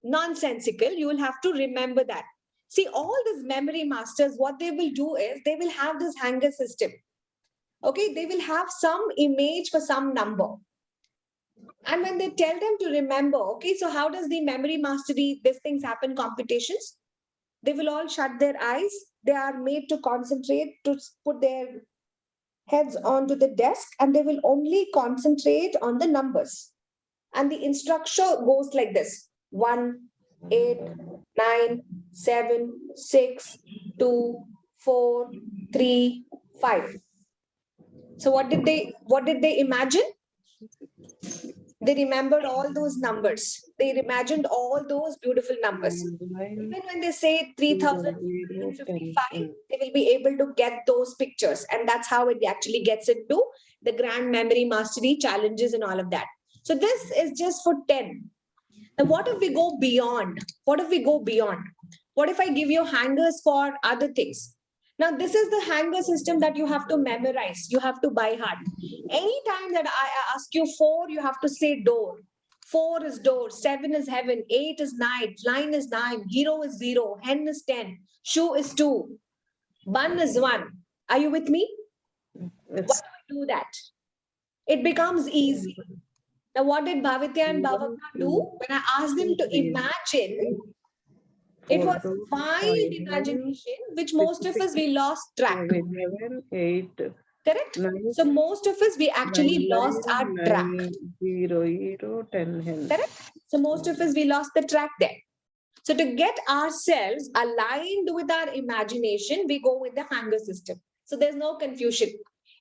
nonsensical, you will have to remember that. See, all these memory masters, what they will do is they will have this hanger system. Okay, they will have some image for some number. And when they tell them to remember, okay, so how does the memory mastery, these things happen, competitions? They will all shut their eyes. They are made to concentrate, to put their heads onto the desk, and they will only concentrate on the numbers. And the instruction goes like this: 1, 8, 9, 7, 6, 2, 4, 3, 5. So what did they imagine? They remembered all those numbers. They imagined all those beautiful numbers. Even when they say 3,355, they will be able to get those pictures. And that's how it actually gets into the grand memory mastery challenges and all of that. So this is just for 10. Now, what if we go beyond? What if we go beyond? What if I give you hangers for other things? Now, this is the hanger system that you have to memorize. You have to by heart. Anytime that I ask you 4, you have to say door. 4 is door, 7 is heaven, 8 is night, 9 is 9, hero is 0, hen is 10, shoe is 2, bun is 1. Are you with me? Yes. Why do we do that? It becomes easy. Now, what did Bhavitya and Bhavaka do? When I asked them to imagine, it was wild imagination, which most of us, we lost track. 7, 8. Correct? So most of us, we actually lost our track. 0, 10, hen. Correct? So most of us, we lost the track there. So to get ourselves aligned with our imagination, we go with the hanger system. So there's no confusion.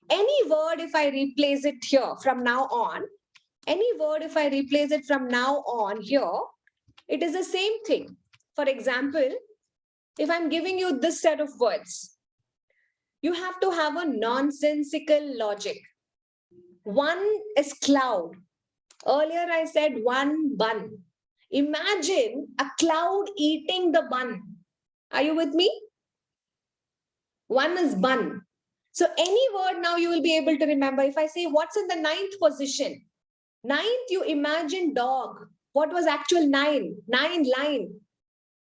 Any word, if I replace it here from now on, any word, if I replace it from now on here, it is the same thing. For example, if I'm giving you this set of words, you have to have a nonsensical logic. One is cloud. Earlier I said one bun. Imagine a cloud eating the bun. Are you with me? One is bun. So any word now you will be able to remember. If I say what's in the 9th position, 9th, you imagine dog. What was actual 9? 9 line.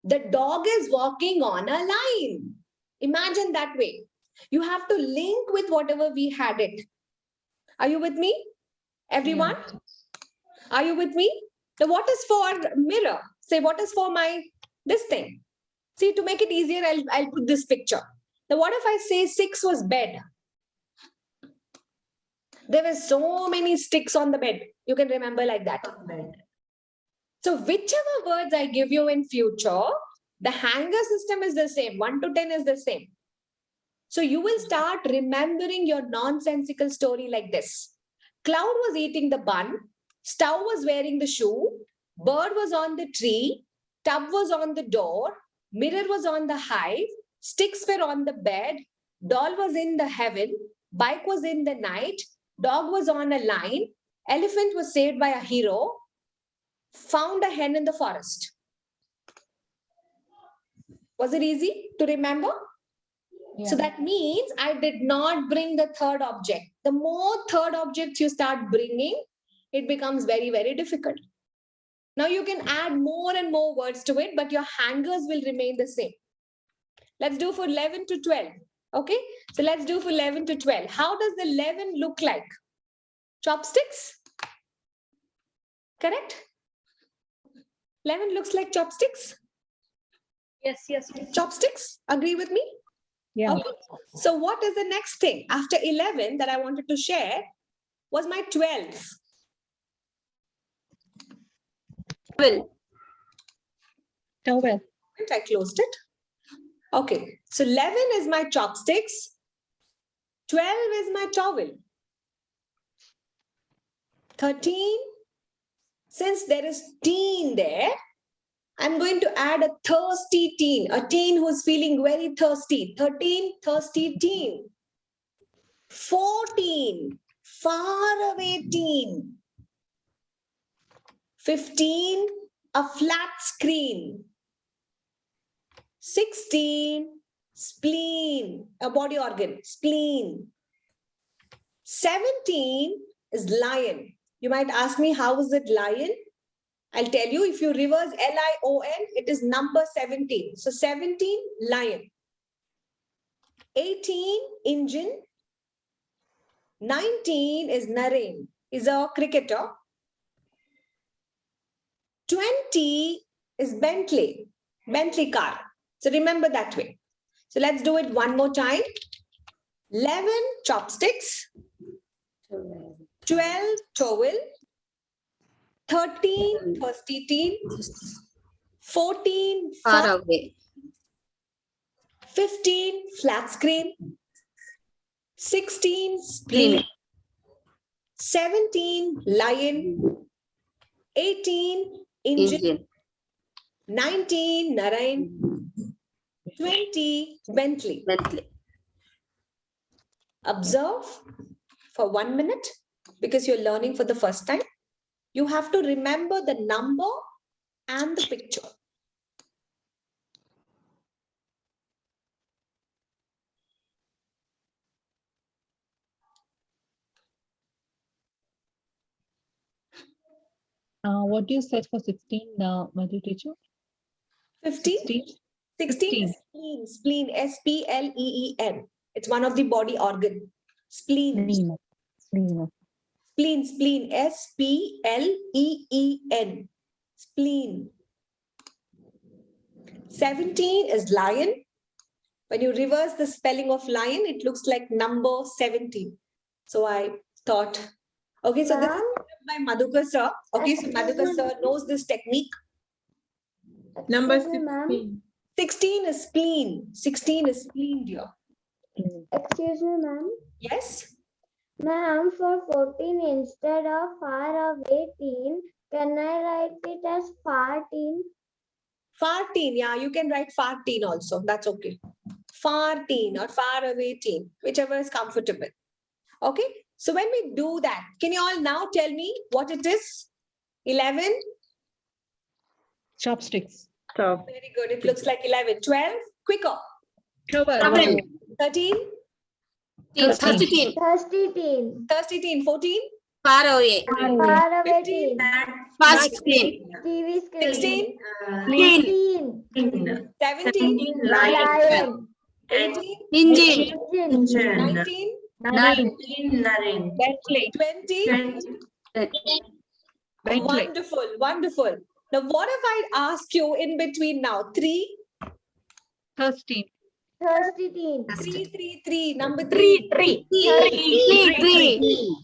The dog is walking on a line. Imagine that way. You have to link with whatever we had it. Are you with me? Everyone? Yeah. Are you with me? Now, what is for mirror? Say, what is for my, this thing? See, to make it easier, I'll put this picture. Now, what if I say 6 was bed? There were so many sticks on the bed. You can remember like that. So whichever words I give you in future, the hanger system is the same. 1 to 10 is the same. So you will start remembering your nonsensical story like this. Cloud was eating the bun. Stove was wearing the shoe. Bird was on the tree. Tub was on the door. Mirror was on the hive. Sticks were on the bed. Doll was in the heaven. Bike was in the night. Dog was on a line. Elephant was saved by a hero. Found a hen in the forest. Was it easy to remember? Yeah. So that means I did not bring the third object. The more third objects you start bringing, it becomes very, very difficult. Now you can add more and more words to it, but your hangers will remain the same. Let's do for 11 to 12. Okay. So let's do for 11 to 12. How does the 11 look like? Chopsticks? Correct? 11 looks like chopsticks? Yes, yes. Chopsticks? Agree with me? Yeah. Okay. So what is the next thing? After 11 that I wanted to share was my 12. Towel. I closed it. Okay. So 11 is my chopsticks. 12 is my towel. 13. Since there is teen there, I'm going to add a thirsty teen, a teen who's feeling very thirsty. 13, thirsty teen. 14, far away teen. 15, a flat screen. 16, spleen, a body organ, spleen. 17 is lion. You might ask me, how is it lion? I'll tell you, if you reverse L-I-O-N, it is number 17. So 17, lion. 18, engine. 19 is Naren, is a cricketer. 20 is Bentley, Bentley car. So remember that way. So let's do it one more time. 11, chopsticks. 12, towel. 13, thirsty teen. 14, Far away. 15, flat screen. 16, spleen. 17, lion. 18, engine. Engine. 19, Narain. 20, Bentley. Bentley. Observe for 1 minute because you're learning for the first time. You have to remember the number and the picture. What do you said for 16, Madhu teacher? 15? 16 is spleen. Spleen, S-P-L-E-E-N. It's one of the body organ. Spleen. Spleen, S-P-L-E-E-N. Spleen. 17 is lion. When you reverse the spelling of lion, it looks like number 17. So I thought, okay, so this is by Madhukar sir. Okay, so Madhukar sir knows this technique. Number 16. 16 is spleen. 16 is spleen, dear. Excuse me, ma'am. Yes? Ma'am, for 14 instead of far away teen, can I write it as far teen? Far teen, yeah, you can write far teen also. That's okay. Far teen or far away teen, whichever is comfortable. Okay, so when we do that, can you all now tell me what it is? 11? Chopsticks. Very good. It looks like 11. 12? Quicker. 13? 13. 13. 14? Far away. Far away teen. Fast screen. TV screen. 16? Screen. 17? Lion. 18? Engine. 19? Bentley. 20? Wonderful, wonderful. Now, what if I ask you in between now? 3? Thirsty. Thirsty teen. 3. Number 3. 3.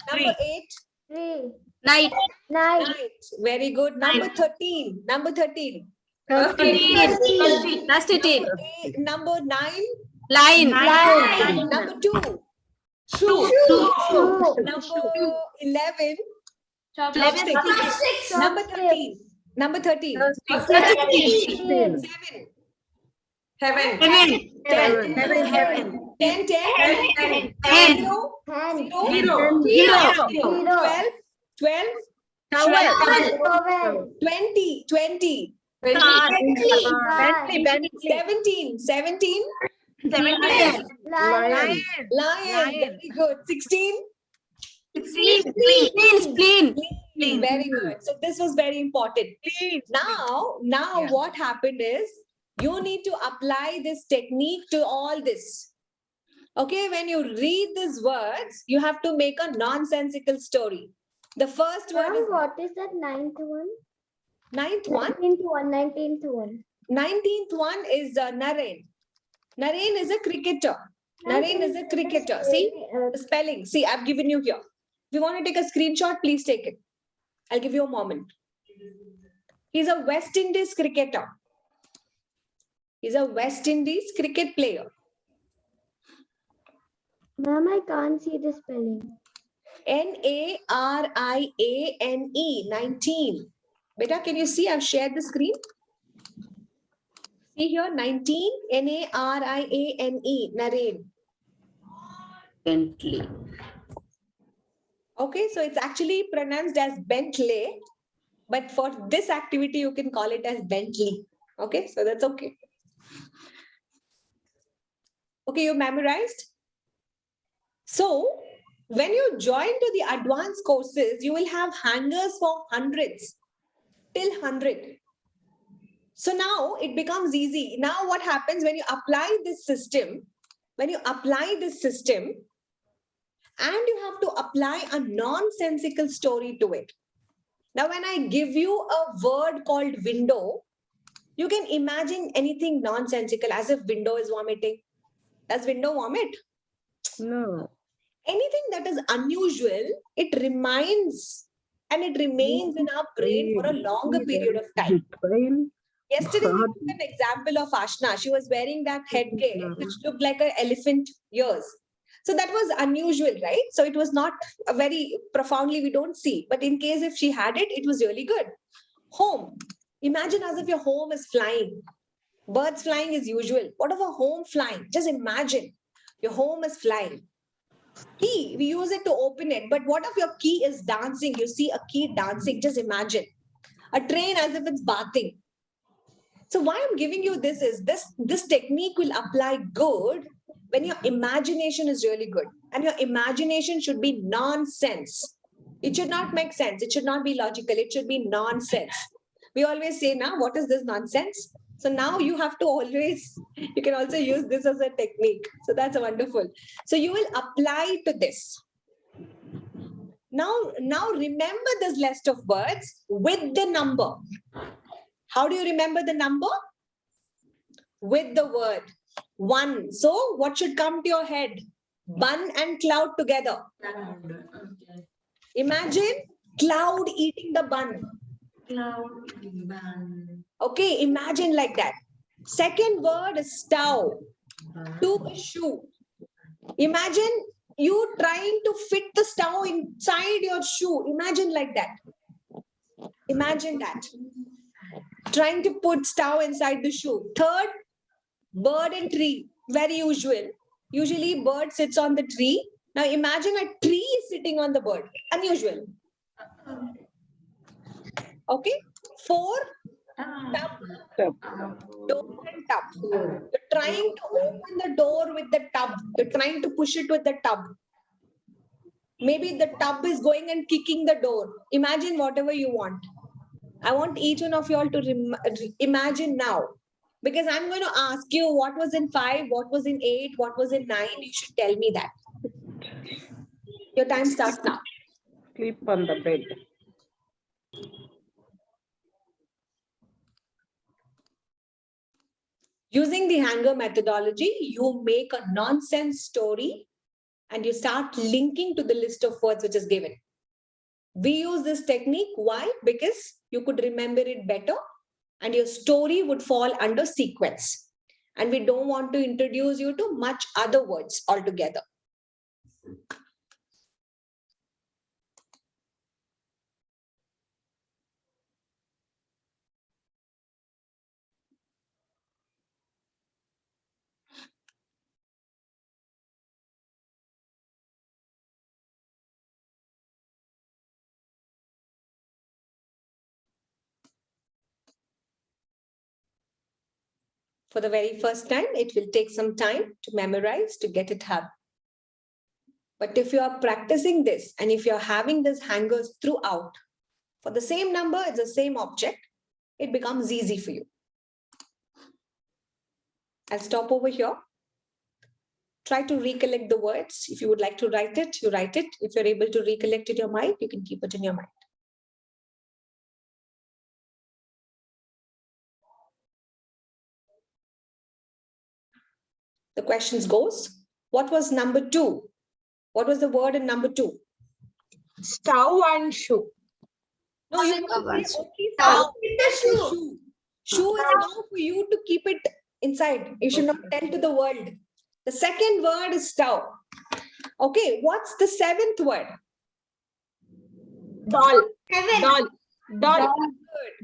Number 8. 3. Night. Night. Very good. Number 13. Number 13. Thirsty. Number 9. Line. Number 2. Shoe. Number 11. Chopsticks. Number 13. Number 13. 7. Heaven. 10. 10. 12. 20. 17. Lion. Very good. 16. Spleen. Very good. So this was very important. Now what happened is you need to apply this technique to all this. Okay, when you read these words, you have to make a nonsensical story. The first word Ma'am, is what is that ninth one? ninth one. 19th one. 19th one is Narain. Narain is a cricketer. Narain is a cricketer. See the spelling. See, I've given you here. If you want to take a screenshot, please take it. I'll give you a moment. He's a West Indies cricketer. He's a West Indies cricket player. Ma'am, I can't see the spelling. Nariane. 19. Beta, can you see? I've shared the screen. See here, 19. Nariane. Narain. Bentley. Okay, so it's actually pronounced as Bentley, but for this activity, you can call it as Bentley. Okay, so that's okay. Okay, you memorized? So, when you join to the advanced courses, you will have hangers for hundreds, till 100. So now it becomes easy. Now what happens when you apply this system? When you apply this system, and you have to apply a nonsensical story to it. Now, when I give you a word called window, you can imagine anything nonsensical, as if window is vomiting. Does window vomit? No. Anything that is unusual, it reminds and it remains in our brain for a longer period of time. Yesterday, we took an example of Ashna. She was wearing that headgear, which looked like an elephant ears. So that was unusual, right? So it was not a very profoundly, we don't see. But in case if she had it, it was really good. Home. Imagine as if your home is flying. Birds flying is usual. What of a home flying? Just imagine your home is flying. Key, we use it to open it. But what if your key is dancing? You see a key dancing. Just imagine. A train as if it's bathing. So why I'm giving you this is this technique will apply good when your imagination is really good. And your imagination should be nonsense. It should not make sense. It should not be logical. It should be nonsense. We always say, now, what is this nonsense? So now you have to always, you can also use this as a technique. So that's wonderful. So you will apply to this. Now remember this list of words with the number. How do you remember the number? With the word 1. So what should come to your head? Bun and cloud together. Imagine cloud eating the bun. Okay, imagine like that. Second word is stove. 2 is shoe. Imagine you trying to fit the stove inside your shoe. Imagine like that. Imagine that. Trying to put stove inside the shoe. Third, bird and tree. Very usual. Usually bird sits on the tree. Now imagine a tree is sitting on the bird. Unusual. Okay. 4, tub. Door and tub. You're trying to open the door with the tub. You're trying to push it with the tub. Maybe the tub is going and kicking the door. Imagine whatever you want. I want each one of you all to imagine now. Because I'm going to ask you what was in 5, what was in 8, what was in 9. You should tell me that. Your time starts now. Sleep on the bed. Using the hanger methodology, you make a nonsense story and you start linking to the list of words which is given. We use this technique. Why? Because you could remember it better and your story would fall under sequence. And we don't want to introduce you to much other words altogether. For the very first time, it will take some time to memorize, to get it hub. But if you are practicing this and if you're having these hangers throughout, for the same number, it's the same object, it becomes easy for you. I'll stop over here. Try to recollect the words. If you would like to write it, you write it. If you're able to recollect it in your mind, you can keep it in your mind. The questions goes, what was number 2? What was the word in number 2? Stove and shoe. No, you can say only stove. Shoe. Shoe is now for you to keep it inside. You should not tell to the world. The second word is stove. Okay, what's the 7th word? Doll. Doll. Doll.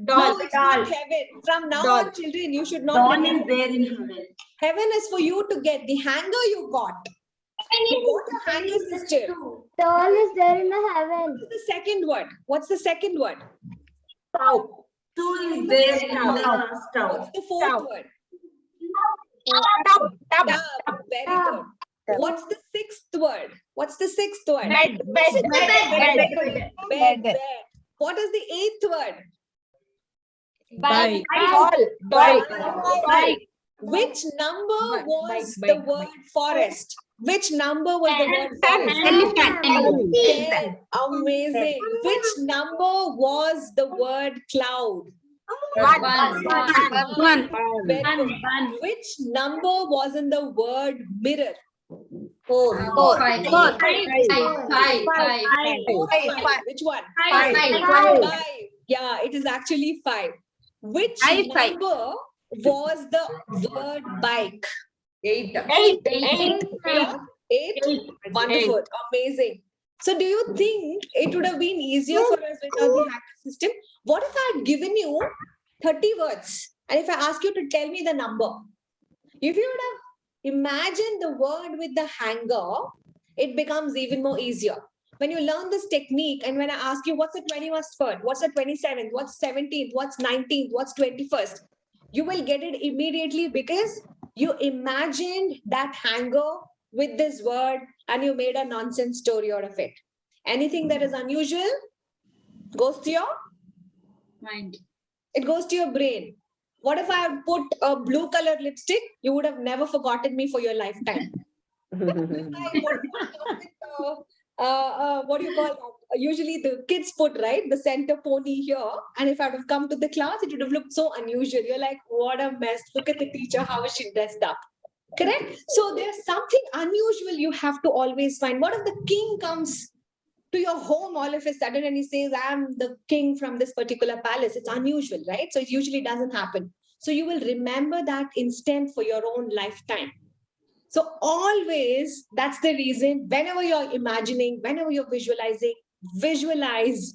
No, it's not heaven. From now on, children, you should not. Dawn is there in heaven. Heaven is for you to get. The hanger you got. You got a hanger, sister. Doll is there in the heaven. What's the second word? What's the second word? Stove. Two is there in the stove. What's the 4th word? Tub. Tub. Very good. What's the 6th word? What's the 6th word? Bed. What is the 8th word? Bike. Doll. Which number was the word forest? Which number was the word forest? 10. Amazing. Which number was the word cloud? 1. Very good. Which number was in the word mirror? 4. Which one? 5. Yeah, it is actually 5. Which Five. number was the word bike? 8. Yeah, 8? Wonderful. Amazing. So do you think it would have been easier for us without the hacker system? What if I had given you 30 words and if I ask you to tell me the number? If you would have imagined the word with the hanger, it becomes even more easier. When you learn this technique and when I ask you what's the 21st word, what's the 27th, what's 17th, what's 19th, what's 21st, you will get it immediately because you imagined that hanger with this word and you made a nonsense story out of it. Anything that is unusual goes to your Mind. It goes to your brain. What if I had put a blue colored lipstick? You would have never forgotten me for your lifetime. What do you call that? Usually the kids put, right, the center pony here. And if I would have come to the class, it would have looked so unusual. You're like, what a mess. Look at the teacher, how is she dressed up? Correct? So there's something unusual you have to always find. What if the king comes to your home all of a sudden and he says, I'm the king from this particular palace? It's unusual, right? So it usually doesn't happen. So you will remember that instant for your own lifetime. So always, that's the reason, whenever you're imagining, whenever you're visualizing, visualize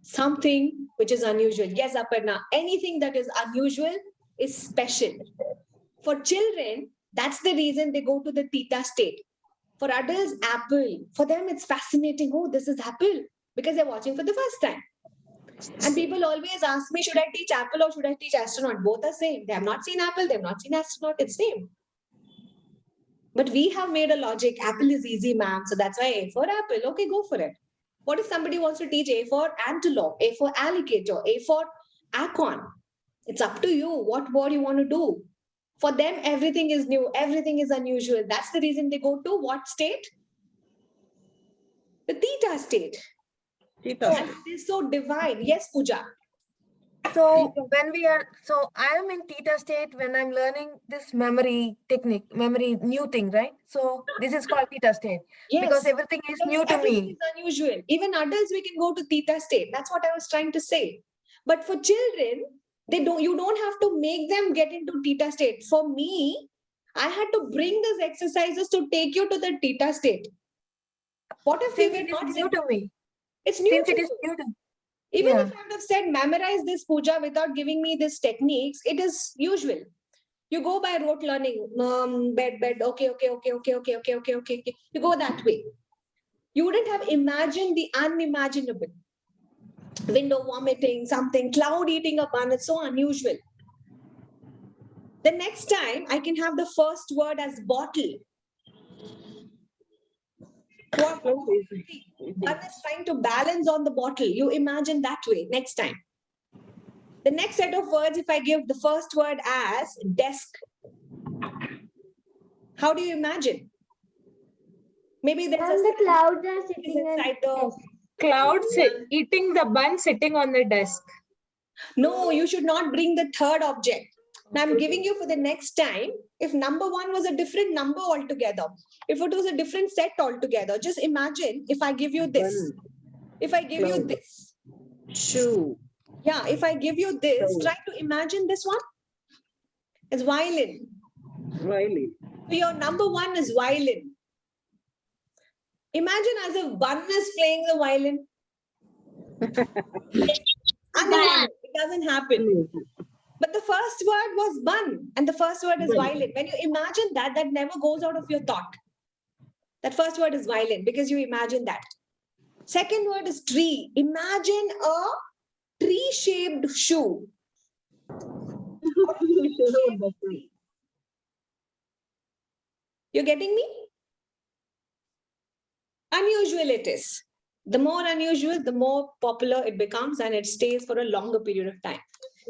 something which is unusual. Yes, Aparna, anything that is unusual is special. For children, that's the reason they go to the theta state. For adults, apple. For them, it's fascinating. Oh, this is apple. Because they're watching for the first time. And people always ask me, should I teach apple or should I teach astronaut? Both are same. They have not seen apple. They have not seen astronaut. It's same. But we have made a logic. Apple is easy, ma'am. So that's why A for apple. Okay, go for it. What if somebody wants to teach A for antelope, A for alligator, A for acorn? It's up to you what word you want to do. For them, everything is new. Everything is unusual. That's the reason they go to what state? The theta state. And it is so divine. Yes, Pooja. So I am in theta state when I'm learning this memory technique, memory new thing, right? So this is called theta state. Yes. Because everything is new to Everything me. is unusual. Even adults, we can go to theta state. That's what I was trying to say. But for children, you don't have to make them get into theta state. For me, I had to bring these exercises to take you to the theta state. What if Since they were it is not new to me. It's new Since to it is you. new to Even yeah. if I would have said memorize this puja without giving me these techniques, it is usual. You go by rote learning. Bed. Okay. You go that way. You wouldn't have imagined the unimaginable. Window vomiting, something, cloud eating a bun. It's so unusual. The next time I can have the first word as bottle. One is trying to balance on the bottle. You imagine that way next time. The next set of words, if I give the first word as desk, how do you imagine? Maybe there's the clouds are sitting inside the Clouds eating the bun sitting on the desk. No, you should not bring the third object. Now I'm giving you for the next time. If number one was a different number altogether, if it was a different set altogether, just imagine if I give you this. If I give you this. Shoe. Yeah, if I give you this, try to imagine this one. It's violin. Violin. So your number one is violin. Imagine as if Bun is playing the violin. It doesn't happen. But the first word was bun and the first word is violin. When you imagine that, that never goes out of your thought. That first word is violin because you imagine that. Second word is tree. Imagine a tree-shaped shoe. You're getting me? Unusual it is. The more unusual, the more popular it becomes and it stays for a longer period of time.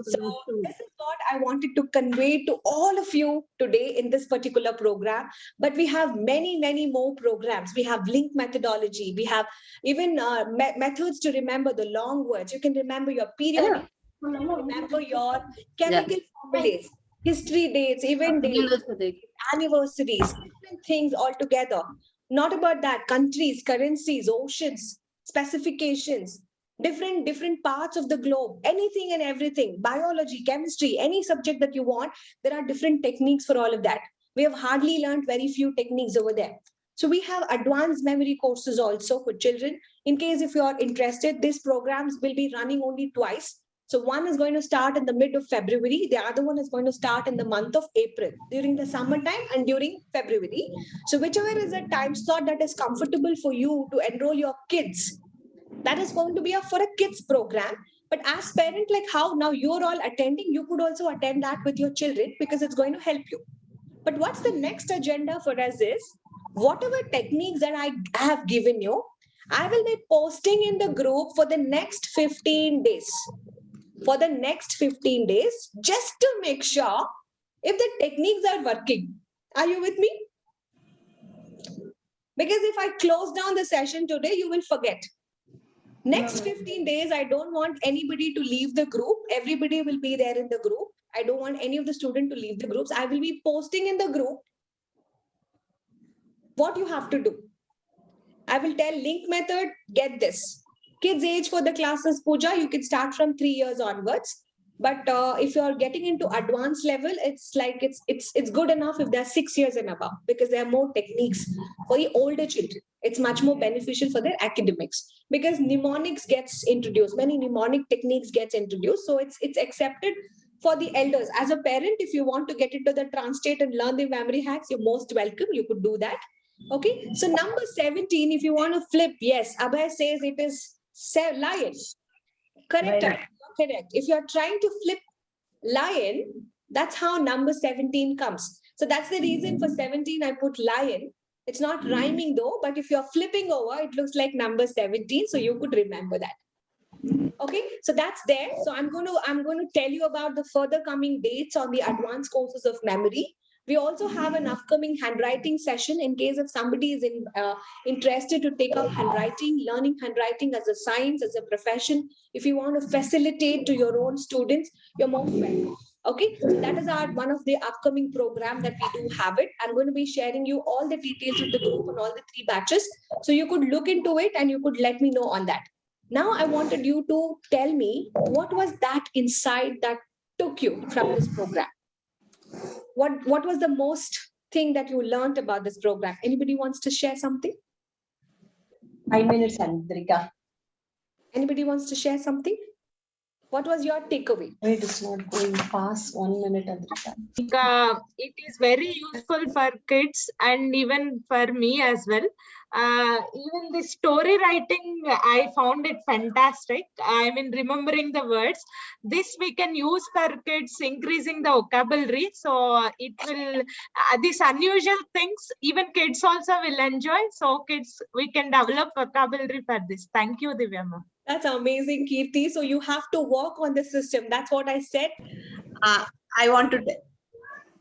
So this is what I wanted to convey to all of you today in this particular program. But we have many, many more programs. We have link methodology. We have even methods to remember the long words. You can remember your period. Remember your chemical formulas, history dates, event dates, anniversaries, different things altogether. Not about that. Countries, currencies, oceans, specifications, different parts of the globe, anything and everything, biology, chemistry, any subject that you want, there are different techniques for all of that. We have hardly learned very few techniques over there. So we have advanced memory courses also for children. In case if you are interested, these programs will be running only twice. So one is going to start in the mid of February. The other one is going to start in the month of April during the summertime and during February. So whichever is a time slot that is comfortable for you to enroll your kids, that is going to be for a kids program. But as parent, like how now you're all attending, you could also attend that with your children because it's going to help you. But what's the next agenda for us is whatever techniques that I have given you, I will be posting in the group for the next 15 days. For the next 15 days, just to make sure if the techniques are working. Are you with me? Because if I close down the session today, you will forget. Next 15 days, I don't want anybody to leave the group. Everybody will be there in the group. I don't want any of the students to leave the groups. I will be posting in the group what you have to do. I will tell link method, get this. Kids age for the classes, Pooja, you can start from 3 years onwards. But if you're getting into advanced level, it's like it's good enough if they're 6 years and above, because there are more techniques for the older children. It's much more beneficial for their academics because mnemonics gets introduced. Many mnemonic techniques gets introduced. So it's accepted for the elders. As a parent, if you want to get into the translate and learn the memory hacks, you're most welcome. You could do that. Okay. So number 17, if you want to flip, yes, Abhay says it is lion. Correct. Lion. Correct. If you're trying to flip lion, that's how number 17 comes. So that's the reason for 17 I put lion. It's not rhyming though, but if you're flipping over, it looks like number 17. So you could remember that. Okay, so that's there. So I'm going to tell you about the further coming dates on the advanced courses of memory. We also have an upcoming handwriting session in case if somebody is interested to take up handwriting, learning handwriting as a science, as a profession. If you want to facilitate to your own students, you're most welcome. Okay, so that is one of the upcoming program that we do have it. I'm going to be sharing you all the details of the group and all the 3 batches. So you could look into it and you could let me know on that. Now I wanted you to tell me what was that insight that took you from this program? What was the most thing that you learned about this program? Anybody wants to share something? 5 minutes, Andrika. Anybody wants to share something? What was your takeaway? It is not going past 1 minute, Andrika. It is very useful for kids and even for me as well. Even the story writing, I found it fantastic. I mean, remembering the words. This we can use for kids, increasing the vocabulary. So it will, these unusual things, even kids also will enjoy. So kids, we can develop vocabulary for this. Thank you, Divya. That's amazing, Kirti. So you have to work on the system. That's what I said. I want to tell.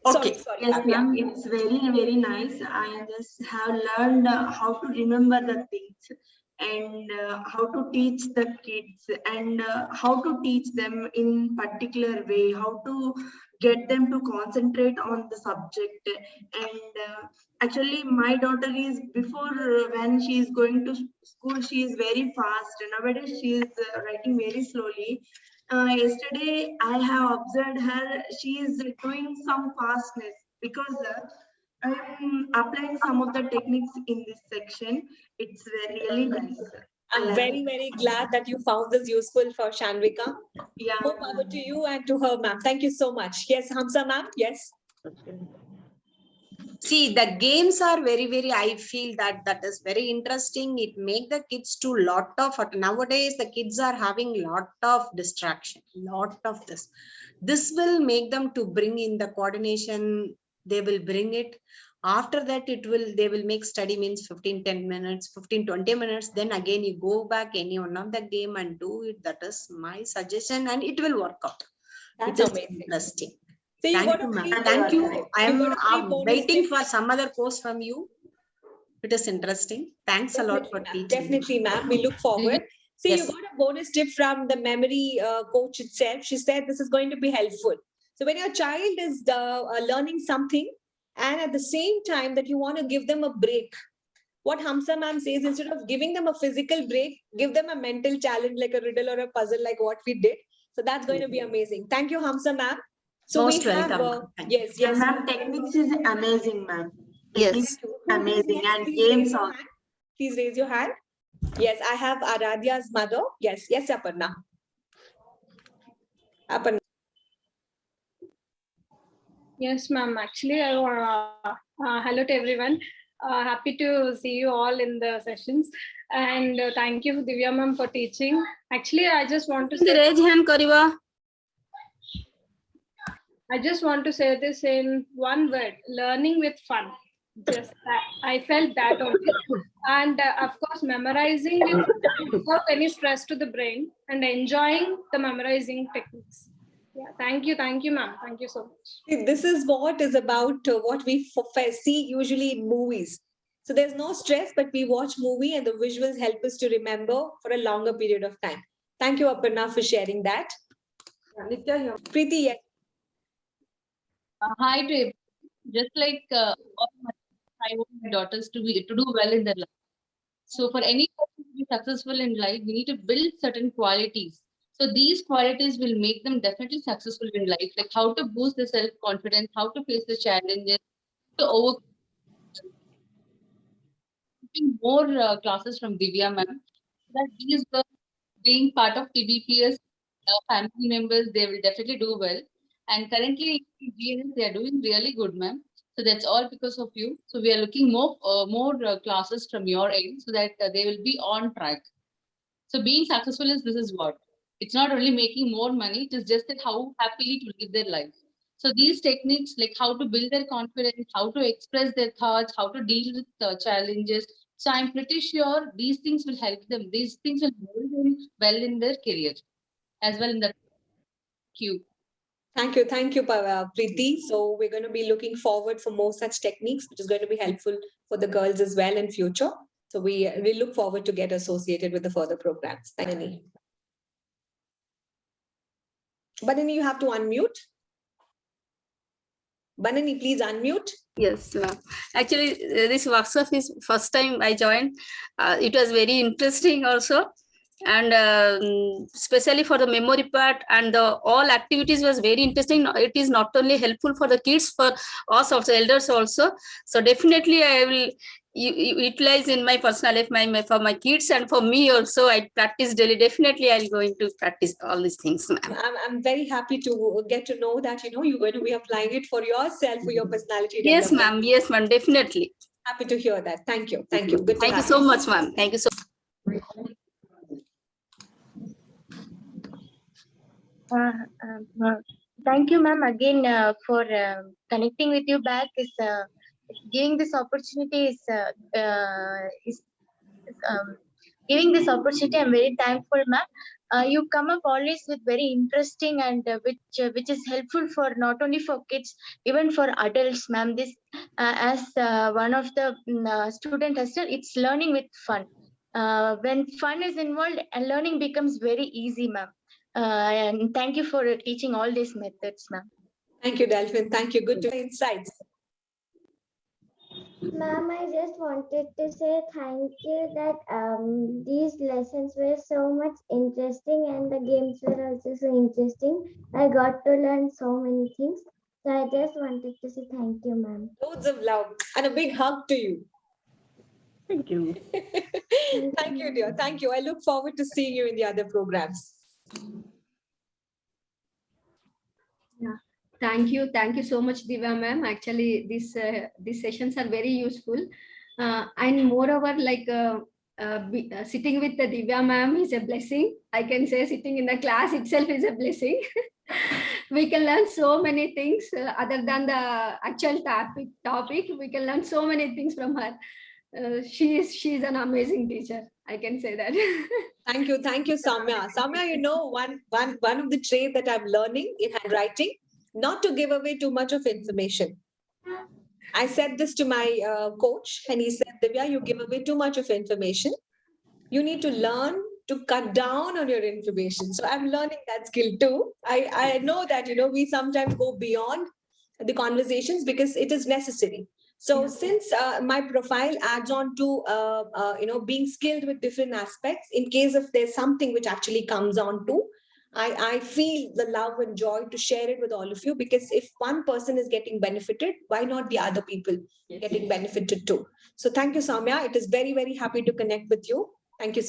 Okay. Sorry. Yes, ma'am. It's very, very nice. I just have learned how to remember the things and how to teach the kids and how to teach them in particular way, how to get them to concentrate on the subject. And actually, my daughter is before when she is going to school, she is very fast. Nowadays, she is writing very slowly. Yesterday, I have observed her, she is doing some fastness because I am applying some of the techniques in this section. It's really nice. I'm very, very glad that you found this useful for Shanvika. Yeah. More power to you and to her, ma'am. Thank you so much. Yes, Hamza, ma'am. Yes. See, the games are very, very, I feel that is very interesting. It make the kids to lot of, nowadays the kids are having lot of distraction, lot of this. This will make them to bring in the coordination, they will bring it. After that, they will make study means 10 minutes, 20 minutes. Then again, you go back any one of the game and do it. That is my suggestion and it will work out. That's amazing. Interesting. So Thank you, ma'am. Thank you. I'm waiting for some other course from you. It is interesting. Thanks a lot for teaching. Definitely, ma'am. We look forward. See, you got a bonus tip from the memory coach itself. She said this is going to be helpful. So when your child is learning something and at the same time that you want to give them a break, what Hamza ma'am says, instead of giving them a physical break, give them a mental challenge like a riddle or a puzzle like what we did. So that's going to be amazing. Thank you, Hamza ma'am. So Most we have, welcome. yes. Ma'am, techniques is amazing, ma'am. Yes. Amazing. And Please raise games your also. hand. Please raise your hand. Yes, I have Aradhya's mother. Yes, yes, Aparna. Aparna. Yes, ma'am. Actually, I hello to everyone. Happy to see you all in the sessions, and thank you, Divya ma'am, for teaching. Actually, I just want to say, Raise hand kariba. I just want to say this in one word: learning with fun. Just that, I felt that only, and of course, memorizing it without any stress to the brain, and enjoying the memorizing techniques. Yeah, thank you, ma'am. Thank you so much. See, this is what is about what we see usually in movies. So there's no stress, but we watch movie and the visuals help us to remember for a longer period of time. Thank you, Aparna, for sharing that. Nitya here. Preeti, yes. Hi to everyone. Just like all I want my daughters to do well in their life. So for any person to be successful in life, we need to build certain qualities. So these qualities will make them definitely successful in life, like how to boost the self-confidence, how to face the challenges, to overcome more classes from Divya ma'am. That these girls being part of TBPS family members, they will definitely do well. And currently in GNS, they are doing really good, ma'am. So that's all because of you. So we are looking more classes from your end so that they will be on track. So being successful is this is what. It's not only making more money, it is just that how happily to live their life. So these techniques, like how to build their confidence, how to express their thoughts, how to deal with challenges. So I'm pretty sure these things will help them. These things will mold them well in their career as well in the queue. Thank you, Preeti. So we're going to be looking forward for more such techniques, which is going to be helpful for the girls as well in future. So we look forward to get associated with the further programs. Thank you. Banani, you have to unmute. Banani, please unmute. Yes, ma'am. Actually, this workshop is first time I joined. It was very interesting also. And especially for the memory part and the all activities was very interesting. It is not only helpful for the kids, for us also elders also. So definitely I will utilize in my personal life, for my kids and for me also. I practice daily. Definitely I'm going to practice all these things, ma'am. I'm very happy to get to know that you're going to be applying it for yourself, for your personality. Yes, ma'am. Yes, ma'am. Definitely. Happy to hear that. Thank you. Thank you. Good. Thank you so much, ma'am. Thank you so much. Thank you, ma'am, again for connecting with you back. Is giving this opportunity is giving this opportunity. I'm very thankful, ma'am. You come up always with very interesting and which is helpful for not only for kids, even for adults, ma'am. This as one of the student has said, it's learning with fun. When fun is involved, and learning becomes very easy, ma'am. And thank you for teaching all these methods, ma'am. Thank you, Delphin. Thank you. Good to insights. Ma'am, I just wanted to say thank you that these lessons were so much interesting and the games were also so interesting. I got to learn so many things. So I just wanted to say thank you, ma'am. Loads of love and a big hug to you. Thank you. Thank you, dear. Thank you. I look forward to seeing you in the other programs. Yeah. Thank you so much, Divya ma'am. Actually, these sessions are very useful, and moreover, like sitting with the Divya ma'am is a blessing. I can say sitting in the class itself is a blessing. We can learn so many things other than the actual topic. We can learn so many things from her. She's an amazing teacher. I can say that. Thank you, Samya. Samya, one of the traits that I'm learning in handwriting, not to give away too much of information. I said this to my coach, and he said, Divya, you give away too much of information. You need to learn to cut down on your information. So I'm learning that skill too. I know that, we sometimes go beyond the conversations because it is necessary. So since my profile adds on to, being skilled with different aspects, in case if there's something which actually comes on to, I feel the love and joy to share it with all of you, because if one person is getting benefited, why not the other people getting benefited too? So thank you, Samya. It is very, very happy to connect with you. Thank you.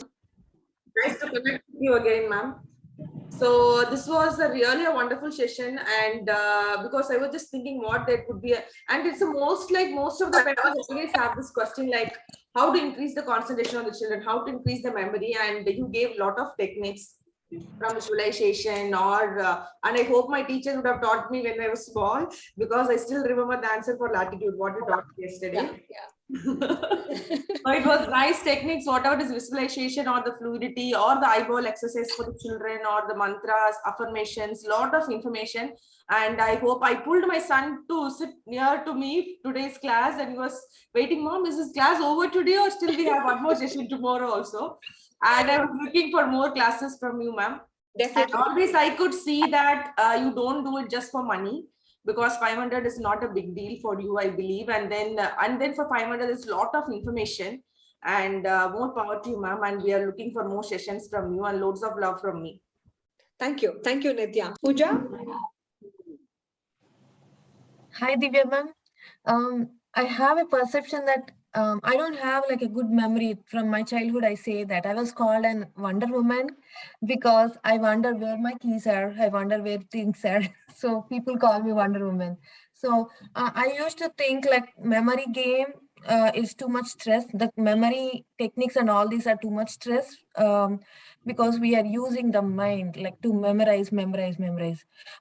Nice to connect with you again, ma'am. So this was really a wonderful session, and because I was just thinking what that would be, and it's most of the parents always have this question like how to increase the concentration of the children, how to increase the memory, and you gave a lot of techniques from visualization and I hope my teachers would have taught me when I was small, because I still remember the answer for latitude, what you taught yesterday. So it was nice techniques, whatever it is visualization or the fluidity or the eyeball exercise for the children or the mantras, affirmations, lot of information. And I hope I pulled my son to sit near to me today's class, and he was waiting, Mom, is this class over today or still we have one more session tomorrow also? And I was looking for more classes from you, ma'am. Definitely. And always I could see that you don't do it just for money, because 500 is not a big deal for you, I believe. And then for 500, there's a lot of information, and more power to you, ma'am. And we are looking for more sessions from you and loads of love from me. Thank you. Thank you, Nitya. Pooja? Hi, Divya ma'am. I have a perception that I don't have like a good memory from my childhood. I say that I was called an Wonder Woman because I wonder where my keys are. I wonder where things are. So people call me Wonder Woman. So I used to think like memory game is too much stress. The memory techniques and all these are too much stress because we are using the mind like to memorize.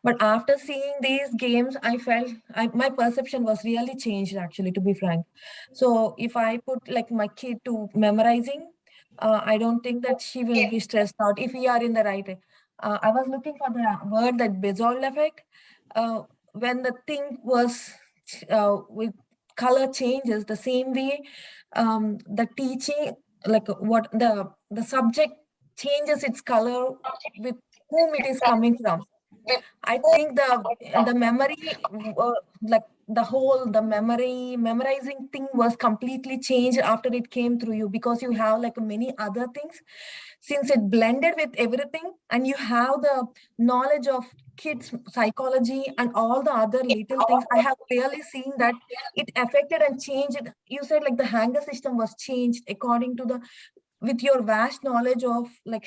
But after seeing these games, I felt my perception was really changed, actually, to be frank. So if I put like my kid to memorizing, I don't think that she will be stressed out if we are in the right way. I was looking for the word that Bezol effect. When the thing was with color changes the same way, the teaching, like what the subject changes its color with whom it is coming from. I think the memory, like the memorizing thing was completely changed after it came through you, because you have like many other things, since it blended with everything, and you have the knowledge of kids psychology and all the other little things. I have clearly seen that it affected and changed. You said like the hanger system was changed according to with your vast knowledge of like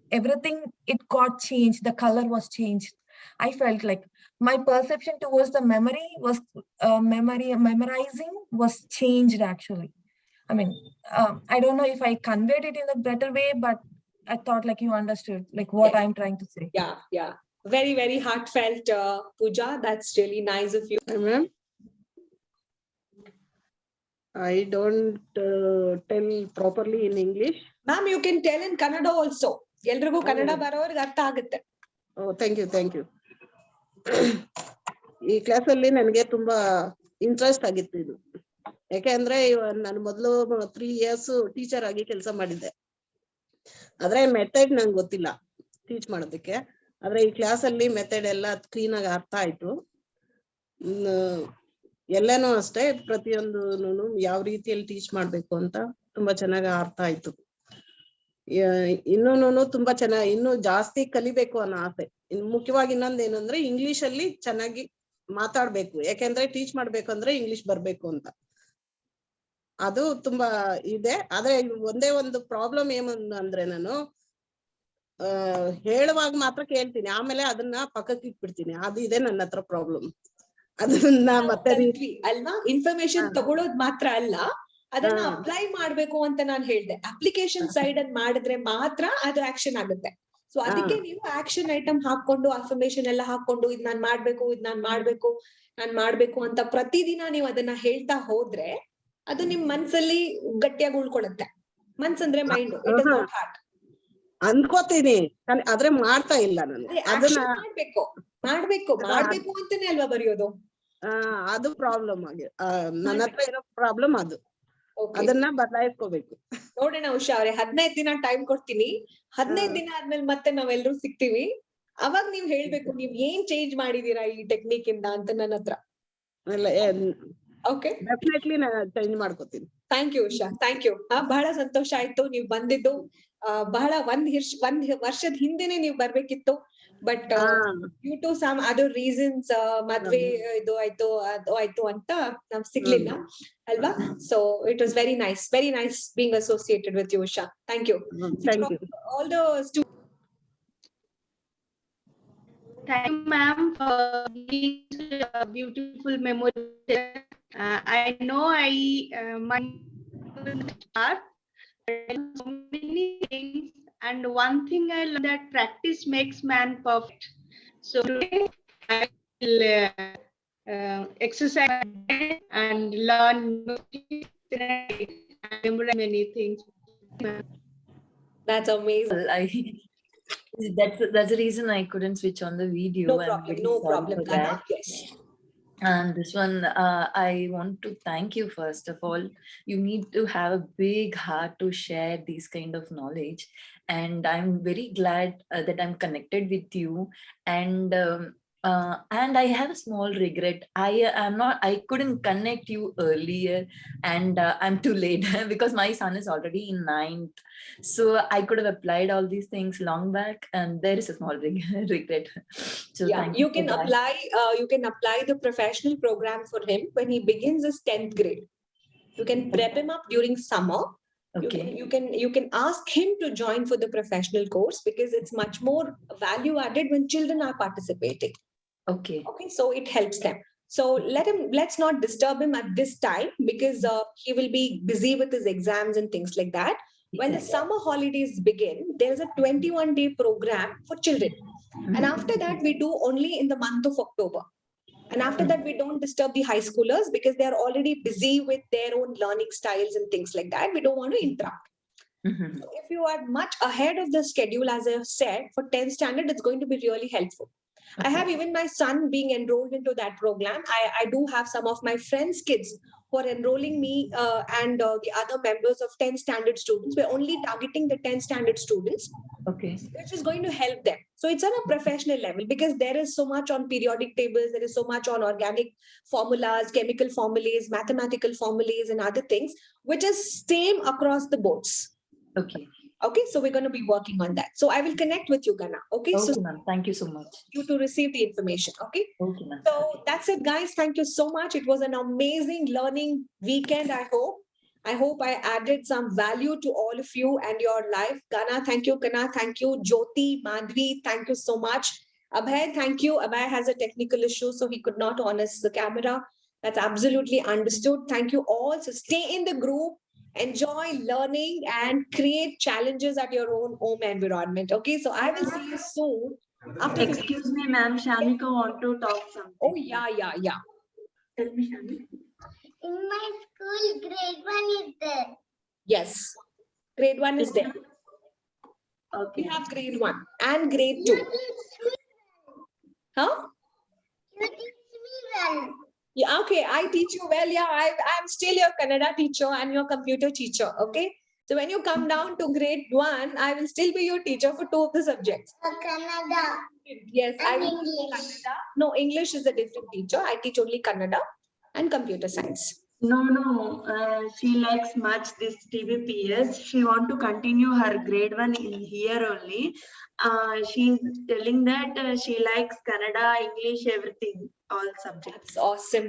everything, it got changed, the color was changed. I felt like my perception towards the memory was memorizing was changed, actually. I mean, I don't know if I conveyed it in a better way, but I thought like you understood like what I'm trying to say. Yeah. Very, very heartfelt, Pooja. That's really nice of you. Ma'am, I don't tell properly in English. Ma'am, you can tell in Kannada also. ಎಲ್ರಿಗೂ ಕನ್ನಡ ಬರೋರಿಗೆ ಅರ್ಥ ಆಗುತ್ತೆ. Thank you. ಈ ಕ್ಲಾಸಲ್ಲಿ ನನಗೆ ತುಂಬಾ interest ಆಗಿತ್ತು ಇದು. ಯಾಕೆಂದ್ರೆ ನಾನು ಮೊದಲು 3 years ಟೀಚರ್ ಆಗಿ ಕೆಲಸ ಮಾಡಿದ್ದೆ. ಆದ್ರೆ ಮೆಥಡ್ ನಂಗೆ ಗೊತ್ತಿಲ್ಲ ಟೀಚ್ ಮಾಡೋದಕ್ಕೆ. ಆದ್ರೆ ಈ ಕ್ಲಾಸಲ್ಲಿ ಮೆಥಡ್ ಎಲ್ಲ ಕ್ಲೀನ್ ಆಗಿ ಅರ್ಥ ಆಯ್ತು. ಎಲ್ಲಾನು ಅಷ್ಟೇ, ಪ್ರತಿಯೊಂದು ಯಾವ ರೀತಿಯಲ್ಲಿ ಟೀಚ್ ಮಾಡ್ಬೇಕು ಅಂತ ತುಂಬಾ ಚೆನ್ನಾಗಿ ಅರ್ಥ ಆಯ್ತು. ಇನ್ನೂನು ತುಂಬಾ ಚೆನ್ನಾಗಿ ಇನ್ನೂ ಜಾಸ್ತಿ ಕಲಿಬೇಕು ಅನ್ನೋ ಆಸೆ. ಮುಖ್ಯವಾಗಿ ಇನ್ನೊಂದು ಏನಂದ್ರೆ ಇಂಗ್ಲಿಷ್ ಅಲ್ಲಿ ಚೆನ್ನಾಗಿ ಮಾತಾಡ್ಬೇಕು, ಯಾಕೆಂದ್ರೆ ಟೀಚ್ ಮಾಡ್ಬೇಕಂದ್ರೆ ಇಂಗ್ಲಿಷ್ ಬರ್ಬೇಕು ಅಂತ. ಅದು ತುಂಬಾ ಇದೆ. ಆದ್ರೆ ಒಂದೇ ಒಂದು ಪ್ರಾಬ್ಲಮ್ ಏನು ಅಂದ್ರೆ ನಾನು ಹೇಳುವಾಗ ಮಾತ್ರ ಕೇಳ್ತೀನಿ, ಆಮೇಲೆ ಅದನ್ನ ಪಕ್ಕಕ್ಕೆ ಇಟ್ಬಿಡ್ತೀನಿ. ಅದು ಇದೆ ನನ್ನ ಹತ್ರ ಪ್ರಾಬ್ಲಮ್. ಅದನ್ನ ಮತ್ತೆ ಅಲ್ವಾ, ಇನ್ಫಾರ್ಮೇಶನ್ ತಗೊಳ್ಳೋದ್ ಮಾತ್ರ ಅಲ್ಲ, ಅದನ್ನ ಅಪ್ಲೈ ಮಾಡ್ಬೇಕು ಅಂತ ನಾನು ಹೇಳ್ದೆ. ಅಪ್ಲಿಕೇಶನ್ ಸೈಡ್ ಅದ್ ಮಾಡಿದ್ರೆ ಮಾತ್ರ ಅದು ಆಕ್ಷನ್ ಆಗುತ್ತೆ. ಸೊ ಅದಕ್ಕೆ ನೀವು ಆಕ್ಷನ್ ಐಟಮ್ ಹಾಕೊಂಡು ಅಫರ್ಮೇಶನ್ ಎಲ್ಲ ಹಾಕೊಂಡು ಇದ್ ನಾನ್ ಮಾಡ್ಬೇಕು ಅಂತ ಪ್ರತಿದಿನ ನೀವು ಅದನ್ನ ಹೇಳ್ತಾ ಹೋದ್ರೆ ಅದು ನಿಮ್ ಮನ್ಸಲ್ಲಿ ಗಟ್ಟಿಯಾಗಿ ಉಳ್ಕೊಳತ್ತೆ. ಮನ್ಸಂದ್ರೆ mind, it is not heart. ಅನ್ಕೋತೀನಿ, ಆದ್ರೆ ಮಾಡ್ತಾ ಇಲ್ಲ ನಾನು. ಅದನ್ನ ಮಾಡ್ಬೇಕು ಅಂತಾನೆ ಅಲ್ವಾ ಬರೆಯೋದು. ಅದು ಪ್ರಾಬ್ಲಮ್ ಆಗಿ ನನ್ನ ಹತ್ರ ಇರೋ ಪ್ರಾಬ್ಲಮ್ ಅದು. ಅದನ್ನ ಬದಲಾಯಿಸ್ಕೋಬೇಕು. ನೋಡೋಣ ಉಷಾ ಅವ್ರೆ, 15 ದಿನ ಟೈಮ್ ಕೊಡ್ತೀನಿ. 15 ದಿನ ಆದ್ಮೇಲೆ ಮತ್ತೆ ನಾವೆಲ್ಲರೂ ಸಿಗ್ತೀವಿ. ಅವಾಗ ನೀವ್ ಹೇಳ್ಬೇಕು ನೀವ್ ಏನ್ ಚೇಂಜ್ ಮಾಡಿದೀರಾ ಈ ಟೆಕ್ನಿಕ್ ಇಂದ ಅಂತ ನನ್ನ ಹತ್ರ. ಓಕೆ, ಡೆಫಿನೆಟ್ಲಿ ನಾನು ಚೇಂಜ್ ಮಾಡ್ಕೋತೀನಿ. Thank you Usha, thank you. ಬಹಳ ಸಂತೋಷ ಆಯ್ತು ನೀವ್ ಬಂದಿದ್ದು. ಬಹಳ ಒಂದ್ ವರ್ಷದ ಹಿಂದೆನೆ ನೀವ್ ಬರ್ಬೇಕಿತ್ತು. But due to some other reasons, madve idu aitu anta nam siglilla alva. So it was very nice being associated with you, Usha. Thank you. Thank you. All the students. Thank you, ma'am, for being such a beautiful memory. I know my heart so many things, and one thing I learned that practice makes man perfect. So today I will exercise and learn and memorize many things. That's amazing. That's the reason I couldn't switch on the video. No I'm problem, very no sorry problem, for Kana. that. Yes. And this one, I want to thank you first of all. You need to have a big heart to share these kind of knowledge, and I'm very glad that I'm connected with you. And I have a small regret. I couldn't connect you earlier, and I'm too late because my son is already in 9th. So I could have applied all these things long back, and there is a small regret. So Yeah, thank you for can that. apply the professional program for him when he begins his 10th grade. You can prep him up during summer. Okay. You can ask him to join for the professional course because it's much more value added when children are participating. Okay. Okay, so it helps them. So let's not disturb him at this time because he will be busy with his exams and things like that. When the summer holidays begin, there's a 21-day program for children. And after that, we do only in the month of October. And after that, we don't disturb the high schoolers because they're already busy with their own learning styles and things like that. We don't want to interrupt. So if you are much ahead of the schedule, as I said, for 10th standard, it's going to be really helpful. I have even my son being enrolled into that program. I do have some of my friends' kids who are enrolling me and the other members of 10th standard students. We're only targeting the 10th standard students. Okay. Which is going to help them. So it's on a professional level because there is so much on periodic tables, there is so much on organic formulas, chemical formulas, mathematical formulas, and other things, which is same across the boards. Okay. Okay, so we're going to be working on that. So I will connect with you, Gana. Okay, Okay, so ma'am. Thank you so much. you to receive the information. Okay. Okay, ma'am. So that's it, guys. Thank you so much. It was an amazing learning weekend. I hope I added some value to all of you and your life. Gana, thank you. Kana, thank you. Jyoti, Madhvi, thank you so much. Abhay, thank you. Abhay has a technical issue, so he could not harness the camera. That's absolutely understood. Thank you all. So stay in the group, enjoy learning, and create challenges at your own home environment. Okay, so I will see you soon. Excuse me, ma'am. Shamika want to talk something. Oh, yeah. Tell me, Shamika. In my school, grade 1 is there. Yes, grade 1 is there. Okay. We have grade 1 and grade 2. Huh? You teach me well. Yeah, okay. I teach you well. Yeah, I'm still your Kannada teacher and your computer teacher. Okay. So when you come down to grade 1, I will still be your teacher for 2 of the subjects. Kannada. Yes, I And will. English. No, English is a different teacher. I teach only Kannada and computer science. No. She likes much this TVPS. She want to continue her grade 1 in here only. She's telling that she likes Kannada, English, everything, all subjects.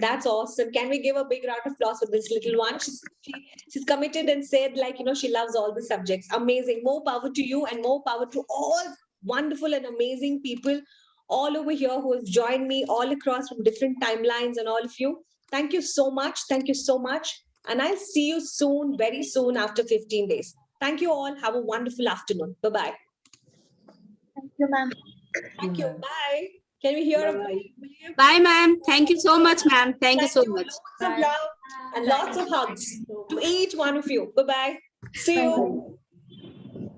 That's awesome. Can we give a big round of applause for this little one? She's committed and said, like, she loves all the subjects. Amazing. More power to you and more power to all wonderful and amazing people all over here who have joined me all across from different timelines and all of you. Thank you so much. Thank you so much. And I'll see you soon, very soon after 15 days. Thank you all. Have a wonderful afternoon. Bye-bye. Thank you, ma'am. Thank you. Bye. Can we hear a Bye, ma'am. Thank you so much, ma'am. Thank you so much. Lots of love and lots of hugs to each one of you. Bye-bye. See you.